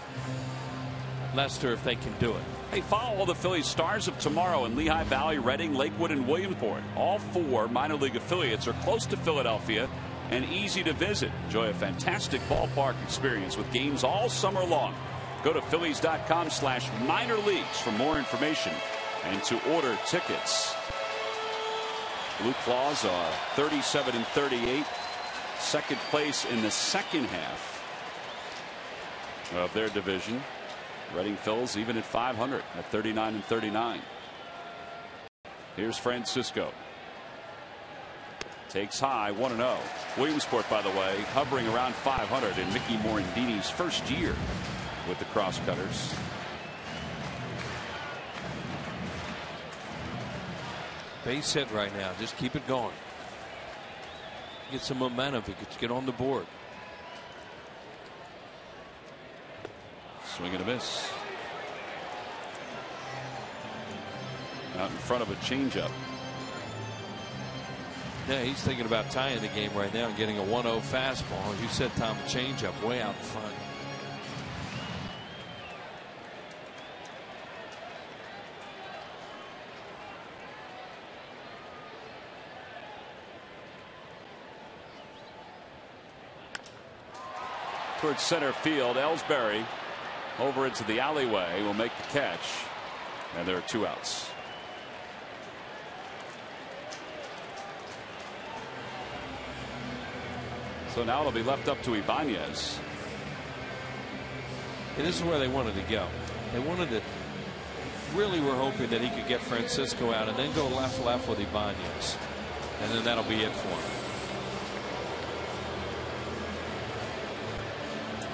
Lester if they can do it. Hey, follow all the Phillies stars of tomorrow in Lehigh Valley, Reading, Lakewood, and Williamsport. All 4 minor league affiliates are close to Philadelphia and easy to visit. Enjoy a fantastic ballpark experience with games all summer long. Go to Phillies.com/minor leagues for more information and to order tickets. Blue Claws are 37-38, second place in the second half of their division. Reading Phils even at 500 at 39-39. Here's Francisco. Takes high, 1-0. Williamsport, by the way, hovering around 500 in Mickey Morandini's first year with the Crosscutters. Base hit right now. Just keep it going. Get some momentum if you could get on the board. Swing and a miss. Out in front of a changeup. Yeah, he's thinking about tying the game right now and getting a 1-0 fastball. As you said, Tom, a changeup way out in front. Towards center field, Ellsbury over into the alleyway will make the catch, and there are 2 outs. So now it'll be left up to Ibanez. And this is where they wanted to go. They wanted to really were hoping that he could get Francisco out and then go left with Ibanez, and then that'll be it for him.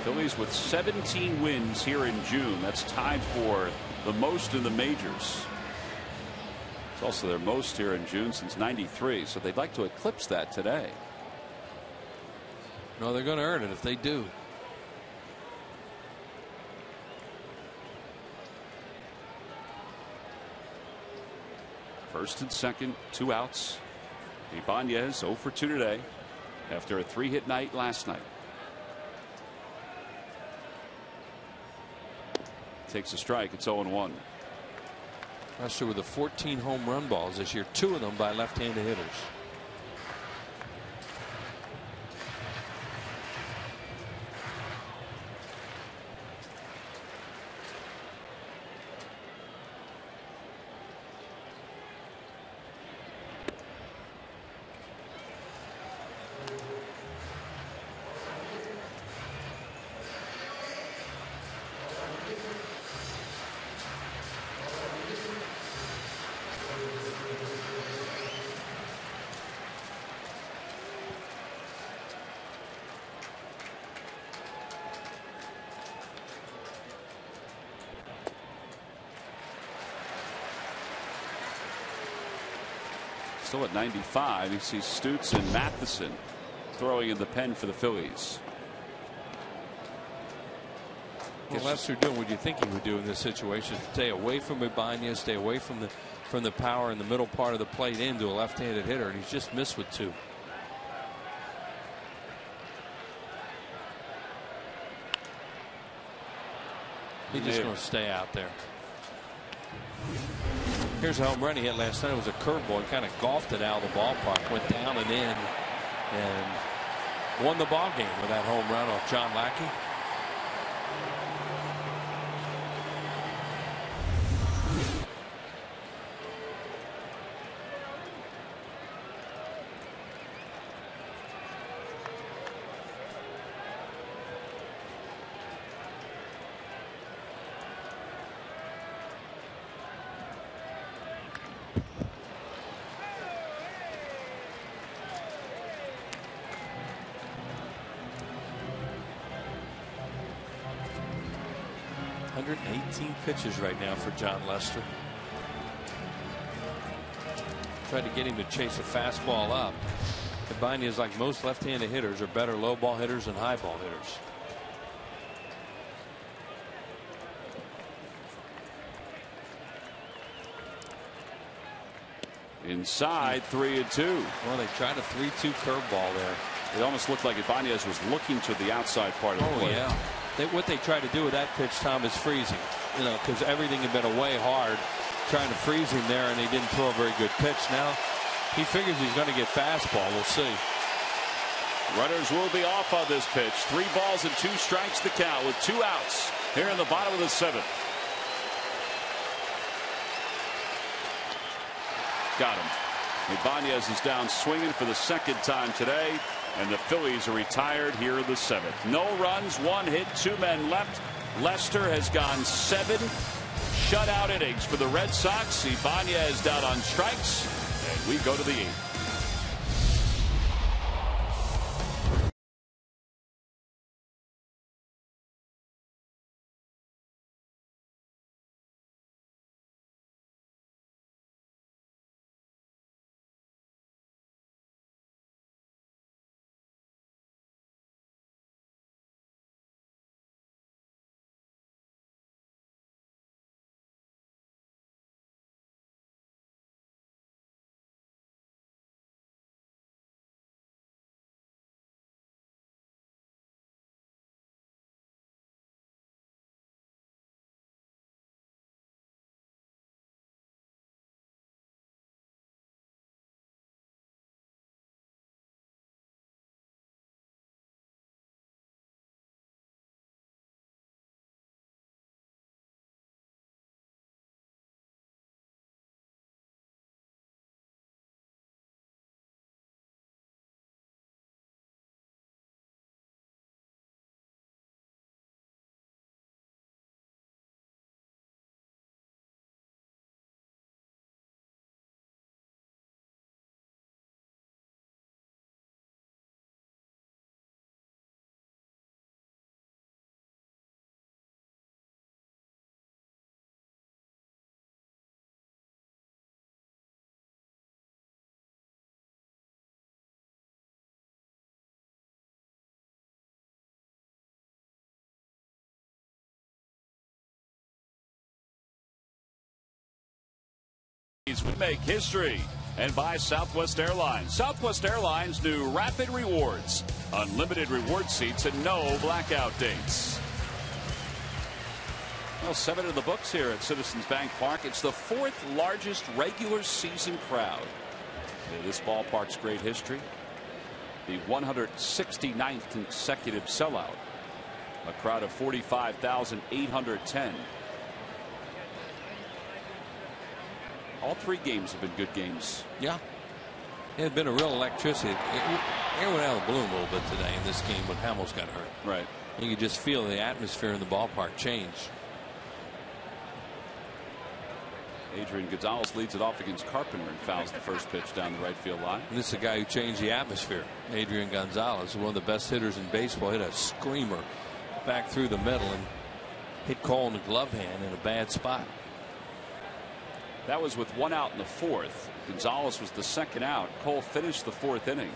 Phillies with 17 wins here in June. That's tied for the most in the majors. It's also their most here in June since '93. So they'd like to eclipse that today. No, they're going to earn it if they do. First and second, 2 outs. Ibanez 0 for 2 today after a 3-hit night last night. Takes a strike. It's 0-1. Lester with the 14 home run balls this year, 2 of them by left-handed hitters. Still at 95. You see Stutz and Matheson throwing in the pen for the Phillies. Well, Lester doing what you think he would do in this situation. Stay away from Ibanez, stay away from the power in the middle part of the plate into a left-handed hitter, and he's just missed with 2. He's just going to stay out there. Here's a home run he hit last night. It was a curveball. He kind of golfed it out of the ballpark, went down and in, and won the ball game with that home run off John Lackey. Pitches right now for John Lester. Tried to get him to chase a fastball up. Ibanez, like most left-handed hitters, are better low ball hitters than high ball hitters. Inside 3-2. Well, they tried a 3-2 curveball there. It almost looked like Ibanez was looking to the outside part of the plate. Yeah. What they tried to do with that pitch, Tom, is freezing. You know, because everything had been away hard, trying to freeze him there, and he didn't throw a very good pitch. Now he figures he's going to get fastball. We'll see. Runners will be off on this pitch. 3 balls and 2 strikes the count with 2 outs here in the bottom of the 7th. Got him. Ibanez is down swinging for the 2nd time today, and the Phillies are retired here in the 7th. No runs, 1 hit, 2 men left. Lester has gone 7 shutout innings for the Red Sox. Ibanez down on strikes, and we go to the 8th. We make history and buy Southwest Airlines. Southwest Airlines new Rapid Rewards. Unlimited reward seats and no blackout dates. Well, 7 in the books here at Citizens Bank Park. It's the 4th largest regular season crowd. This ballpark's great history. The 169th consecutive sellout. A crowd of 45,810. All 3 games have been good games. Yeah. It had been a real electricity. Air went out of the balloon a little bit today in this game when Hamels got hurt. Right. You could just feel the atmosphere in the ballpark change. Adrian Gonzalez leads it off against Carpenter and fouls the first pitch down the right field line. And this is a guy who changed the atmosphere. Adrian Gonzalez, one of the best hitters in baseball, hit a screamer back through the middle and hit Cole in the glove hand in a bad spot. That was with 1 out in the 4th. Gonzalez was the 2nd out. Cole finished the 4th inning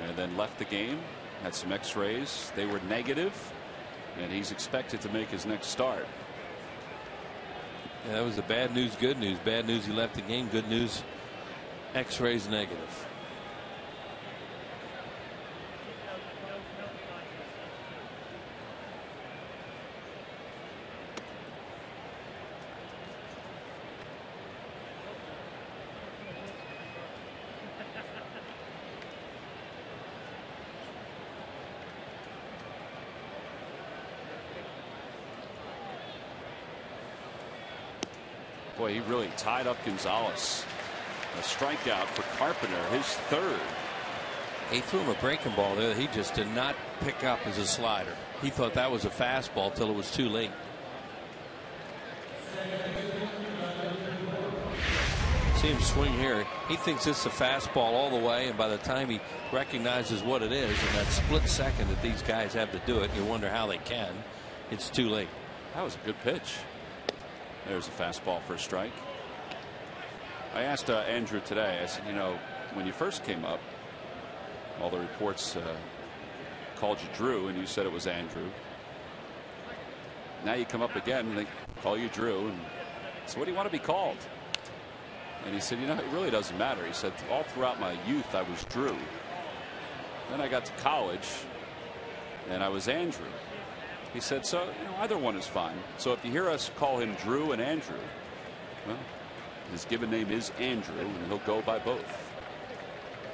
and then left the game. Had some x-rays. They were negative, and he's expected to make his next start. Yeah, that was the bad news, good news. Bad news, he left the game. Good news, x-rays negative. Boy, he really tied up Gonzalez. A strikeout for Carpenter, his 3rd. He threw him a breaking ball there that he just did not pick up as a slider. He thought that was a fastball till it was too late. See him swing here. He thinks it's a fastball all the way, and by the time he recognizes what it is in that split second that these guys have to do it, you wonder how they can. It's too late. That was a good pitch. There's a fastball for a strike. I asked Andrew today, I said, you know, when you first came up, all the reports called you Drew, and you said it was Andrew. Now you come up again, and they call you Drew. And so what do you want to be called? And he said, you know, it really doesn't matter. He said, all throughout my youth, I was Drew. Then I got to college, and I was Andrew. He said, so, you know, either one is fine. So if you hear us call him Drew and Andrew, well, his given name is Andrew, and he'll go by both.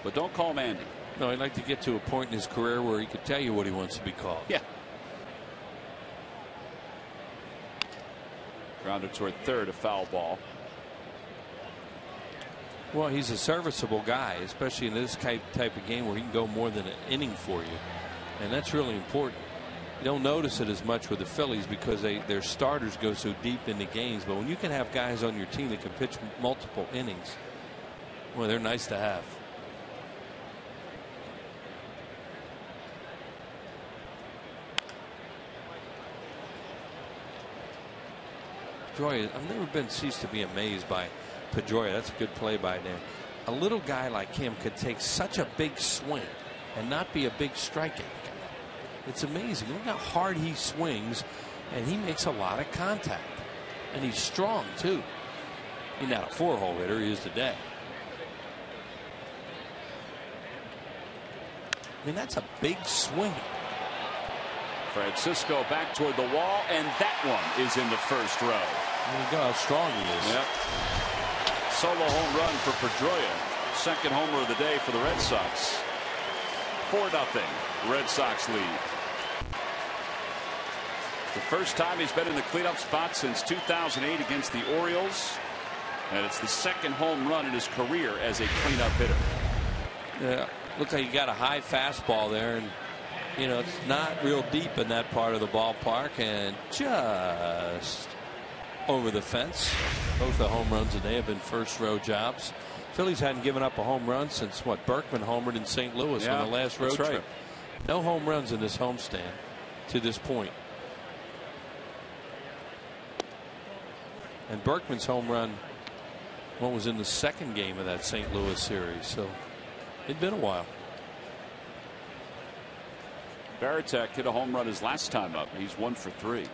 But don't call him Andy. No, he'd like to get to a point in his career where he could tell you what he wants to be called. Yeah. Grounded toward 3rd, a foul ball. Well, he's a serviceable guy, especially in this type of game where he can go more than an inning for you. And that's really important. You don't notice it as much with the Phillies because their starters go so deep into games. But when you can have guys on your team that can pitch multiple innings, well, they're nice to have. Pedroia, I've never ceased to be amazed by Pedroia. That's a good play by there. A little guy like him could take such a big swing and not be a big striking guy. It's amazing. Look how hard he swings, and he makes a lot of contact. And he's strong, too. He's not a 4-hole hitter. He is today. I mean, that's a big swing. Francisco back toward the wall, and that one is in the 1st row. There you go, how strong he is. Yep. Solo home run for Pedroia. 2nd homer of the day for the Red Sox. 4-0. Red Sox lead. The first time he's been in the cleanup spot since 2008 against the Orioles. And it's the 2nd home run in his career as a cleanup hitter. Yeah, looks like he got a high fastball there, and you know it's not real deep in that part of the ballpark, and just over the fence. Both the home runs today have been 1st-row jobs. Phillies hadn't given up a home run since what Berkman homered in St. Louis on the last road trip. No home runs in this homestand to this point. And Berkman's home run, what was in the 2nd game of that St. Louis series, so it'd been a while. Veritek hit a home run his last time up. He's 1 for 3.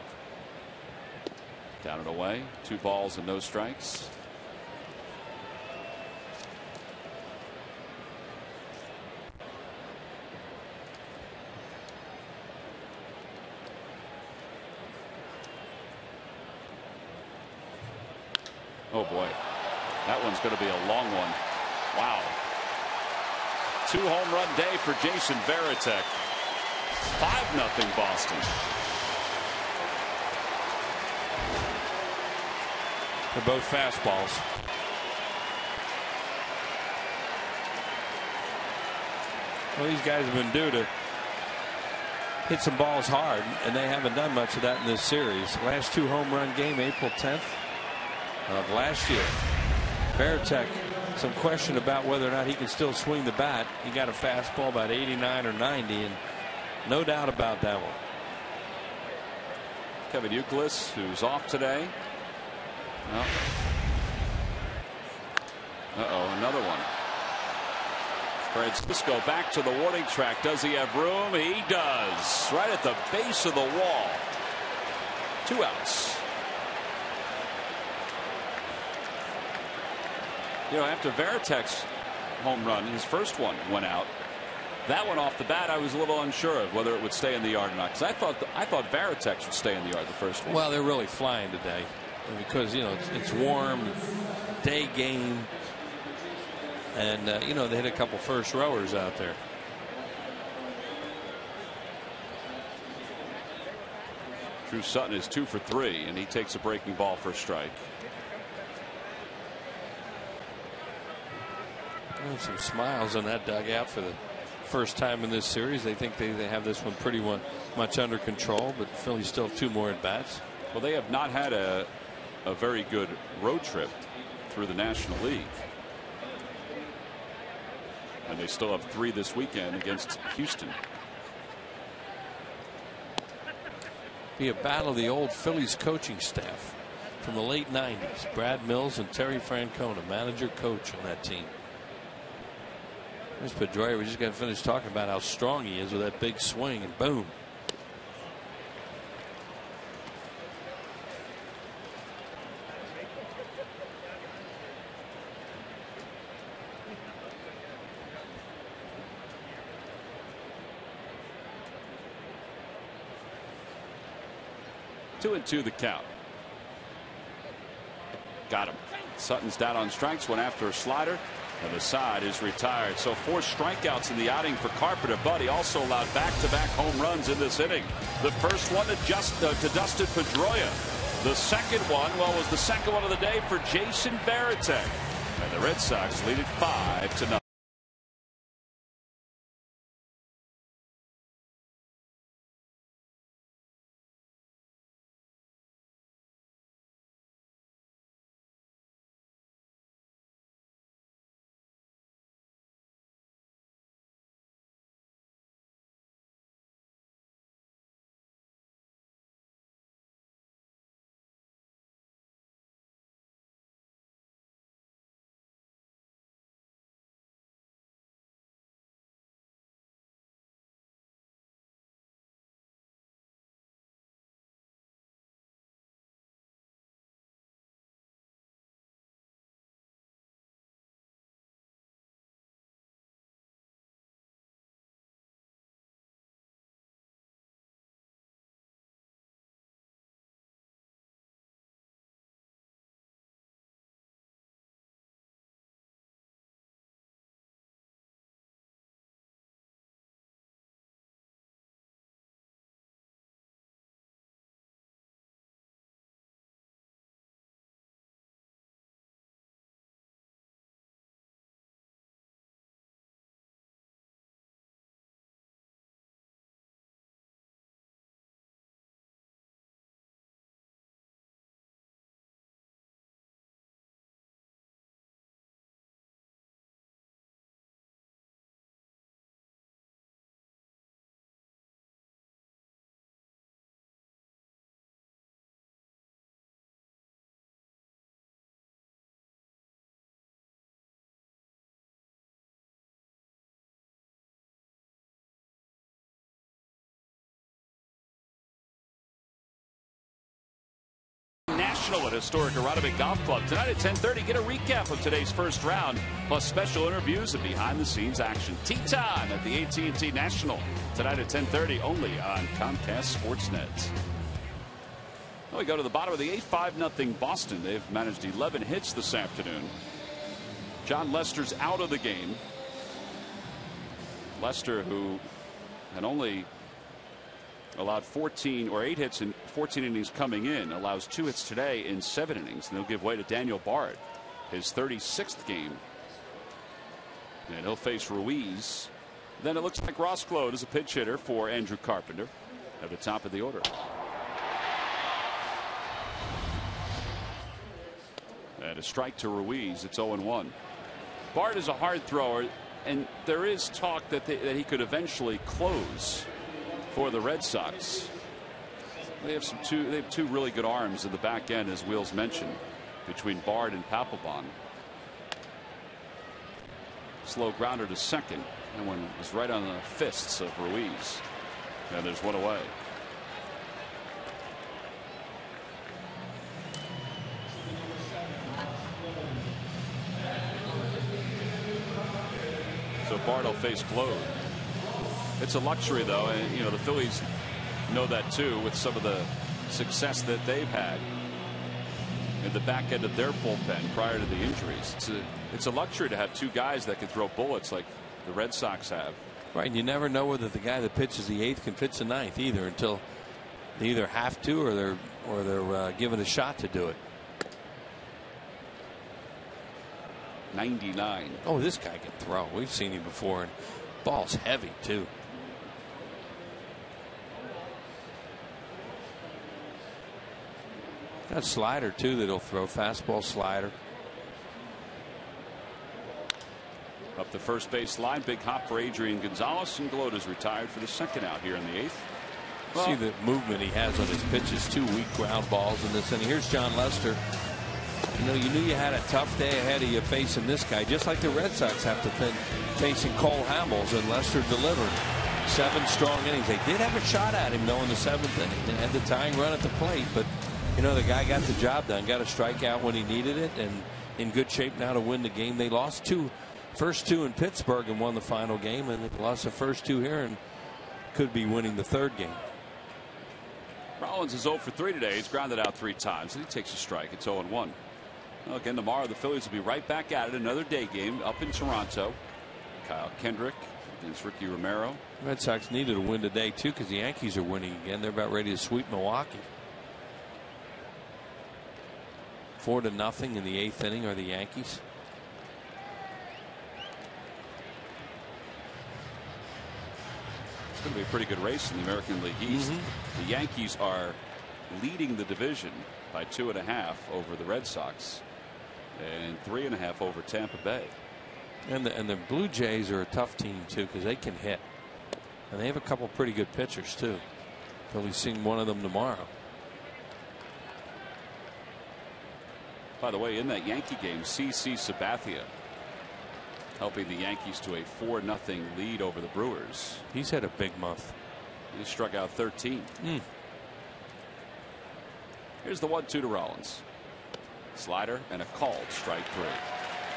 Down and away. 2 balls and no strikes. Oh boy, that one's going to be a long one. Wow. 2 home run day for Jason Veritek. 5-0 Boston. They're both fastballs. Well, these guys have been due to hit some balls hard, and they haven't done much of that in this series. Last 2 home run game, April 10th of last year. Veritek, some question about whether or not he can still swing the bat. He got a fastball about 89 or 90, and no doubt about that one. Kevin Youkilis, who's off today. Well, Another one. Francisco back to the warning track. Does he have room? He does. Right at the base of the wall. 2 outs. You know, after Veritek's home run, his first one went out. That one off the bat, I was a little unsure of whether it would stay in the yard or not. Because I thought Veritek should stay in the yard, the first one. Well, they're really flying today because, you know, it's warm, day game. And, you know, they hit a couple first rowers out there. Drew Sutton is 2 for 3, and he takes a breaking ball for a strike. Some smiles on that dugout for the first time in this series. They think they have this one pretty much under control, but Phillies still have 2 more at bats. Well, they have not had a very good road trip through the National League. And they still have 3 this weekend against Houston. Be a battle of the old Phillies coaching staff from the late 90s. Brad Mills and Terry Francona, manager coach on that team. There's Pedroia. We just got to finish talking about how strong he is with that big swing, and boom. Two and 2 the count. Got him. Sutton's down on strikes, went after a slider, and the side is retired. So 4 strikeouts in the outing for Carpenter, but he also allowed back-to-back home runs in this inning. The first one to Dustin Pedroia. The second one, well, was the second one of the day for Jason Veritek. And the Red Sox lead it 5-0. At historic Aronimink Golf Club tonight at 10:30. Get a recap of today's first round, plus special interviews and behind-the-scenes action. Tee time at the AT&T National tonight at 10:30, only on Comcast Sportsnet. Well, we go to the bottom of the 8th, 5-0 Boston. They've managed 11 hits this afternoon. John Lester's out of the game. Lester, who had only allowed 8 hits in 14 innings coming in, allows 2 hits today in 7 innings, and they'll give way to Daniel Bard, his 36th game. And he'll face Ruiz. Then it looks like Ross Claude is a pinch hitter for Andrew Carpenter at the top of the order. And a strike to Ruiz. It's 0-1. Bard is a hard thrower, and there is talk that he could eventually close for the Red Sox. They have two really good arms in the back end, as Wheels mentioned, between Bard and Papelbon. Slow grounder to second. And one was right on the fists of Ruiz. And there's one away. So Bart will face Claude. It's a luxury, though, and the Phillies know that too with some of the success that they've had in the back end of their bullpen prior to the injuries. It's a luxury to have two guys that can throw bullets like the Red Sox have. Right, and you never know whether the guy that pitches the 8th can pitch the 9th either until they either have to or they're given a shot to do it. 99. Oh, this guy can throw. We've seen him before, and ball's heavy too. Got a slider too that he'll throw. Fastball, slider. Up the first base line, big hop for Adrian Gonzalez, and Gload is retired for the second out here in the 8th. Well, see the movement he has on his pitches. 2 weak ground balls in this inning. Here's John Lester. You knew you had a tough day ahead of you facing this guy, just like the Red Sox have to facing Cole Hamels, and Lester delivered 7 strong innings. They did have a shot at him though in the 7th inning. They had the tying run at the plate, but the guy got the job done, got a strikeout when he needed it, and in good shape now to win the game. They lost first two in Pittsburgh and won the final game, and they lost the first 2 here and could be winning the 3rd game. Rollins is 0 for 3 today. He's grounded out 3 times, and he takes a strike. It's 0-1. Well, again, tomorrow the Phillies will be right back at it. Another day game up in Toronto. Kyle Kendrick against Ricky Romero. Red Sox needed a win today too because the Yankees are winning again. They're about ready to sweep Milwaukee. 4-0 in the 8th inning are the Yankees. It's going to be a pretty good race in the American League East. The Yankees are leading the division by 2.5 over the Red Sox and 3.5 over Tampa Bay. And the Blue Jays are a tough team too because they can hit, and they have a couple pretty good pitchers too. We'll be seeing one of them tomorrow. By the way, in that Yankee game, CC Sabathia helping the Yankees to a 4-0 lead over the Brewers. He's had a big month. He struck out 13. Here's the 1-2 to Rollins. Slider and a called strike 3.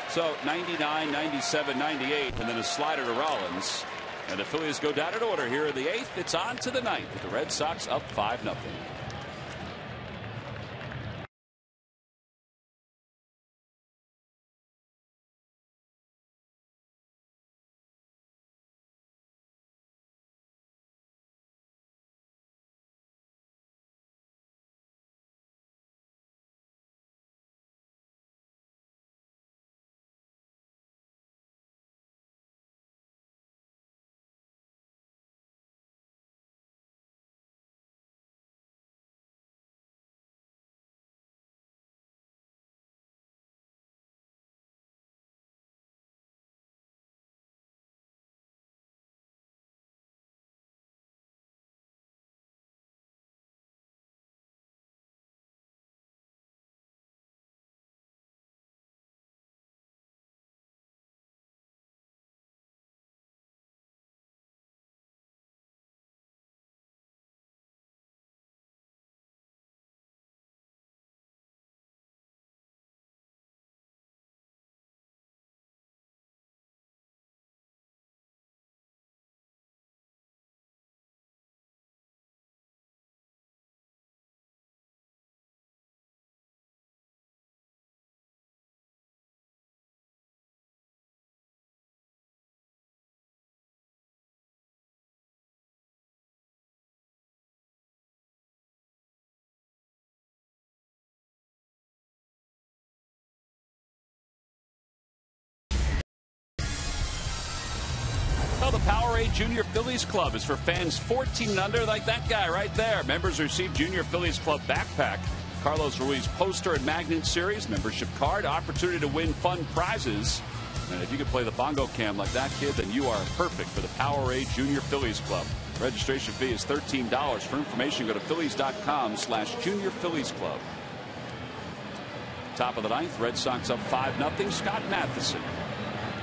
So 99, 97, 98, and then a slider to Rollins. And the Phillies go down in order here in the 8th. It's on to the 9th with the Red Sox up 5-0. The Powerade Junior Phillies Club is for fans 14 and under, like that guy right there. Members receive Junior Phillies Club backpack, Carlos Ruiz poster and magnet series, membership card, opportunity to win fun prizes. And if you can play the bongo cam like that kid, then you are perfect for the Powerade Junior Phillies Club. Registration fee is $13. For information, go to phillies.com/Junior Phillies Club. Top of the 9th, Red Sox up 5-0. Scott Matheson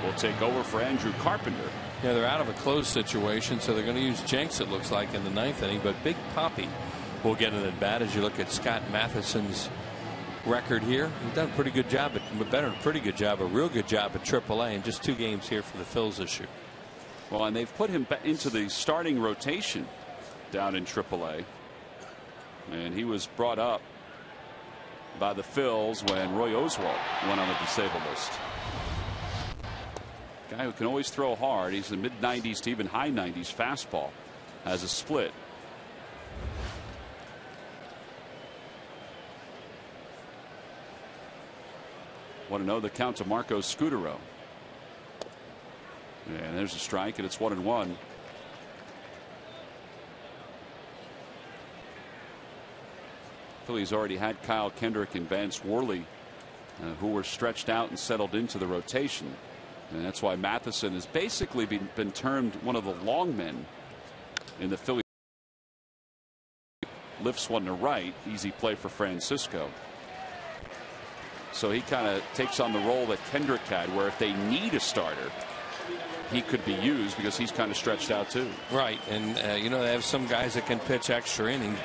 will take over for Andrew Carpenter. Yeah, they're out of a close situation, so they're going to use Jenks, it looks like, in the 9th inning. But Big Papi will get an at bat. As you look at Scott Matheson's record here, he's done a pretty good job, a real good job at AAA in just 2 games here for the Phils this year. Well, and they've put him into the starting rotation down in AAA. And he was brought up by the Phils when Roy Oswalt went on the disabled list. Guy who can always throw hard. He's in mid-90s to even high 90s fastball. Has a split. Want to know the count to Marco Scutaro. And there's a strike, and it's 1-1. Phillies already had Kyle Kendrick and Vance Worley, who were stretched out and settled into the rotation. And that's why Matheson has basically been termed one of the long men in the Phillies. Lifts one to right, easy play for Francisco. So he kind of takes on the role that Kendrick had, where if they need a starter, he could be used because he's kind of stretched out too. Right, and you know, they have some guys that can pitch extra innings.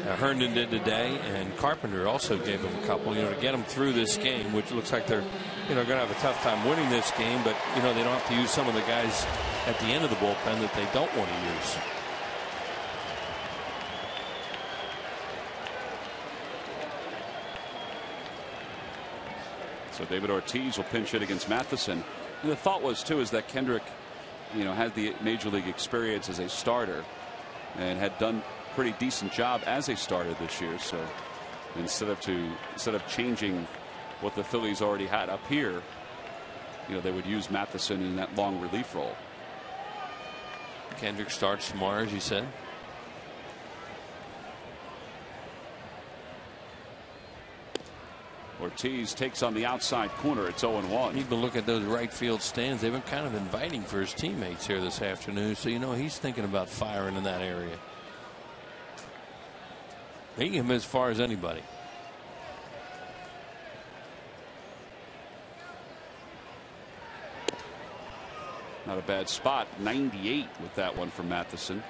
Herndon did today, and Carpenter also gave him a couple, you know, to get them through this game, which looks like they're, you know, going to have a tough time winning this game. But you know, they don't have to use some of the guys at the end of the bullpen that they don't want to use. So David Ortiz will pinch hit against Matheson. And the thought was too is that Kendrick, you know, had the major league experience as a starter and had done a pretty decent job as a starter this year. So instead of changing what the Phillies already had up here, you know, they would use Matheson in that long relief role. Kendrick starts tomorrow, as you said. Ortiz takes on the outside corner. It's 0-1. You can look at those right field stands. They've been kind of inviting for his teammates here this afternoon. So, you know, he's thinking about firing in that area. He can hit as far as anybody. Not a bad spot. 98 with that one from Matheson.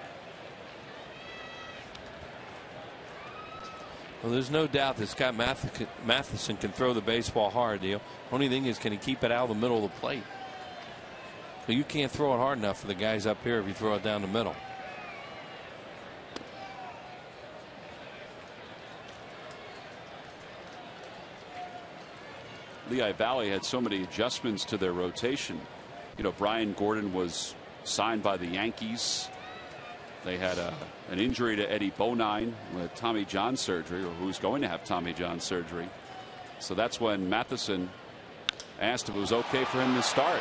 Well, there's no doubt that Scott Matheson can throw the baseball hard. The only thing is, can he keep it out of the middle of the plate? So you can't throw it hard enough for the guys up here if you throw it down the middle. Lehigh Valley had so many adjustments to their rotation. You know, Brian Gordon was signed by the Yankees. They had an injury to Eddie Bonine with Tommy John surgery, or who's going to have Tommy John surgery. So that's when Matheson asked if it was okay for him to start.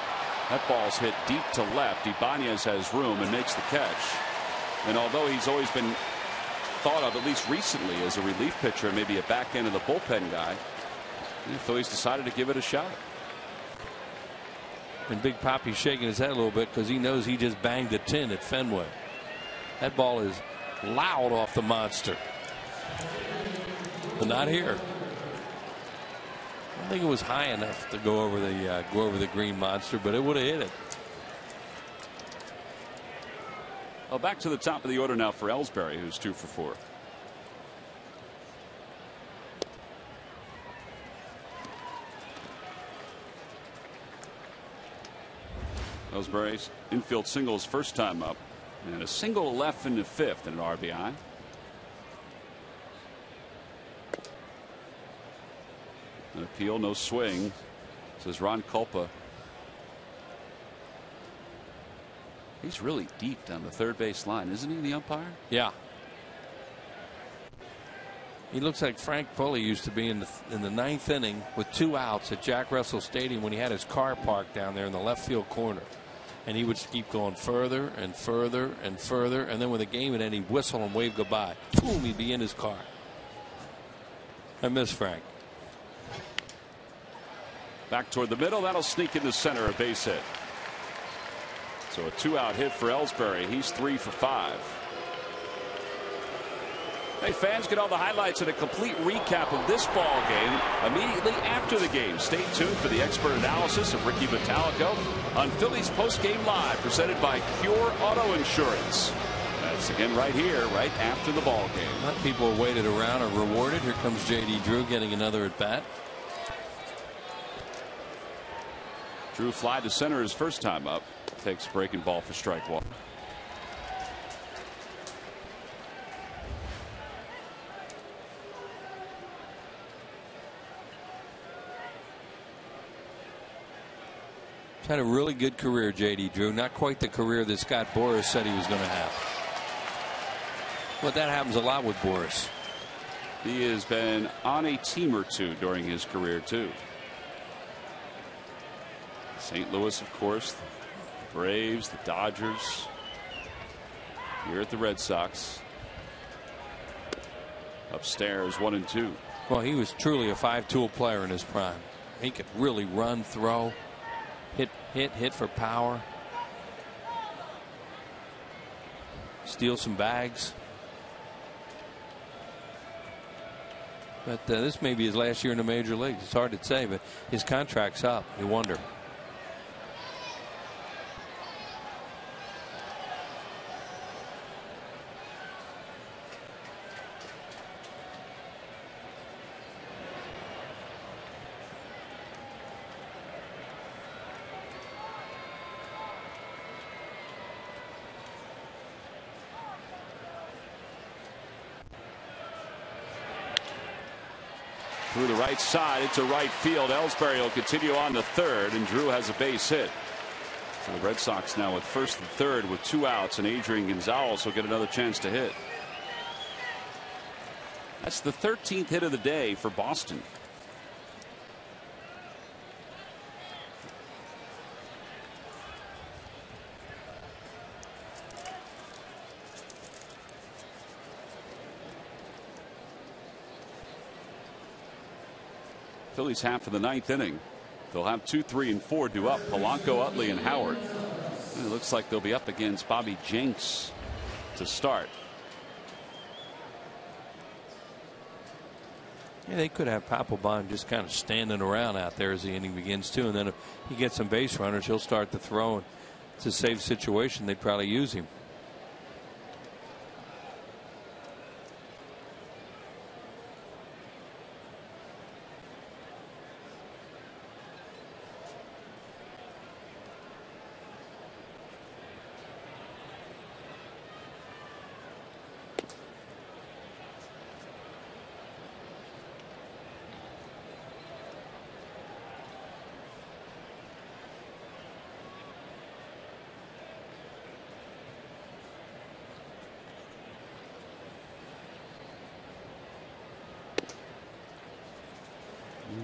That ball's hit deep to left. Ibanez has room and makes the catch. And although he's always been thought of, at least recently, as a relief pitcher and maybe a back end of the bullpen guy, the Phillies decided to give it a shot. And Big Papi's shaking his head a little bit because he knows he just banged the tin at Fenway. That ball is loud off the monster. But not here. I don't think it was high enough to go over the green monster, but it would have hit it. Well, back to the top of the order now for Ellsbury, who's 2 for 4. Ellsbury's infield singles first time up, and a single left in the 5th and an RBI. An appeal, no swing, says Ron Culpa. He's really deep down the third base line, isn't he, the umpire? Yeah. He looks like Frank Pulley used to be in the 9th inning with 2 outs at Jack Russell Stadium when he had his car parked down there in the left field corner. And he would keep going further and further and further. And then when the game would end, he'd whistle and wave goodbye. Boom, he'd be in his car. I miss Frank. Back toward the middle. That'll sneak into center, a base hit. So a 2-out hit for Ellsbury. He's 3 for 5. Hey, fans, get all the highlights and a complete recap of this ball game immediately after the game. Stay tuned for the expert analysis of Ricky Vitalico on Phillies Postgame Live, presented by Cure Auto Insurance. That's again right here, right after the ball game. A lot of people waited around are rewarded. Here comes J.D. Drew getting another at bat. Drew fly to center his first time up. Takes breaking ball for strike one. He's had a really good career, J.D. Drew. Not quite the career that Scott Boras said he was going to have. But that happens a lot with Boras. He has been on a team or two during his career, too. St. Louis, of course, the Braves, the Dodgers. Here at the Red Sox. Upstairs, 1 and 2. Well, he was truly a five-tool player in his prime. He could really run, throw, hit for power, steal some bags. But this may be his last year in the major leagues. It's hard to say, but his contract's up. You wonder. Through the right side into right field. Ellsbury will continue on to third, and Drew has a base hit. So the Red Sox now with first and third with 2 outs, and Adrian Gonzalez will get another chance to hit. That's the 13th hit of the day for Boston. Phillies half of the 9th inning. They'll have 2, 3, and 4 due up. Polanco, Utley, and Howard. And it looks like they'll be up against Bobby Jenks to start. Yeah, they could have Papelbon just kind of standing around out there as the inning begins too, and then if he gets some base runners, he'll start to throw. And it's a safe situation. They'd probably use him.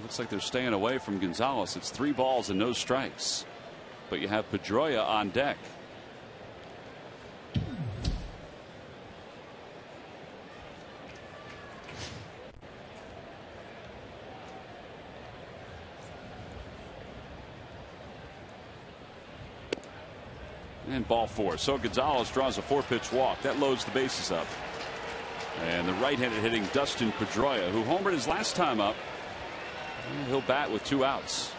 Looks like they're staying away from Gonzalez. It's 3 balls and no strikes. But you have Pedroia on deck. And ball 4. So Gonzalez draws a 4-pitch walk. That loads the bases up. And the right-handed hitting Dustin Pedroia, who homered his last time up. He'll bat with 2 outs.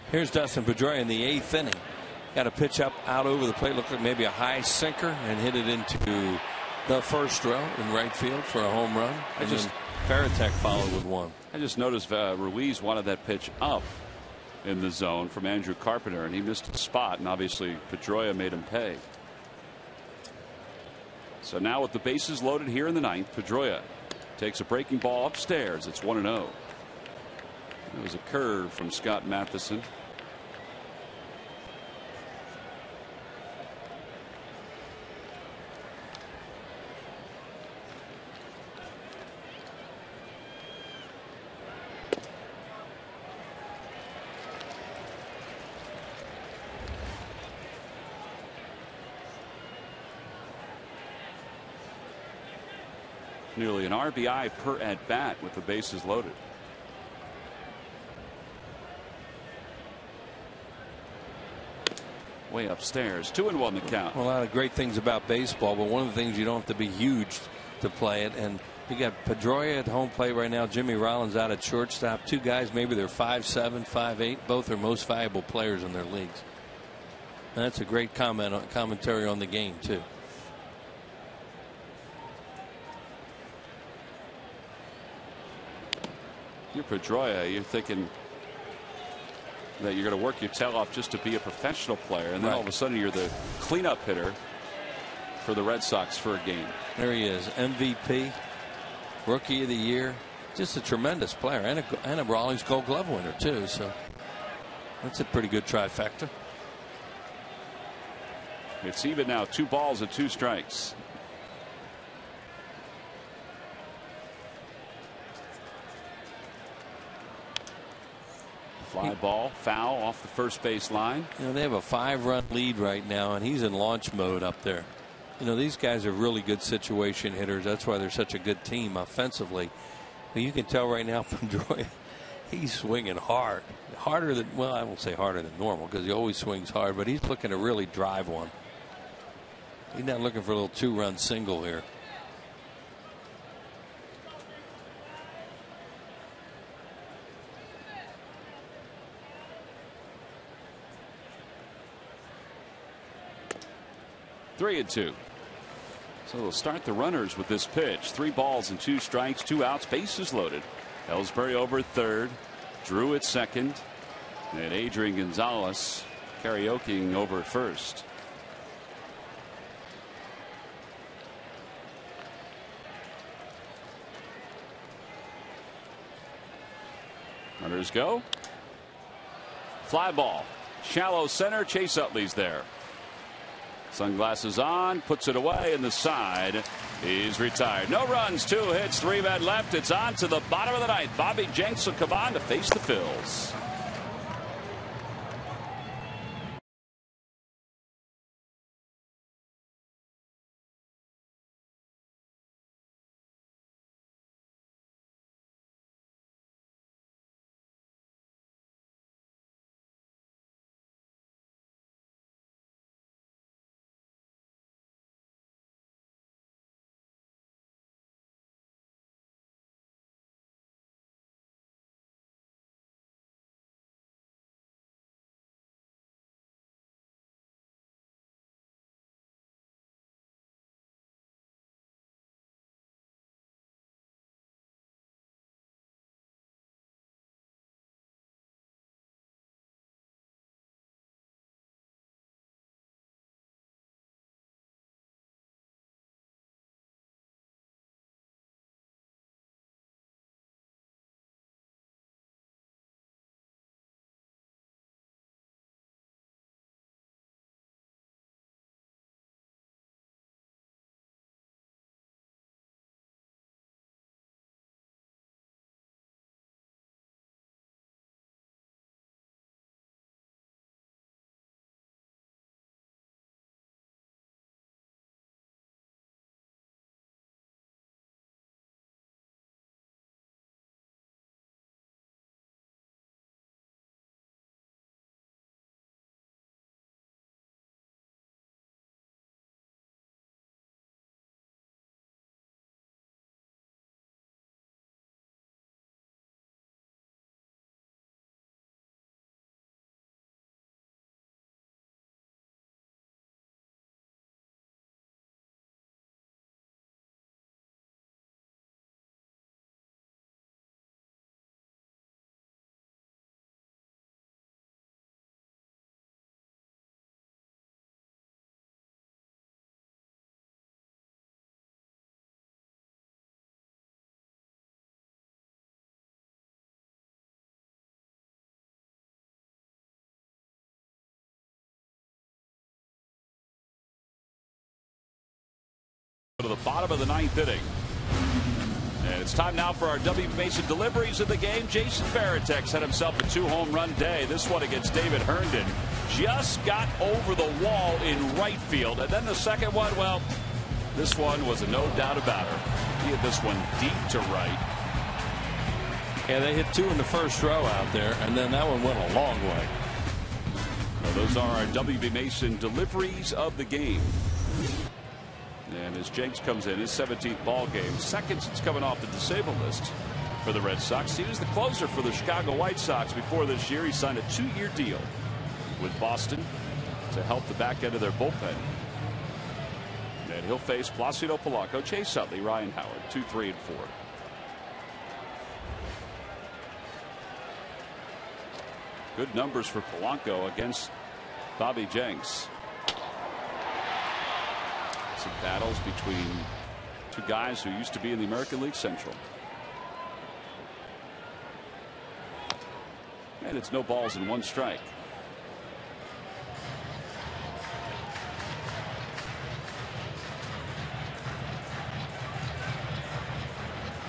Here's Dustin Pedroia in the 8th inning. Got a pitch up out over the plate. Looked like maybe a high sinker and hit it into the first row in right field for a home run. And then Veritek followed with 1. I just noticed Ruiz wanted that pitch up in the zone from Andrew Carpenter, and he missed a spot, and obviously Pedroia made him pay. So now with the bases loaded here in the 9th, Pedroia takes a breaking ball upstairs. It's 1-0. It was a curve from Scott Matheson. nearly an RBI per at bat with the bases loaded. Way upstairs, 2-1 the count. Well, a lot of great things about baseball, but one of the things you don't have to be huge to play it. And you got Pedroia at home plate right now. Jimmy Rollins out at shortstop. Two guys, maybe they're 5'7", 5'8". Both are most valuable players in their leagues. And that's a great commentary on the game too. You're Pedroia. You're thinking that you're going to work your tail off just to be a professional player, and then all of a sudden you're the cleanup hitter for the Red Sox for a game. There he is, MVP, Rookie of the Year, just a tremendous player, and a Rawlings Gold Glove winner too. So that's a pretty good trifecta. It's even now, 2 balls and 2 strikes. Fly ball, foul off the first base line. You know, they have a 5-run lead right now, and he's in launch mode up there. You know, these guys are really good situation hitters. That's why they're such a good team offensively. But you can tell right now, Pedroia, he's swinging hard. Harder than, well, I won't say harder than normal because he always swings hard, but he's looking to really drive one. He's not looking for a little 2-run single here. Three and 2. So they'll start the runners with this pitch. 3 balls and 2 strikes, 2 outs, bases loaded. Ellsbury over at third, Drew at second, and Adrian Gonzalez karaokeing over at first. Runners go. Fly ball, shallow center. Chase Utley's there. Sunglasses on, puts it away, and the side is retired. No runs, 2 hits, 3 men left. It's on to the bottom of the 9th. Bobby Jenks will come on to face the Phils. To the bottom of the 9th inning. And it's time now for our W. Mason deliveries of the game. Jason Veritek had himself a 2-home run day. This one against David Herndon just got over the wall in right field. And then the second one, well, this one was a no doubt about it. He hit this one deep to right. Yeah, they hit 2 in the first row out there, and then that one went a long way. Well, those are our WB Mason deliveries of the game. And as Jenks comes in, his 17th ball game, second since coming off the disabled list for the Red Sox. He was the closer for the Chicago White Sox before this year. He signed a 2-year deal with Boston to help the back end of their bullpen. And he'll face Placido Polanco, Chase Utley, Ryan Howard, 2, 3, and 4. Good numbers for Polanco against Bobby Jenks. Some battles between two guys who used to be in the American League Central. And it's no balls and 1 strike.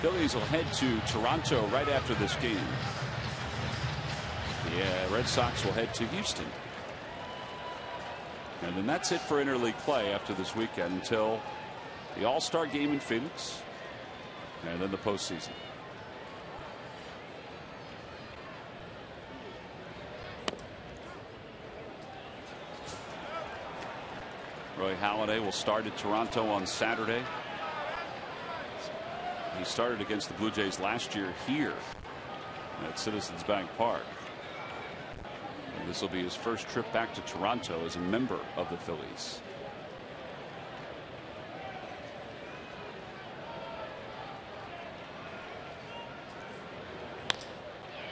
Phillies will head to Toronto right after this game. The Red Sox will head to Houston. And then that's it for interleague play after this weekend until the All-Star game in Phoenix and then the postseason. Roy Halladay will start at Toronto on Saturday. He started against the Blue Jays last year here at Citizens Bank Park. And this will be his first trip back to Toronto as a member of the Phillies.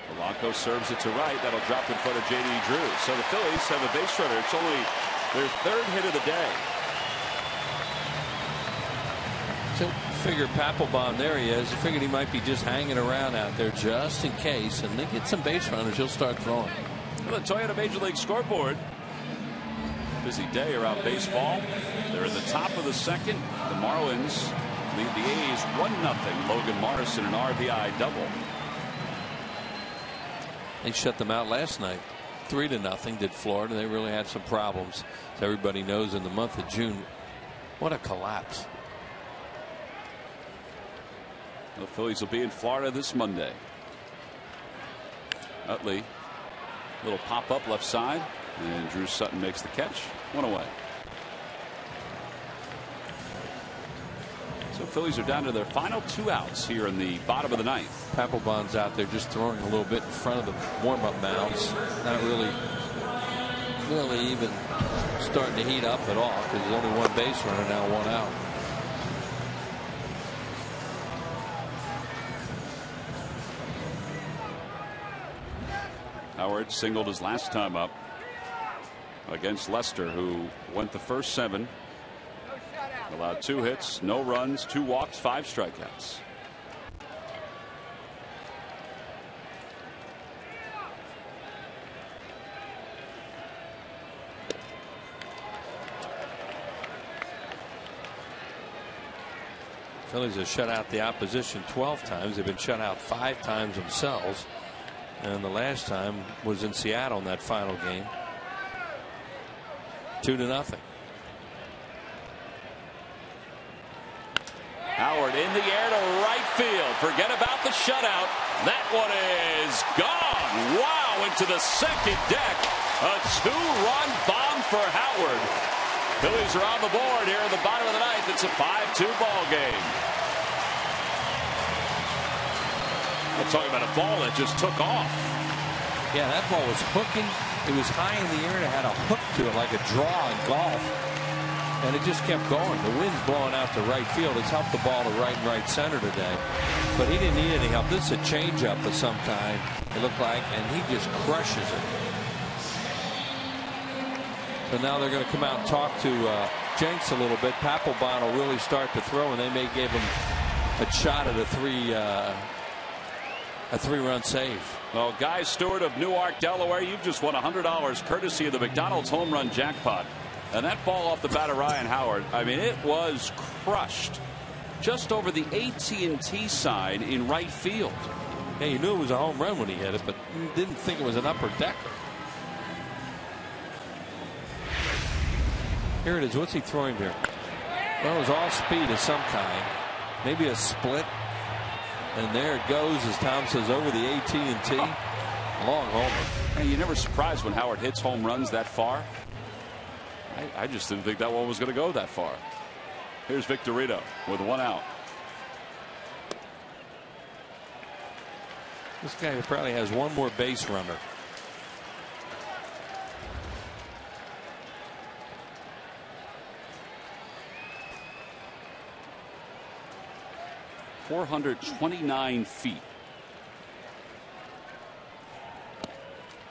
Polanco serves it to right. That'll drop in front of J.D. Drew. So the Phillies have a base runner. It's only their 3rd hit of the day. So figure Papelbon, there he is. I figured he might be just hanging around out there just in case, and they get some base runners, he'll start throwing. Well, the Toyota Major League scoreboard. Busy day around baseball. They're in the top of the 2nd. The Marlins lead the A's 1-0. Logan Morrison an RBI double. They shut them out last night 3-0. Did Florida. They really had some problems, as everybody knows, in the month of June. What a collapse. The Phillies will be in Florida this Monday. Utley, little pop up left side, and Drew Sutton makes the catch. 1 away. So Phillies are down to their final 2 outs here in the bottom of the 9th. Papelbon's out there just throwing a little bit in front of the warm-up mounds. Not really even starting to heat up at all, because there's only 1 base runner now, 1 out. Howard singled his last time up against Lester, who went the first 7. Allowed 2 hits, no runs, 2 walks, 5 strikeouts. Phillies have shut out the opposition 12 times. They've been shut out 5 times themselves. And the last time was in Seattle in that final game. 2-0. Howard in the air to right field. Forget about the shutout. That one is gone. Wow, into the 2nd deck. A 2-run bomb for Howard. Phillies are on the board here in the bottom of the 9th. It's a 5-2 ball game. I'm talking about a ball that just took off. Yeah, that ball was hooking. It was high in the air and it had a hook to it like a draw in golf. And it just kept going. The wind's blowing out to right field. It's helped the ball to right and right center today. But he didn't need any help. This is a changeup of some kind, it looked like, and he just crushes it. So now they're going to come out and talk to Jenks a little bit. Papelbon will really start to throw, and they may give him a shot at a 3-run save. Well, Guy Stewart of Newark, Delaware, you've just won $100 courtesy of the McDonald's home run jackpot. And that ball off the bat of Ryan Howard, I mean, it was crushed just over the AT&T side in right field. Yeah, you knew it was a home run when he hit it, but didn't think it was an upper decker. Here it is. What's he throwing here? Well, it was all speed of some kind. maybe a split. And there it goes, as Tom says, over the AT&T. Long homer. And you're never surprised when Howard hits home runs that far. I just didn't think that one was going to go that far. Here's Victorino with one out. This guy probably has one more base runner. .429 feet.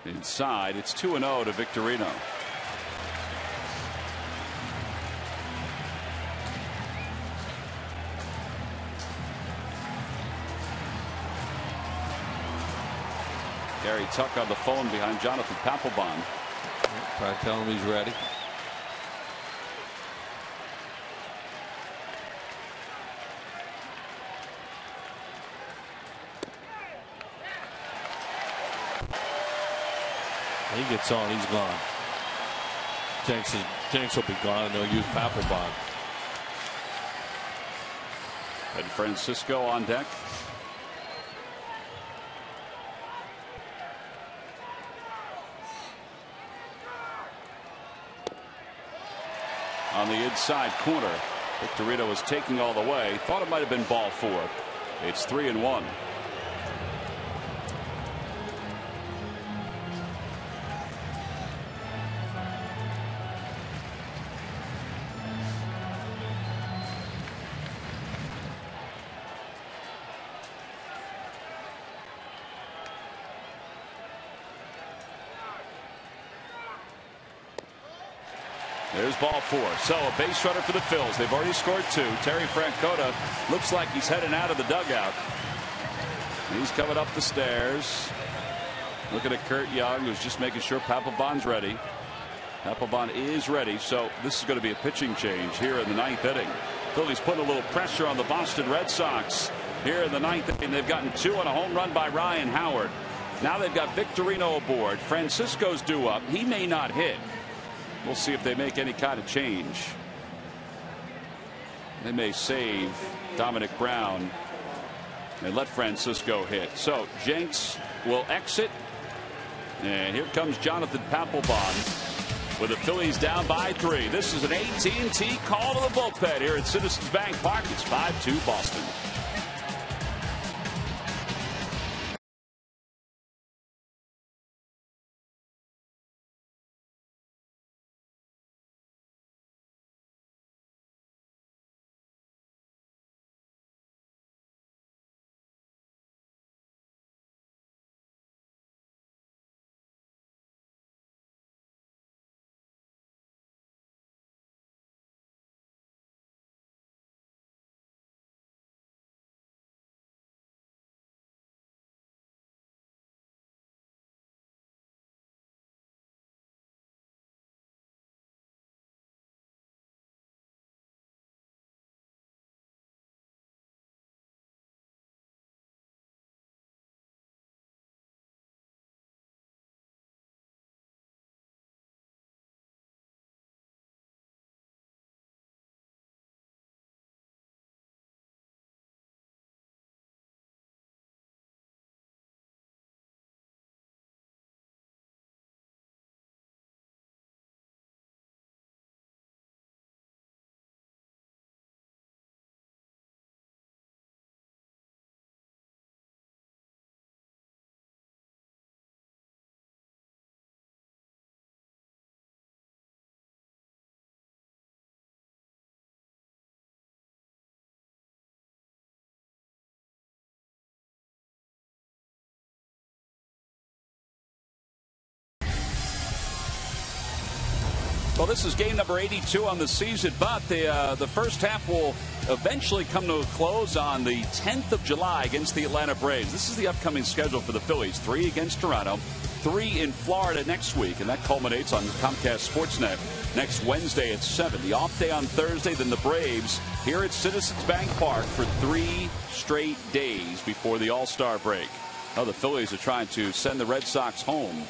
Inside, it's 2-0 to Victorino. Gary Tuck on the phone behind Jonathan Papelbon. Try to tell him he's ready. He gets on, he's gone. Jenks will be gone, and they'll use Papelbon. And Francisco on deck. On the inside corner, Victorino was taking all the way. Thought it might have been ball 4. It's 3-1. There's ball 4. So a base runner for the Phils. They've already scored 2. Terry Francona looks like he's heading out of the dugout. He's coming up the stairs. Looking at Kurt Young, who's just making sure Papelbon's ready. Papelbon is ready. So this is going to be a pitching change here in the 9th inning. Phillies putting a little pressure on the Boston Red Sox here in the 9th inning. They've gotten 2 on a home run by Ryan Howard. Now they've got Victorino aboard. Francisco's due up. He may not hit. We'll see if they make any kind of change. They may save Dominic Brown and let Francisco hit. So Jenks will exit. And here comes Jonathan Papelbon with the Phillies down by 3. This is an AT&T call to the bullpen here at Citizens Bank Park. It's 5-2 Boston. Well, this is game number 82 on the season, but the first half will eventually come to a close on the 10th of July against the Atlanta Braves. This is the upcoming schedule for the Phillies. 3 against Toronto, 3 in Florida next week, and that culminates on Comcast Sportsnet next Wednesday at 7. The off day on Thursday, then the Braves here at Citizens Bank Park for 3 straight days before the All-Star break. Now the Phillies are trying to send the Red Sox home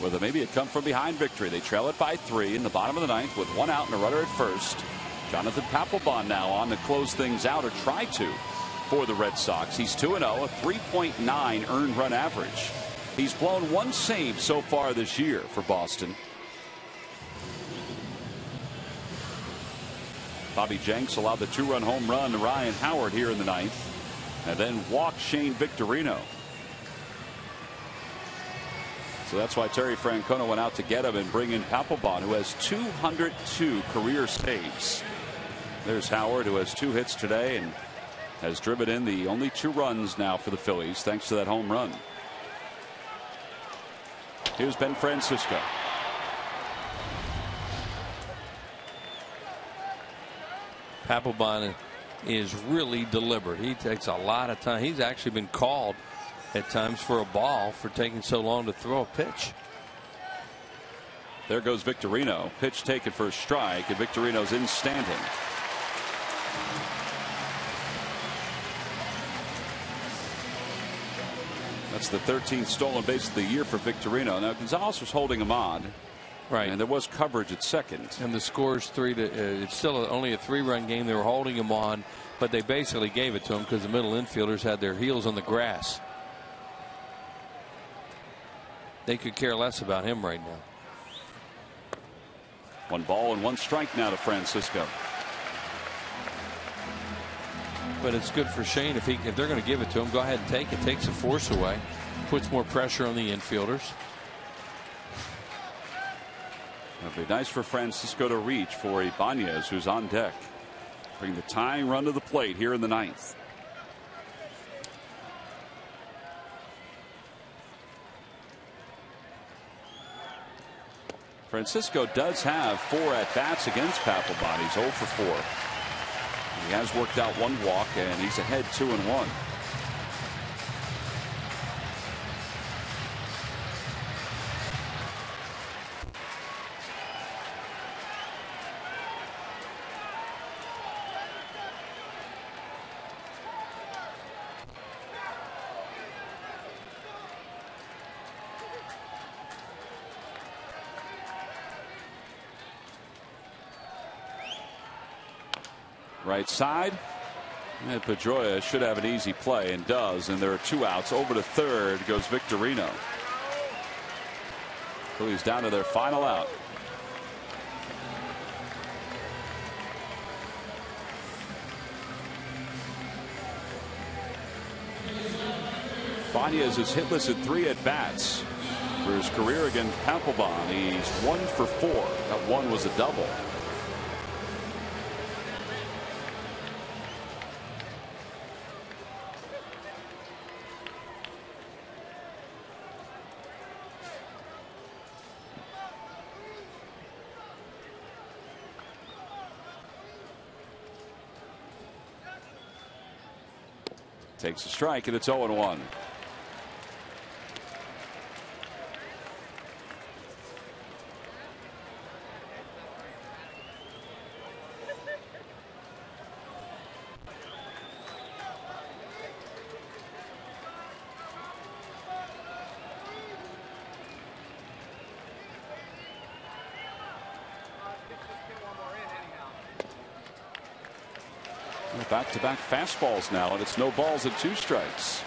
with maybe a come-from-behind victory. They trail it by 3 in the bottom of the 9th with 1 out and a runner at first. Jonathan Papelbon now on to close things out, or try to, for the Red Sox. He's 2-0, a 3.9 earned run average. He's blown one save so far this year for Boston. Bobby Jenks allowed the 2-run home run to Ryan Howard here in the ninth, and then walked Shane Victorino. So that's why Terry Francona went out to get him and bring in Papelbon, who has 202 career saves. There's Howard, who has 2 hits today and has driven in the only 2 runs now for the Phillies, thanks to that home run. Here's Ben Francisco. Papelbon is really deliberate. He takes a lot of time. He's actually been called at times for a ball for taking so long to throw a pitch. There goes Victorino. Pitch taken for a strike, and Victorino's in standing. That's the 13th stolen base of the year for Victorino. Now Gonzalez was holding him on. Right. And there was coverage at second. And the score's 3-2. It's still only a 3-run game. They were holding him on, but they basically gave it to him because the middle infielders had their heels on the grass. They could care less about him right now. 1 ball and 1 strike now to Francisco. But it's good for Shane if they're going to give it to him. Go ahead and take it. Takes the force away. Puts more pressure on the infielders. It'd be nice for Francisco to reach for Ibanez, who's on deck. Bring the tying run to the plate here in the ninth. Francisco does have 4 at-bats against Papelbon. He's 0 for 4. He has worked out 1 walk, and he's ahead 2-1. Right side, and Pedroia should have an easy play, and does, and there are 2 outs. Over to third goes Victorino. Phillies down to their final out. Ibanez is hitless at 3 at-bats for his career against Papelbon. He's 1 for 4. That 1 was a double. Takes a strike, and it's 0-1. Back-to-back fastballs now, and it's no balls and 2 strikes.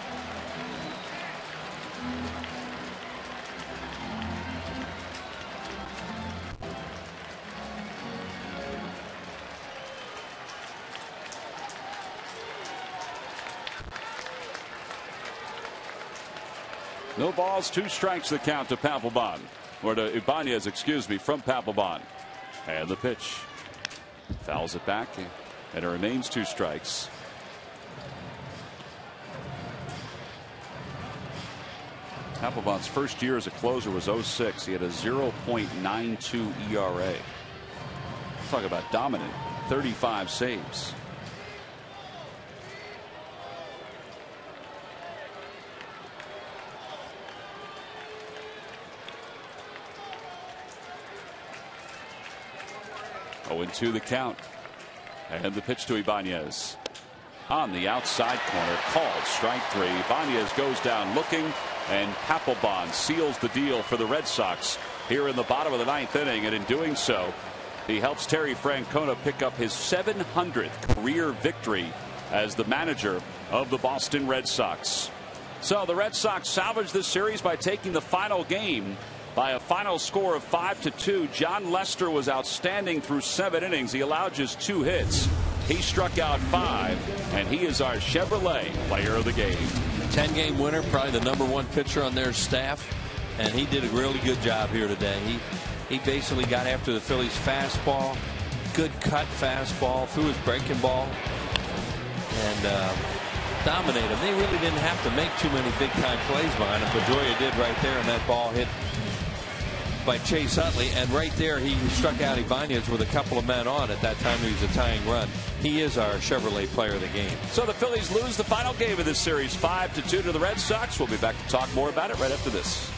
No balls, 2 strikes, the count to Papelbon, or to Ibanez, excuse me, from Papelbon. And the pitch. Fouls it back, and it remains 2 strikes. Papelbon's first year as a closer was 06. He had a 0.92 ERA. Talk about dominant. 35 saves. Oh, 0-2 the count. And the pitch to Ibanez. On the outside corner, called strike 3. Ibanez goes down looking, and Papelbon seals the deal for the Red Sox here in the bottom of the 9th inning. And in doing so, He helps Terry Francona pick up his 700th career victory as the manager of the Boston Red Sox. So the Red Sox salvaged this series by taking the final game by a final score of 5-2. John Lester was outstanding through 7 innings. He allowed just 2 hits. He struck out 5, and he is our Chevrolet player of the game. 10-game winner, probably the #1 pitcher on their staff, and he did a really good job here today. He basically got after the Phillies fastball, good cut fastball, threw his breaking ball, and dominate him. They really didn't have to make too many big-time plays behind him. Pedroia did right there, and that ball hit by Chase Utley, and right there he struck out Ibanez with a couple of men on. At that time he was a tying run. He is our Chevrolet player of the game. So the Phillies lose the final game of this series 5-2 to the Red Sox. We'll be back to talk more about it right after this.